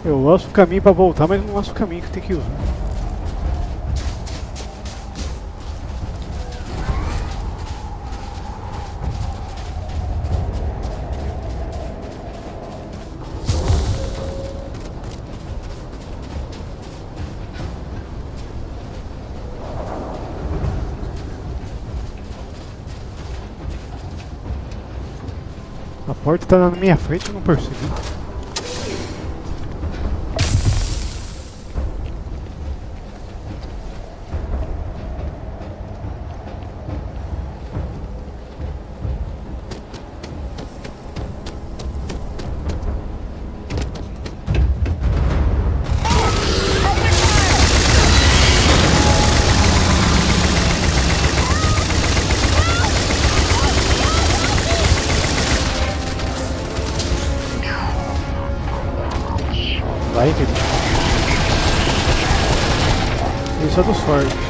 Eu lanço o caminho pra voltar, mas não lanço o caminho que tem que usar. A porta tá na minha frente e não percebi. Vai, querido. Isso é dos fortes.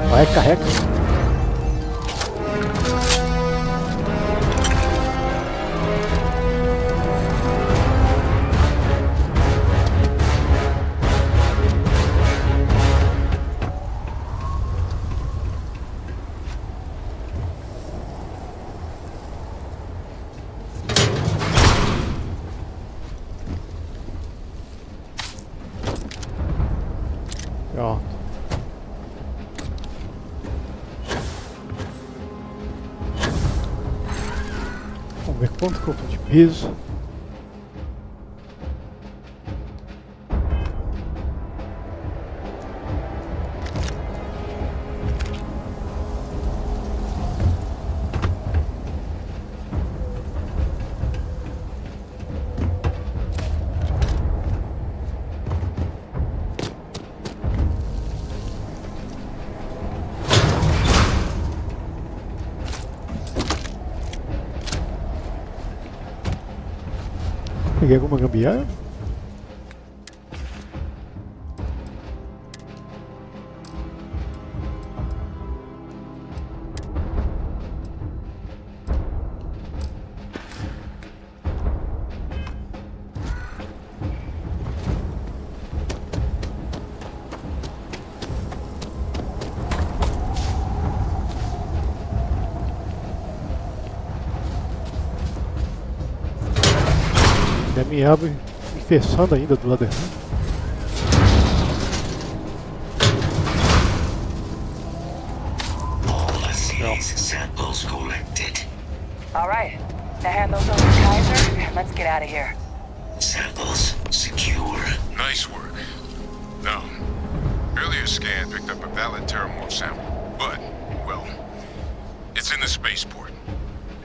Vai, carrega. Ó. Vamos ver quanto que eu tô de peso. Peguei alguma gambiarra? Me abre fechando ainda do lado errado. Samples collected. All right. Now hand those over to Kaiser and let's get out of here. Samples secure. Nice work. No. Earlier scan picked up a valid Terramorph sample, but, well, it's in the spaceport.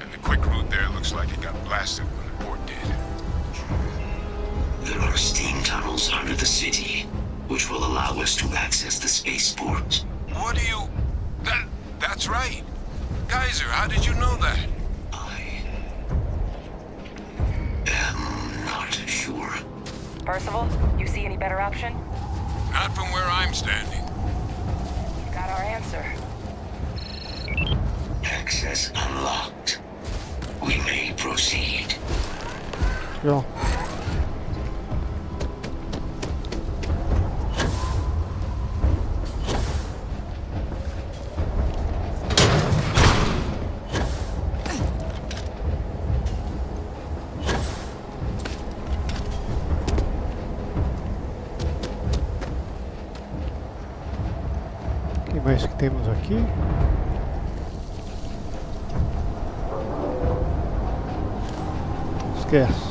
And the quick route there looks like it got blasted when the port did. There are steam tunnels under the city, which will allow us to access the spaceport. What do you... That's right. Kaiser, how did you know that? I'm not sure. Percival, you see any better option? Not from where I'm standing. You got our answer. Access unlocked. We may proceed. Ja. O que mais que temos aqui? Esquece.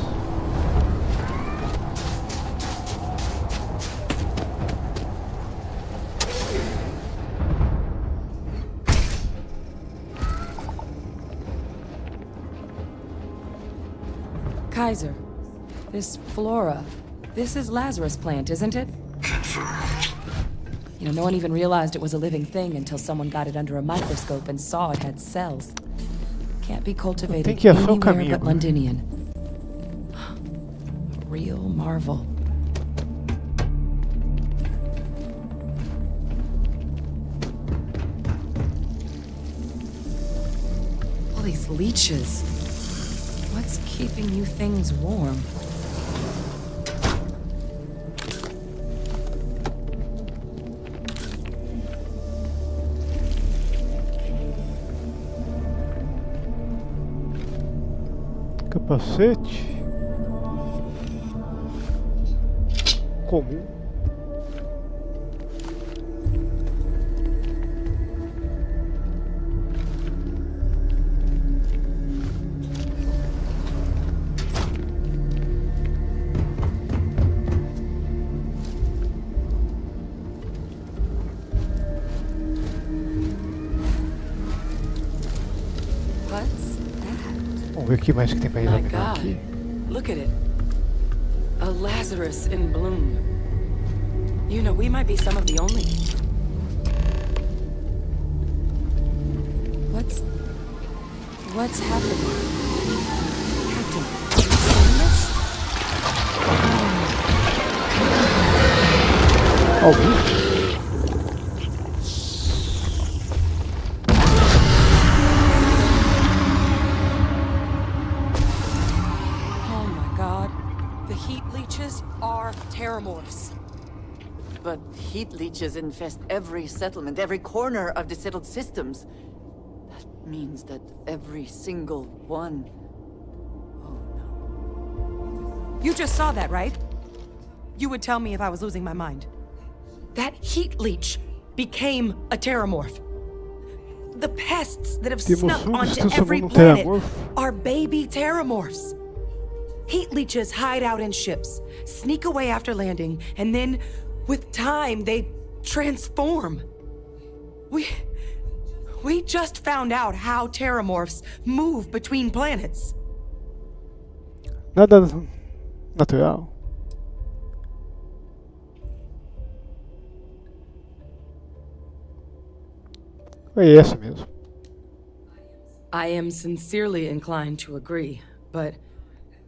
Kaiser, this flora, this is Lazarus plant, isn't it? You know, no one even realized it was a living thing until someone got it under a microscope and saw it had cells. Can't be cultivated anywhere but Londinian. A real marvel. All these leeches. What's keeping you things warm? Capacete comum. Vamos ver o que mais que tem pra examinar aqui. Look at it. A Lazarus in bloom. You know, we might be some of the only. What's happening? Captain, are you seeing this? Oh, Terramorphs. But heat leeches infest every settlement, every corner of the settled systems. That means that every single one... Oh no. You just saw that, right? You would tell me if I was losing my mind. That heat leech became a Terramorph. The pests that have snuck onto every planet are baby Terramorphs. Heat leeches hide out in ships, sneak away after landing, and then, with time, they transform. We just found out how Terramorphs move between planets. Nada natural. É essa mesmo. I am sincerely inclined to agree, but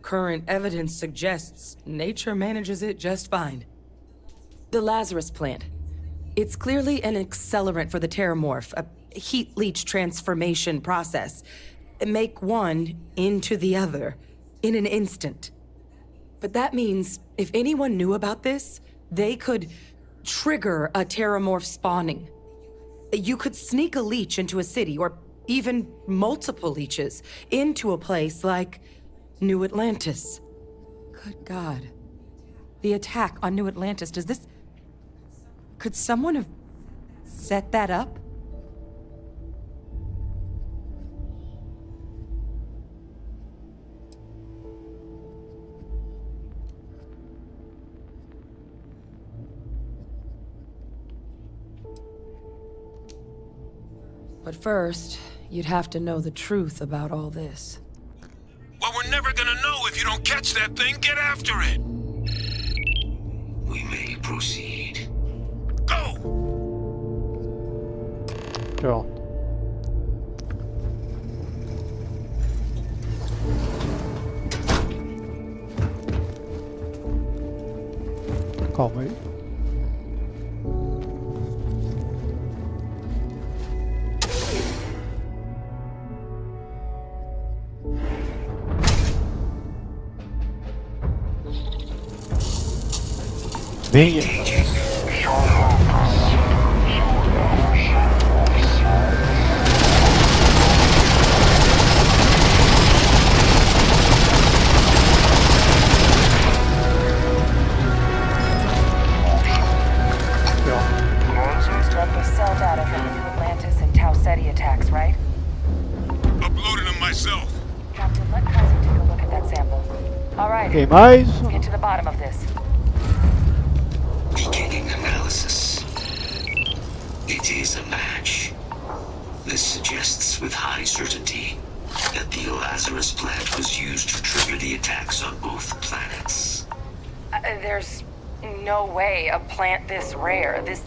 current evidence suggests nature manages it just fine. The Lazarus plant. It's clearly an accelerant for the Terramorph, a heat leech transformation process. Make one into the other in an instant. But that means if anyone knew about this, they could trigger a Terramorph spawning. You could sneak a leech into a city, or even multiple leeches, into a place like New Atlantis. Good God. The attack on New Atlantis, does this... Could someone have set that up? But first, you'd have to know the truth about all this. Well, we're never gonna know if you don't catch that thing. Get after it. We may proceed. Go! Pronto. Calma aí. Venha. Got the cell data from the New Atlantis and Tau Ceti attacks, right? Uploaded them myself. Captain, let Kaiser take a look at that sample. All right. Okay, mais. Let's get to the bottom of this. Beginning analysis. It is a match. This suggests with high certainty that the Lazarus plant was used to trigger the attacks on both planets. There's no way a plant this rare, this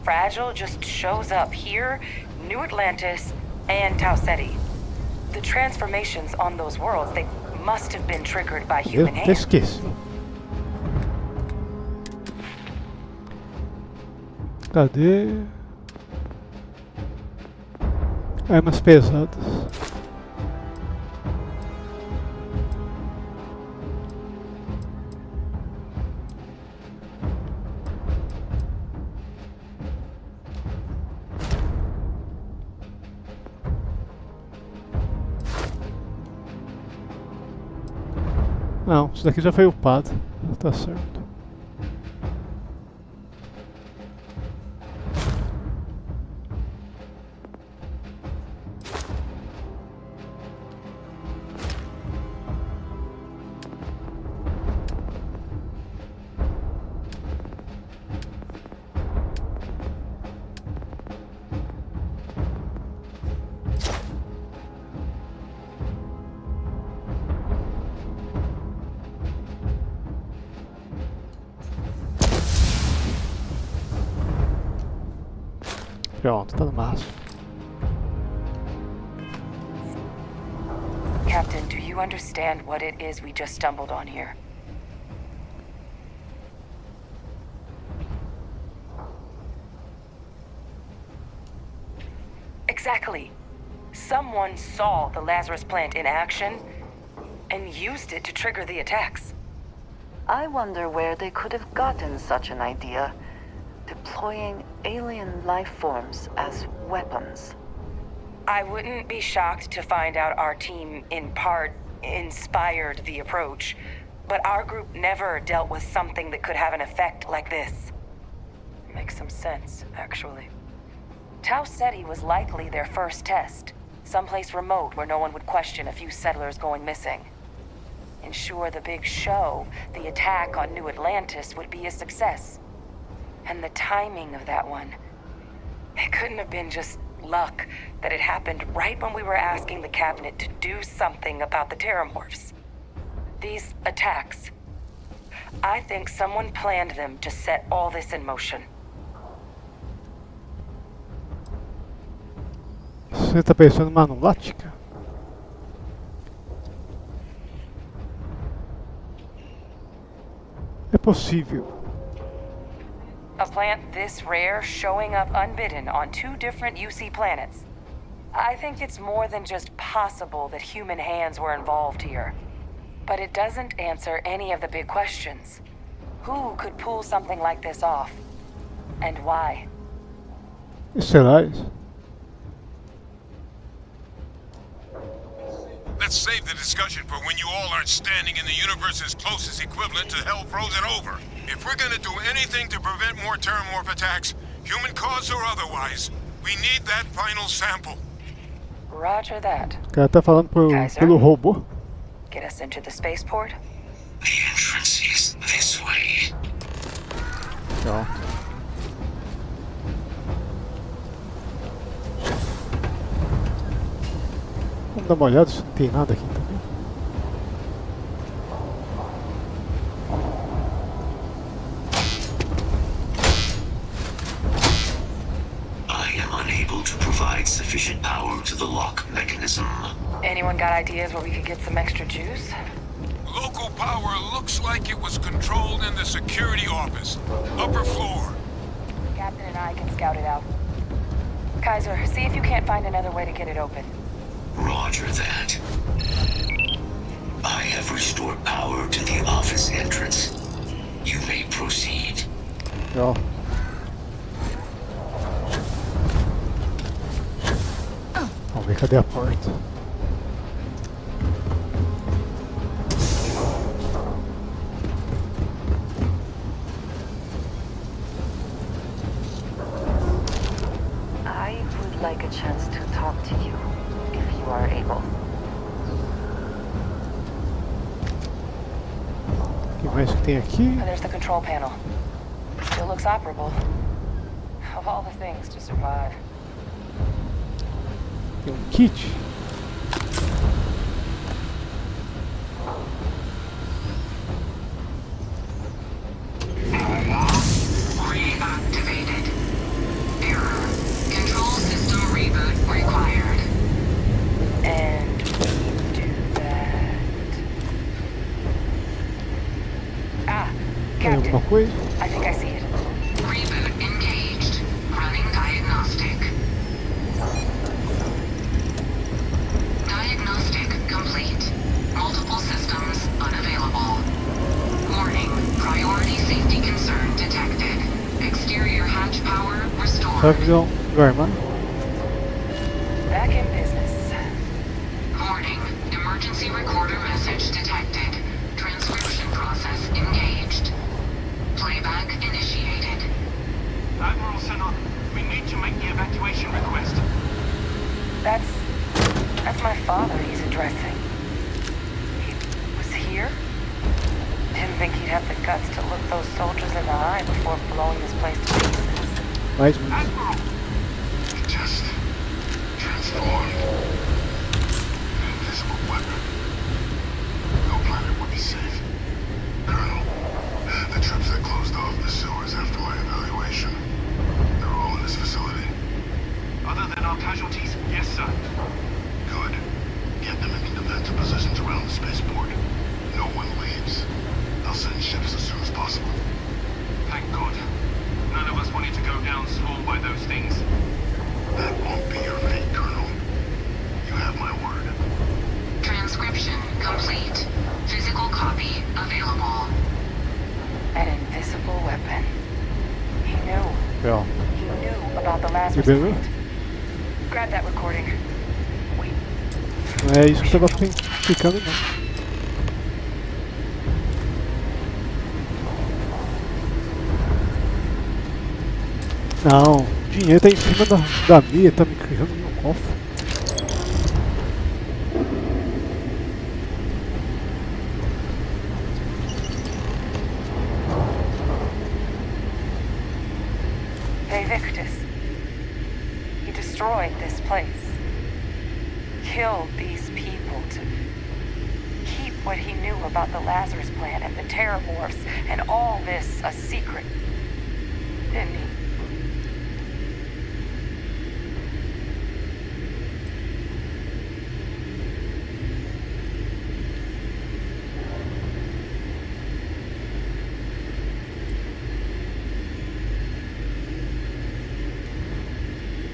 fragile, just shows up here, New Atlantis, and Tau Ceti. The transformations on those worlds, they must have been triggered by human hands. Esqueci. Cadê? Armas pesadas. Não, isso daqui já foi upado. Tá certo. Pronto, tá no máximo. Captain, do you understand what it is we just stumbled on here? Exactly. Someone saw the Lazarus plant in action and used it to trigger the attacks. I wonder where they could have gotten such an idea. Deploying alien life forms as weapons. I wouldn't be shocked to find out our team, in part, inspired the approach. But our group never dealt with something that could have an effect like this. Makes some sense, actually. Tau Ceti was likely their first test. Someplace remote where no one would question a few settlers going missing. Ensure the big show, the attack on New Atlantis, would be a success. And the timing of that one. It couldn't have been just luck that it happened right when we were asking the cabinet to do something about the terramorphs. These attacks. I think someone planned them to set all this in motion. Você tá pensando numa lunática? É possível. A plant this rare showing up unbidden on two different UC planets. I think it's more than just possible that human hands were involved here. But it doesn't answer any of the big questions. Who could pull something like this off? And why? Estelares. Let's save the discussion for when you all aren't standing in the universe's closest equivalent to hell frozen over. If we're gonna do anything to prevent more terramorph attacks, human cause or otherwise, we need that final sample. Roger that. O cara tá falando pelo robô. Get us into the spaceport? The entrance is this way. Pronto. Vamos dar uma olhada se não tem nada aqui também. I am unable to provide sufficient power to the lock mechanism. Anyone got ideas where we could get some extra juice? Local power looks like it was controlled in the security office. Upper floor. Captain and I can scout it out. Kaiser, see if you can't find another way to get it open. Roger that. I have restored power to the office entrance. You may proceed. Ja. Vamos ver, cadê a porta? I would like a chance to talk to you, if you are able. O que mais que tem aqui? There's the control panel. Still looks operable. Of all the things to survive. Tem kit. Reactivated. Error. Control system reboot required. And we do that. Ah, Tem alguma coisa? I think I see it. Reboot engaged. Running diagnostic. Diagnostic complete. Multiple systems unavailable. Warning. Priority safety concern detected. Exterior hatch power restored. Sabe um lugar mais? Back in business. Warning. Emergency recorder message detected. Transcription process engaged. Playback initiated. Admiral Senna, we need to make the evacuation request. That's my father he's addressing. He was here? Didn't think he'd have the guts to look those soldiers in the eye before blowing this place to pieces. Mais Admiral! Just transformed. An invisible weapon. No planet would be safe. Colonel, the troops that closed off the sewers after my evaluation, they're all in this facility. Other than our casualties, yes, sir. Good. Get them into defensive positions around the spaceport. No one leaves. I'll send ships as soon as possible. Thank God. None of us wanted to go down swarmed by those things. That won't be your fate, Colonel. You have my word. Transcription complete. Physical copy available. An invisible weapon. He knew. Ja. He knew about the Lazarus Beleza? plant. Grab that recording. Não é isso que eu tava ficando, não. Não, o dinheiro tá em cima da minha, tá me criando no meu cofre. Hey, Victus. He destroyed this place. Killed these people to keep what he knew about the Lazarus plant and the Terramorphs and all this a secret. Didn't he?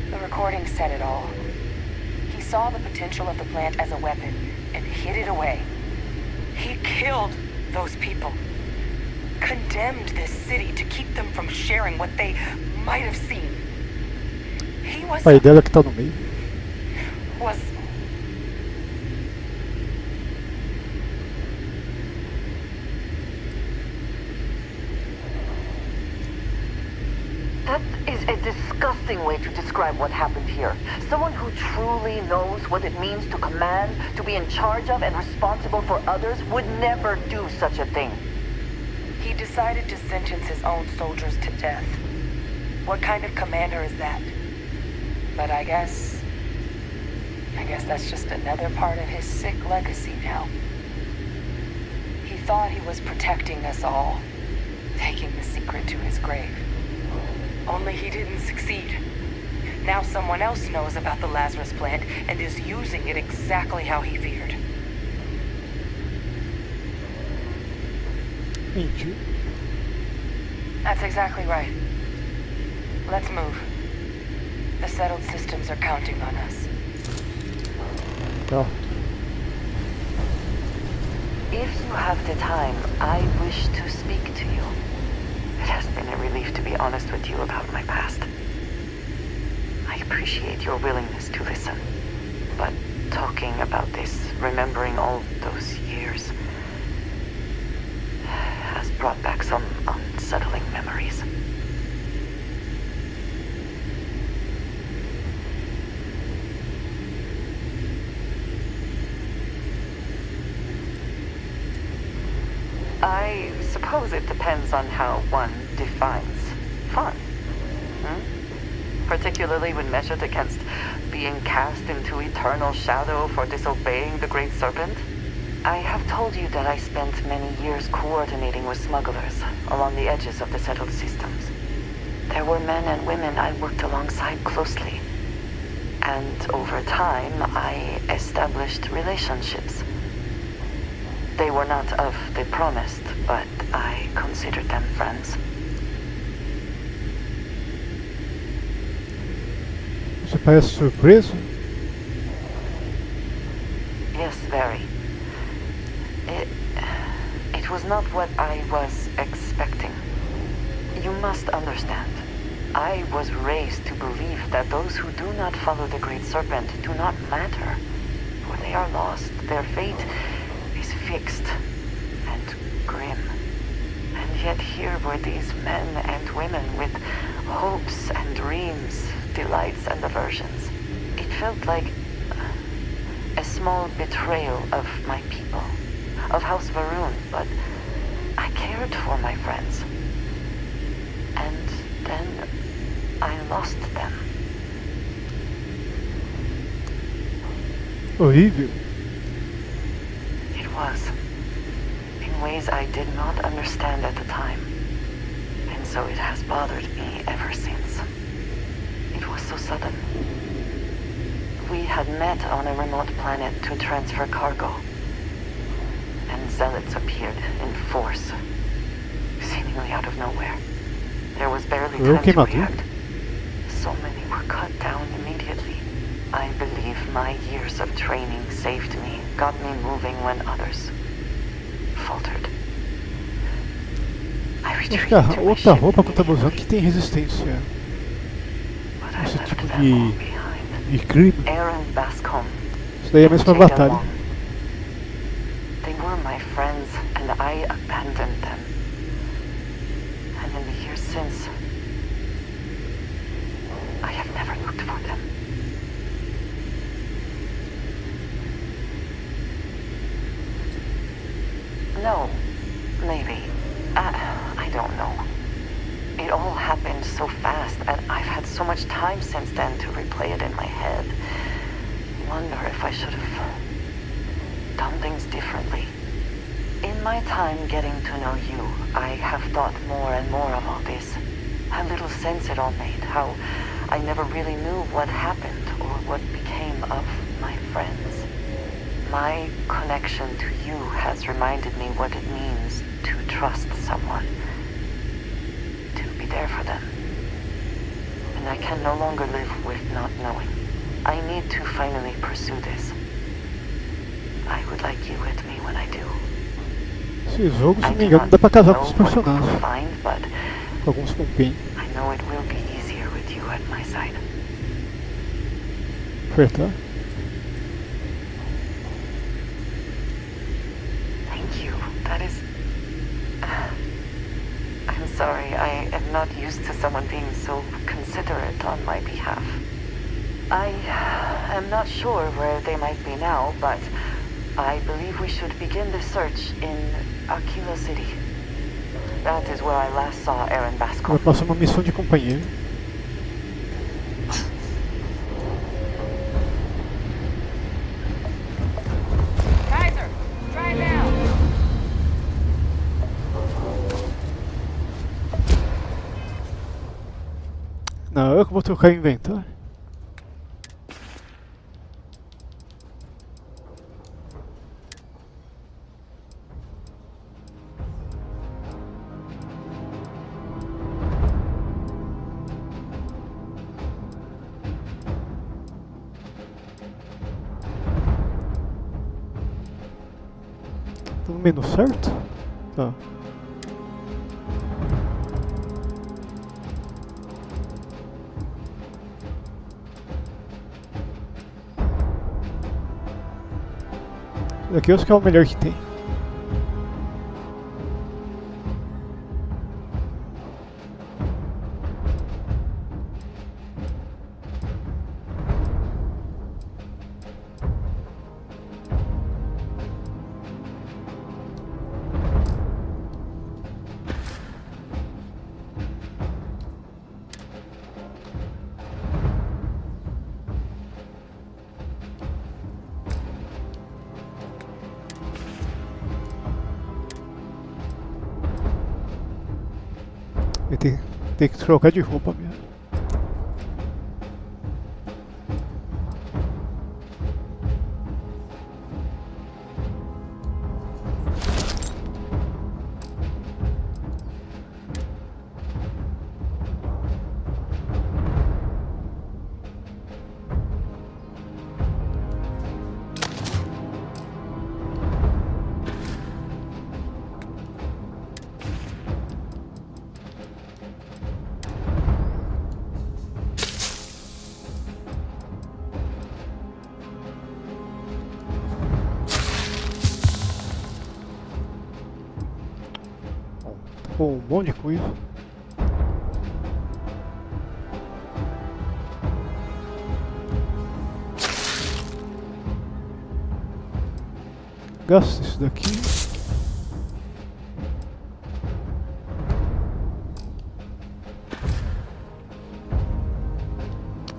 The recording said it all. He saw the potential of the plant as a weapon and hid it away. He killed those people. Condemned this city to keep them from sharing what they might have seen. He was... A ideia que tá no meio. Was... That is a disgusting way to describe what happened here. Someone who truly knows what it means to command, to be in charge of and responsible for others would never do such a thing. He decided to sentence his own soldiers to death. What kind of commander is that? But I guess I guess that's just another part of his sick legacy now. He thought he was protecting us all, taking the secret to his grave. Only he didn't succeed. Now someone else knows about the Lazarus plant and is using it exactly how he feared. That's exactly right. Let's move. The settled systems are counting on us. Tá. If you have the time, I wish to speak to you. It has been a relief to be honest with you about my past. I appreciate your willingness to listen. But talking about this, remembering all those years, has brought back some unsettling memories. I suppose it depends on how one defines fun. Particularly when measured against being cast into eternal shadow for disobeying the Great Serpent. I have told you that I spent many years coordinating with smugglers along the edges of the settled systems. There were men and women I worked alongside closely. And over time, I established relationships. They were not of the promised, but I considered them friends. Você parece surpreso? Yes, very. It was not what I was expecting. You must understand. I was raised to believe that those who do not follow the Great Serpent do not matter, for they are lost. Their fate is fixed and grim. And yet here were these men and women with hopes and dreams, delights and aversions. It felt like a small betrayal of my people, of House Varun, but I cared for my friends. And then I lost them. Horrível. It was. In ways I did not understand at the time. And so it has bothered me ever since. It was so sudden. We had met on a remote planet to transfer cargo. And zealots appeared in force, seemingly out of nowhere. There was barely time to react. So many were cut down immediately. I believe my years of training saved me, got me moving when others faltered. I retreated to my outra ship roupa que eu tava usando que tem resistência. Esse tipo de crime. Isso daí é mesmo pra batalha. They were my friends and I abandoned them. And in the years since, I have never looked for them. No, maybe. I don't know. It all happened so fast, and I've had so much time since then to replay it in my head. Wonder if I should have done things differently. In my time getting to know you, I have thought more and more of all this. How little sense it all made, how I never really knew what happened or what became of my friends. My connection to you has reminded me what it means to trust someone, to be there for them. And I can no longer live with not knowing. I need to finally pursue this. I would like you with me when I do. Esse jogo, se não me engano, dá pra casar com os personagens. Com alguns companheiros. I know it will be easier with you at my side. Apertar. Thank you. That is... I'm sorry. I am not used to someone being so considerate on my behalf. I am not sure where they might be now, but I believe we should begin the search in Aquila City. That is where I last saw Aaron Bascom. Vai passar uma missão de companheiro. Agora que eu vou trocar o inventário. Tô no menu certo? Tá. Esse daqui eu acho que é o melhor que tem. Tem que trocar de roupa mesmo. Com um monte de coisa. Gasta isso daqui.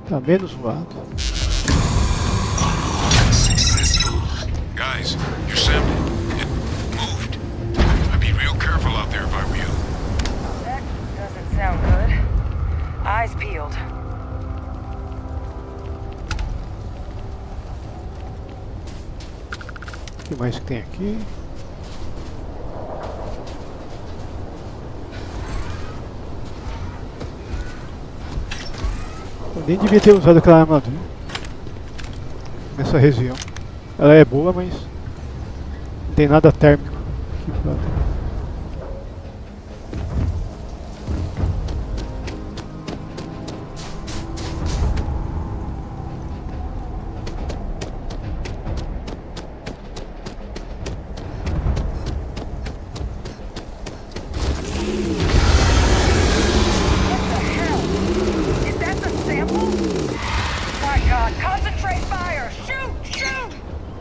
Tá menos zoado. Guys, your sample, it moved. I'd be real careful out there if I were you. That doesn't sound good. Eyes peeled. O que mais que tem aqui? Eu nem devia ter usado aquela armadura nessa região. Ela é boa, mas não tem nada térmico aqui pra...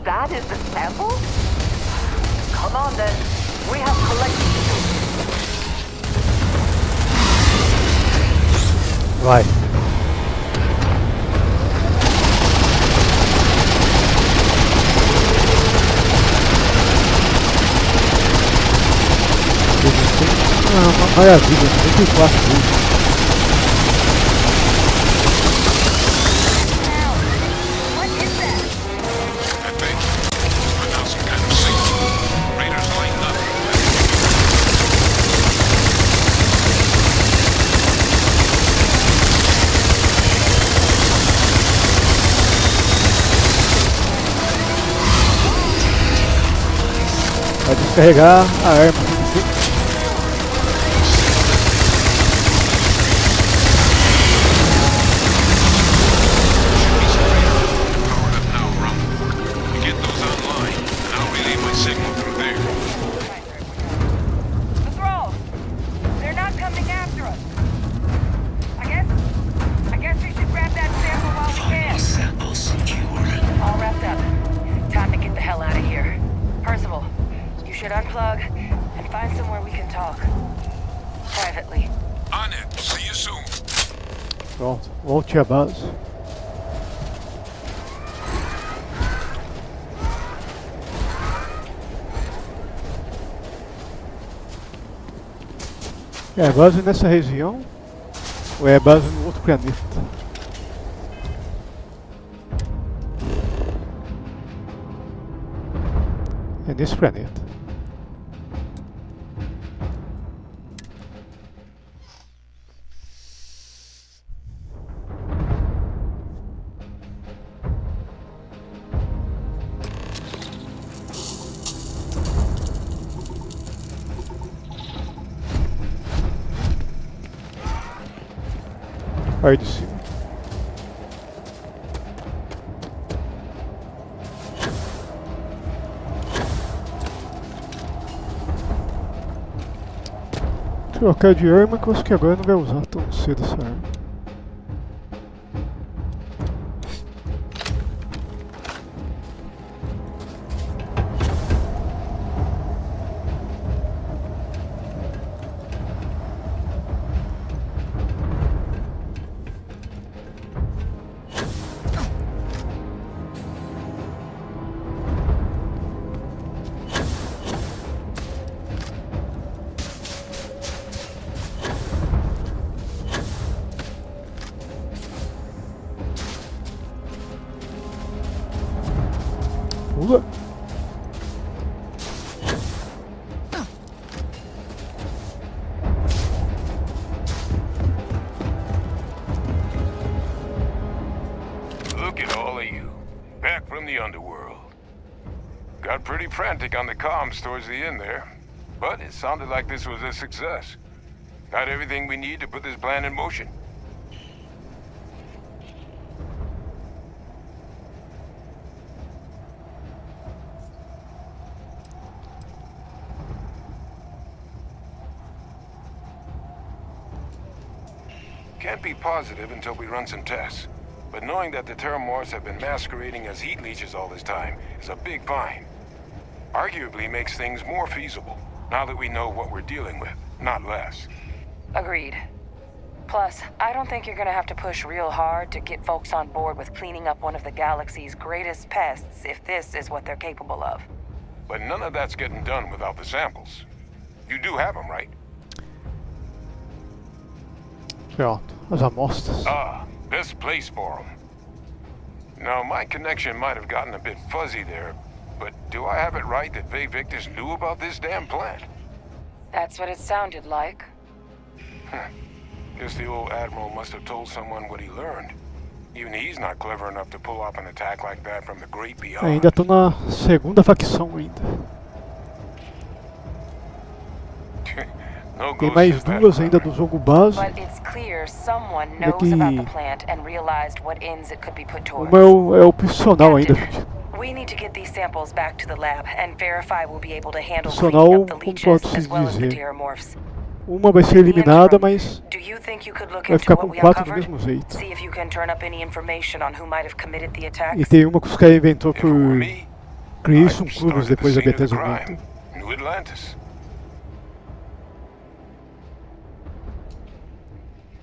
That is the sample? Come on then. We have collected to do. Vai. Uma maravilha, 24 vezes. Vai descarregar a arma. Unplug and find somewhere we can talk. Privately. On it. See you soon. Pronto, volte à base. A base nessa região, Ou é base no outro planeta? É nesse planeta. Aí de cima. Trocar de arma, que eu acho que agora não vai usar tão cedo essa arma. Pula. Look at all of you, back from the underworld. Got pretty frantic on the comms towards the end there, but it sounded like this was a success. Got everything we need to put this plan in motion. Can't be positive until we run some tests. But knowing that the Terramorphs have been masquerading as heat leeches all this time is a big find. Arguably makes things more feasible, now that we know what we're dealing with, not less. Agreed. Plus, I don't think you're gonna have to push real hard to get folks on board with cleaning up one of the galaxy's greatest pests if this is what they're capable of. But none of that's getting done without the samples. You do have them, right? Pronto, as amostras. Ah, best place for them. Now, my connection might have gotten a bit fuzzy there, but do I have it right that Faye Victus knew about this damn plant? That's what it sounded like. Guess the old Admiral must have told someone what he learned. Even he's not clever enough to pull off an attack like that from the great beyond. Ainda tô na segunda facção ainda. Tem mais duas ainda do jogo base. But it's clear someone knows about the plant and realized what ends it could be put towards. Uma é opcional ainda. We need to get these samples back to the lab and verify we'll be able to handle Opcional, cleaning up the como leeches pode-se as well as the dizer. Terramorphs. Uma vai ser eliminada, mas Do you think you could look vai into ficar what com we 4 do uncovered? mesmo jeito. See if you can turn up any information on who might have committed the attacks. E tem uma que os caras inventou por Creation Clubs depois da Bethesda inventou. New Atlantis.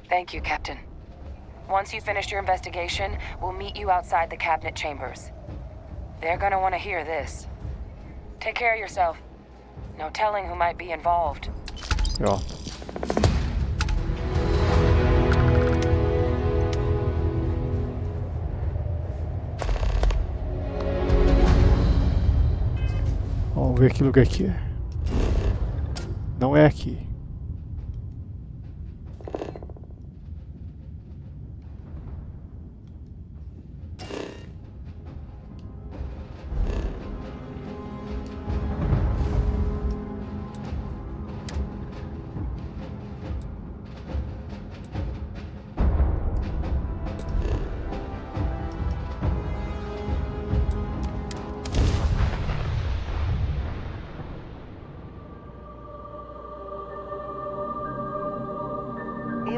Thank you, Captain. Once you've finished your investigation, we'll meet you outside the cabinet chambers. They're gonna want to hear this. Take care of yourself. No telling who might be involved. Ó. Vamos ver que lugar aqui é. Não é aqui.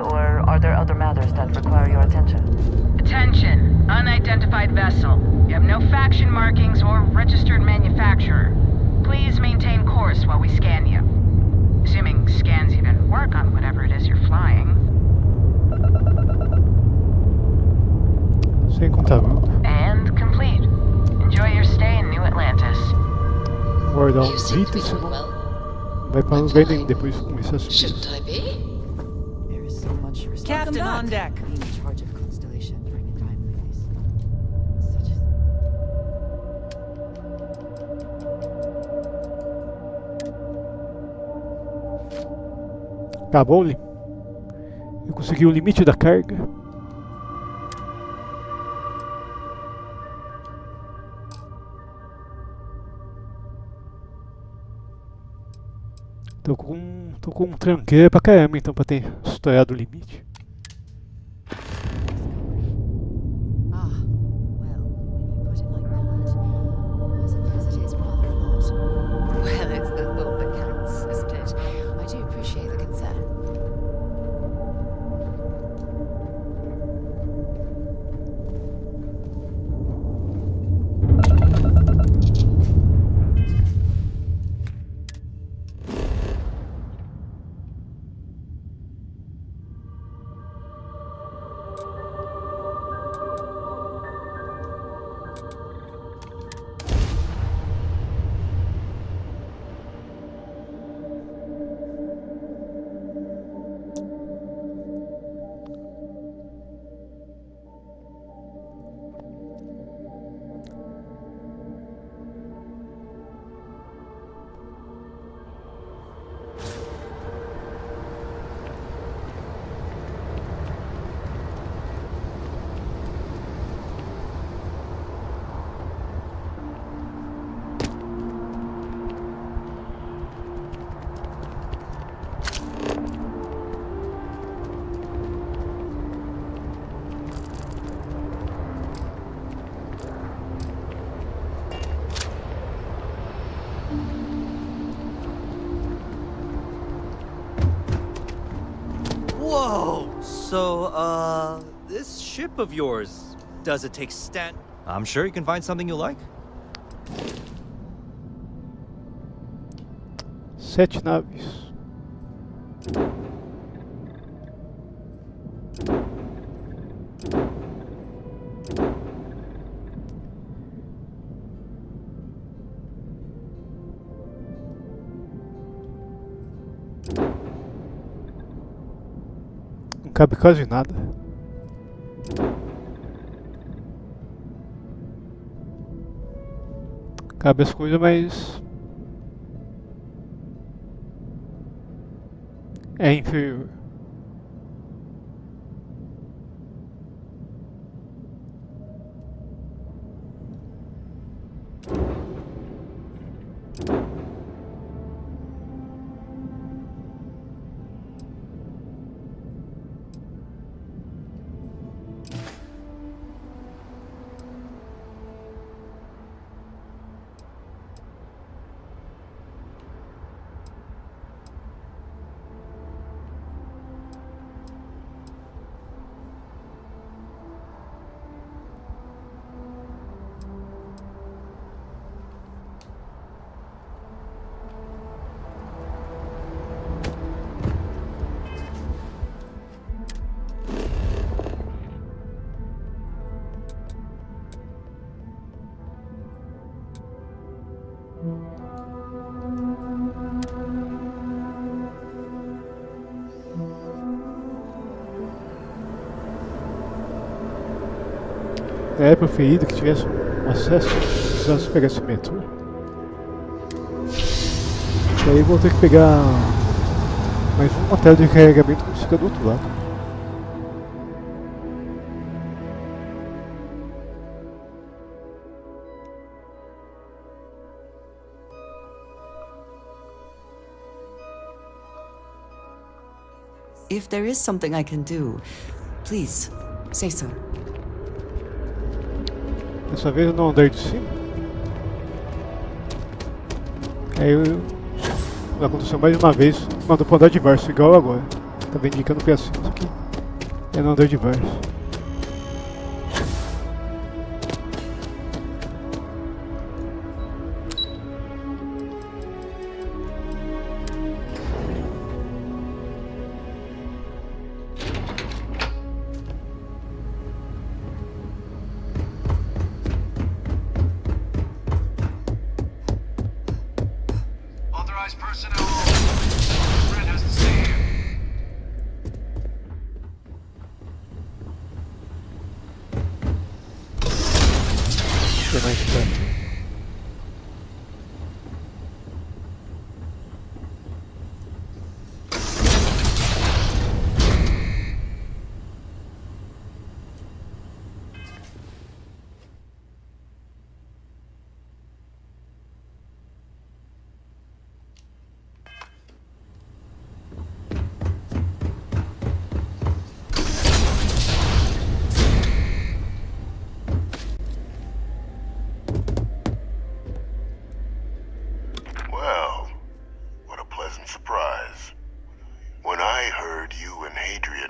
Or are there other matters that require your attention? Attention, unidentified vessel. You have no faction markings or registered manufacturer. Please maintain course while we scan you. Assuming scans even work on whatever it is you're flying. Sem contato. And complete. Enjoy your stay in New Atlantis. Guardar uns itens, senão vai para lugar nenhum depois começar a subir. Shouldn't I be? There is so much respect. Captain on deck. Being in charge of Constellation during a time like this. Such Acabou-lhe. Eu consegui o limite da carga. Tô com um tranqueiro pra caramba, então, pra ter estourado o limite. Well, it's the thought that counts, isn't it? I do appreciate the concern. Whoa! So, this ship of yours, does it take stand? I'm sure you can find something you like. 7 naves. Não cabe quase nada. Cabe as coisas, mas é inferior. É preferido que tivesse um acesso, precisasse pegar esse metrô. E aí vou ter que pegar mais uma tela de carregamento que fica do outro lado. If there is something I can do, please, say so. Dessa vez eu não andei de cima. Aí aconteceu mais uma vez, mandou pra andar de verso, igual agora. Tá indicando pra cima isso aqui. Eu não andei de verso.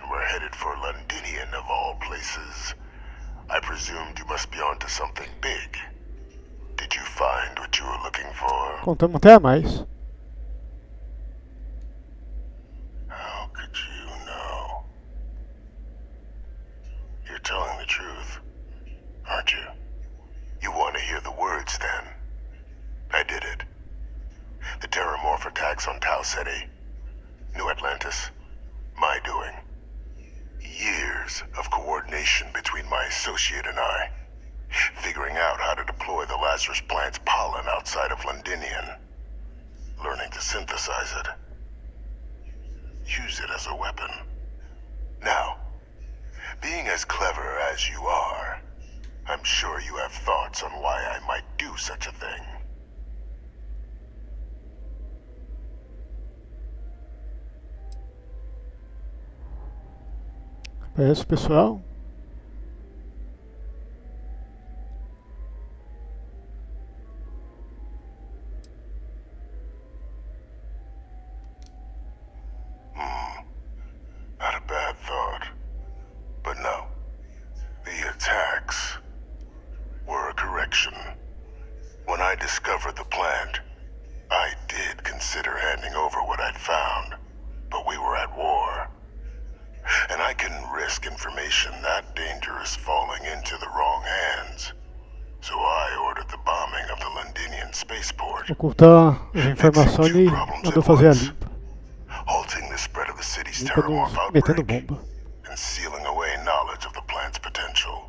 we're headed for Londinian of all places. I presumed you must be onto something big. Did you find what you were looking for? Contamos até a mais. How could you know? You're telling the truth, aren't you? You want to hear the words, then? I did it. The Terramorph attacks on Tau Ceti, New Atlantis, my doing. Years of coordination between my associate and I, figuring out how to deploy the Lazarus plant's pollen outside of Londinian, learning to synthesize it, use it as a weapon. Now, being as clever as you are, I'm sure you have thoughts on why I might do such a thing. Parece, pessoal. Not a bad thought. But no. The attacks were a correction. When I discovered the plant, I did consider handing over what I'd found, but we were at war. And I couldn't risk information that dangerous falling into the wrong hands. So I ordered the bombing of the Londinian spaceport. Ocultar as informações e mandou fazer a limpa. Halting the spread of the city's Limpa Terramorph nos metendo outbreak bomba. and sealing away knowledge of the plant's potential.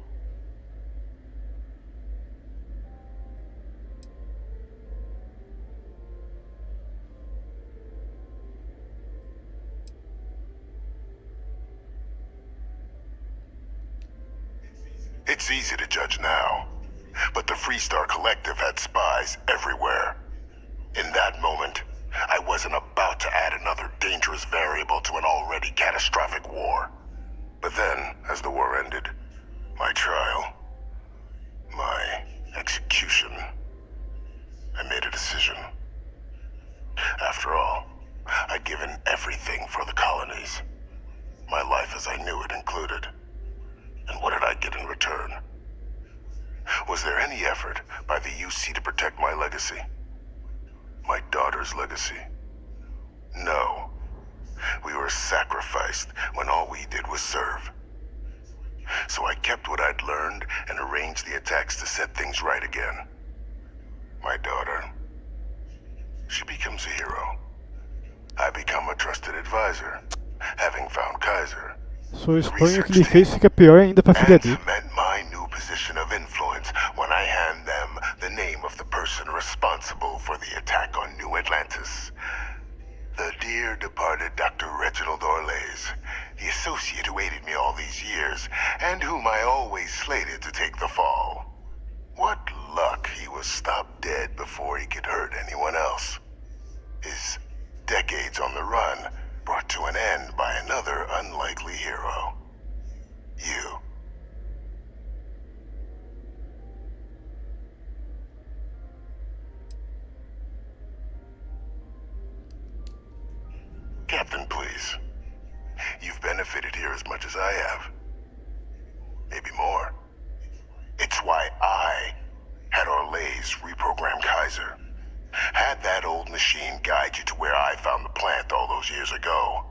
It's easy to judge now, but the Freestar Collective had spies everywhere. In that moment, I wasn't about to add another dangerous variable to an already catastrophic war. But then, as the war ended, my trial, my execution, I made a decision. After all, I'd given everything for the colonies. My life as I knew it included. And what did I get in return? Was there any effort by the UC to protect my legacy? My daughter's legacy? No. We were sacrificed when all we did was serve. So I kept what I'd learned and arranged the attacks to set things right again. My daughter, she becomes a hero. I become a trusted advisor, having found Kaiser. Só exponho o que ele fez fica pior ainda pra filha dele. Cement my new position of influence when I hand them the name of the person responsible for the attack on New Atlantis. The dear departed Dr. Reginald Orlays, the associate who aided me all these years, and whom I always slated to take the fall. What luck he was stopped dead before he could hurt anyone else. His decades on the run brought to an end by another unlikely hero. You. Captain, please. You've benefited here as much as I have. Maybe more. It's why I had Orlays reprogram Kaiser. Had that old machine guide you to where I found the plant all those years ago.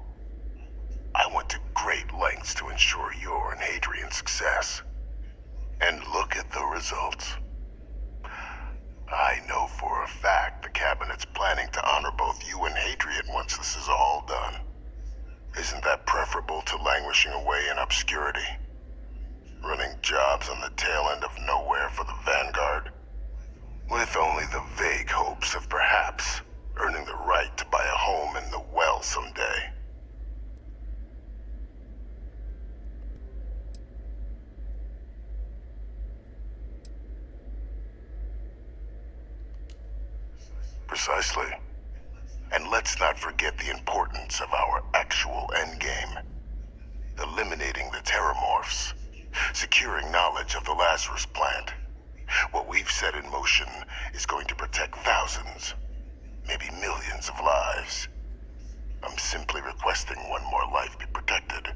I went to great lengths to ensure your and Hadrian's success. And look at the results. I know for a fact the Cabinet's planning to honor both you and Hadrian once this is all done. Isn't that preferable to languishing away in obscurity? Running jobs on the tail end of nowhere for the Vanguard? With only the vague hopes of perhaps earning the right to buy a home in the well someday. Precisely. And let's not forget the importance of our actual endgame. Eliminating the Terramorphs. Securing knowledge of the Lazarus plant. What we've set in motion is going to protect thousands, maybe millions of lives. I'm simply requesting one more life be protected.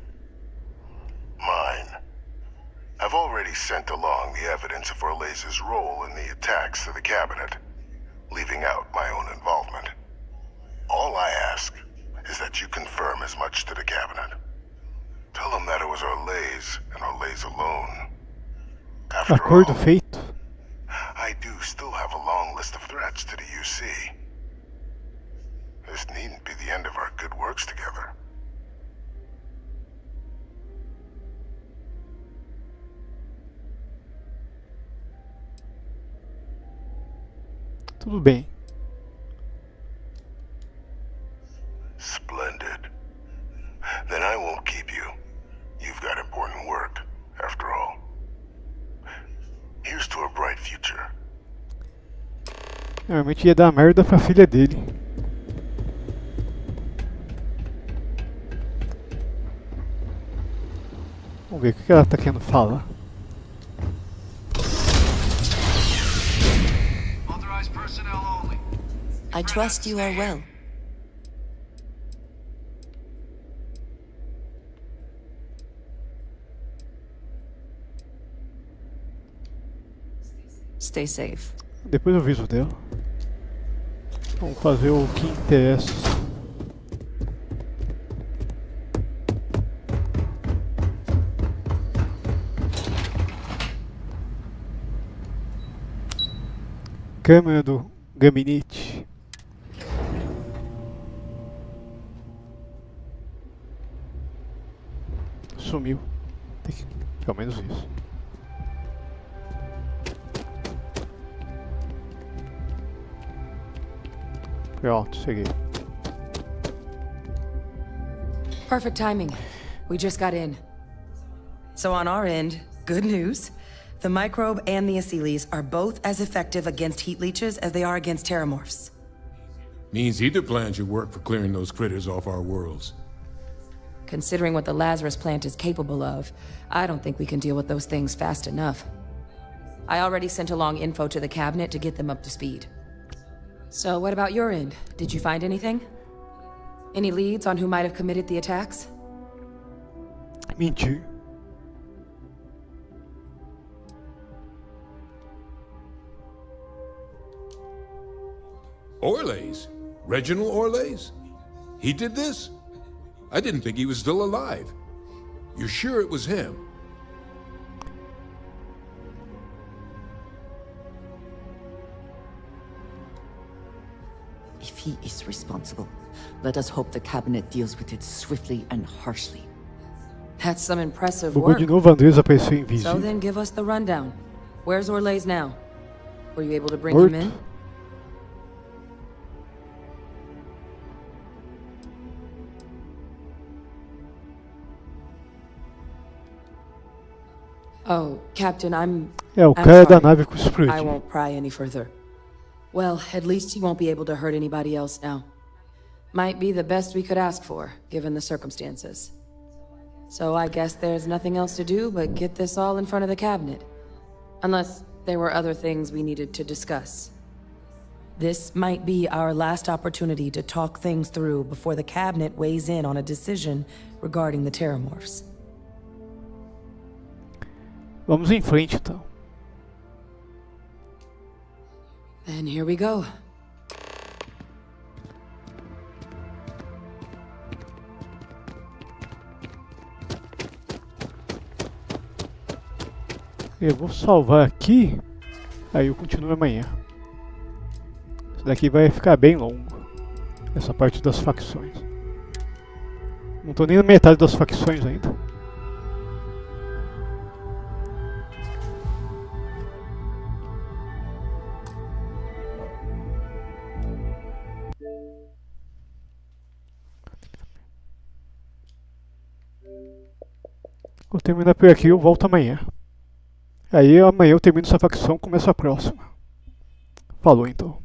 already sent along the evidence of Orlez's role in the attacks to the cabinet, leaving out my own involvement. All I ask is that you confirm as much to the cabinet. Tell them that it was Orlez and Orlez alone. After Acordo all, feito. I do still have a long list of threats to the UC. This needn't be the end of our good works together. Tudo bem. Splendid. Then I won't keep you. You've got important work, after all. Here's to a bright future. Realmente ia dar merda pra filha dele. Vamos ver o que ela tá querendo falar. I trust you are well. Stay safe. Depois eu aviso dela. Vamos fazer o que interessa. Câmera do gabinete. Sumiu. Tem que... pelo menos isso. Pronto, cheguei. Perfect timing. We just got in. So on our end, good news. The microbe and the acyles are both as effective against heat leeches as they are against terramorphs. Means either plan should work for clearing those critters off our worlds. Considering what the Lazarus plant is capable of, I don't think we can deal with those things fast enough. I already sent along info to the cabinet to get them up to speed. So what about your end? Did you find anything? Any leads on who might have committed the attacks? Mentir. Orlez? Reginald Orlez? He did this? I didn't think he was still alive. You're sure it was him? If he is responsible, let us hope the cabinet deals with it swiftly and harshly. That's some impressive Bugou work. de novo, Andrés apareceu So invisível. then give us the rundown. Where's Orlez now? Were you able to bring Morto. him in? Oh, Captain, I'm É, o I'm cara da sorry. nave que I explodiu. won't pry any further. Well, at least he won't be able to hurt anybody else now. Might be the best we could ask for, given the circumstances. So I guess there's nothing else to do but get this all in front of the cabinet. Unless there were other things we needed to discuss. This might be our last opportunity to talk things through before the cabinet weighs in on a decision regarding the terramorphs. Vamos em frente então. Then here we go. Eu vou salvar aqui, aí eu continuo amanhã. Isso daqui vai ficar bem longo, essa parte das facções. Não tô nem na metade das facções ainda. Vou terminar por aqui, eu volto amanhã. Aí amanhã eu termino essa facção, começo a próxima. Falou então.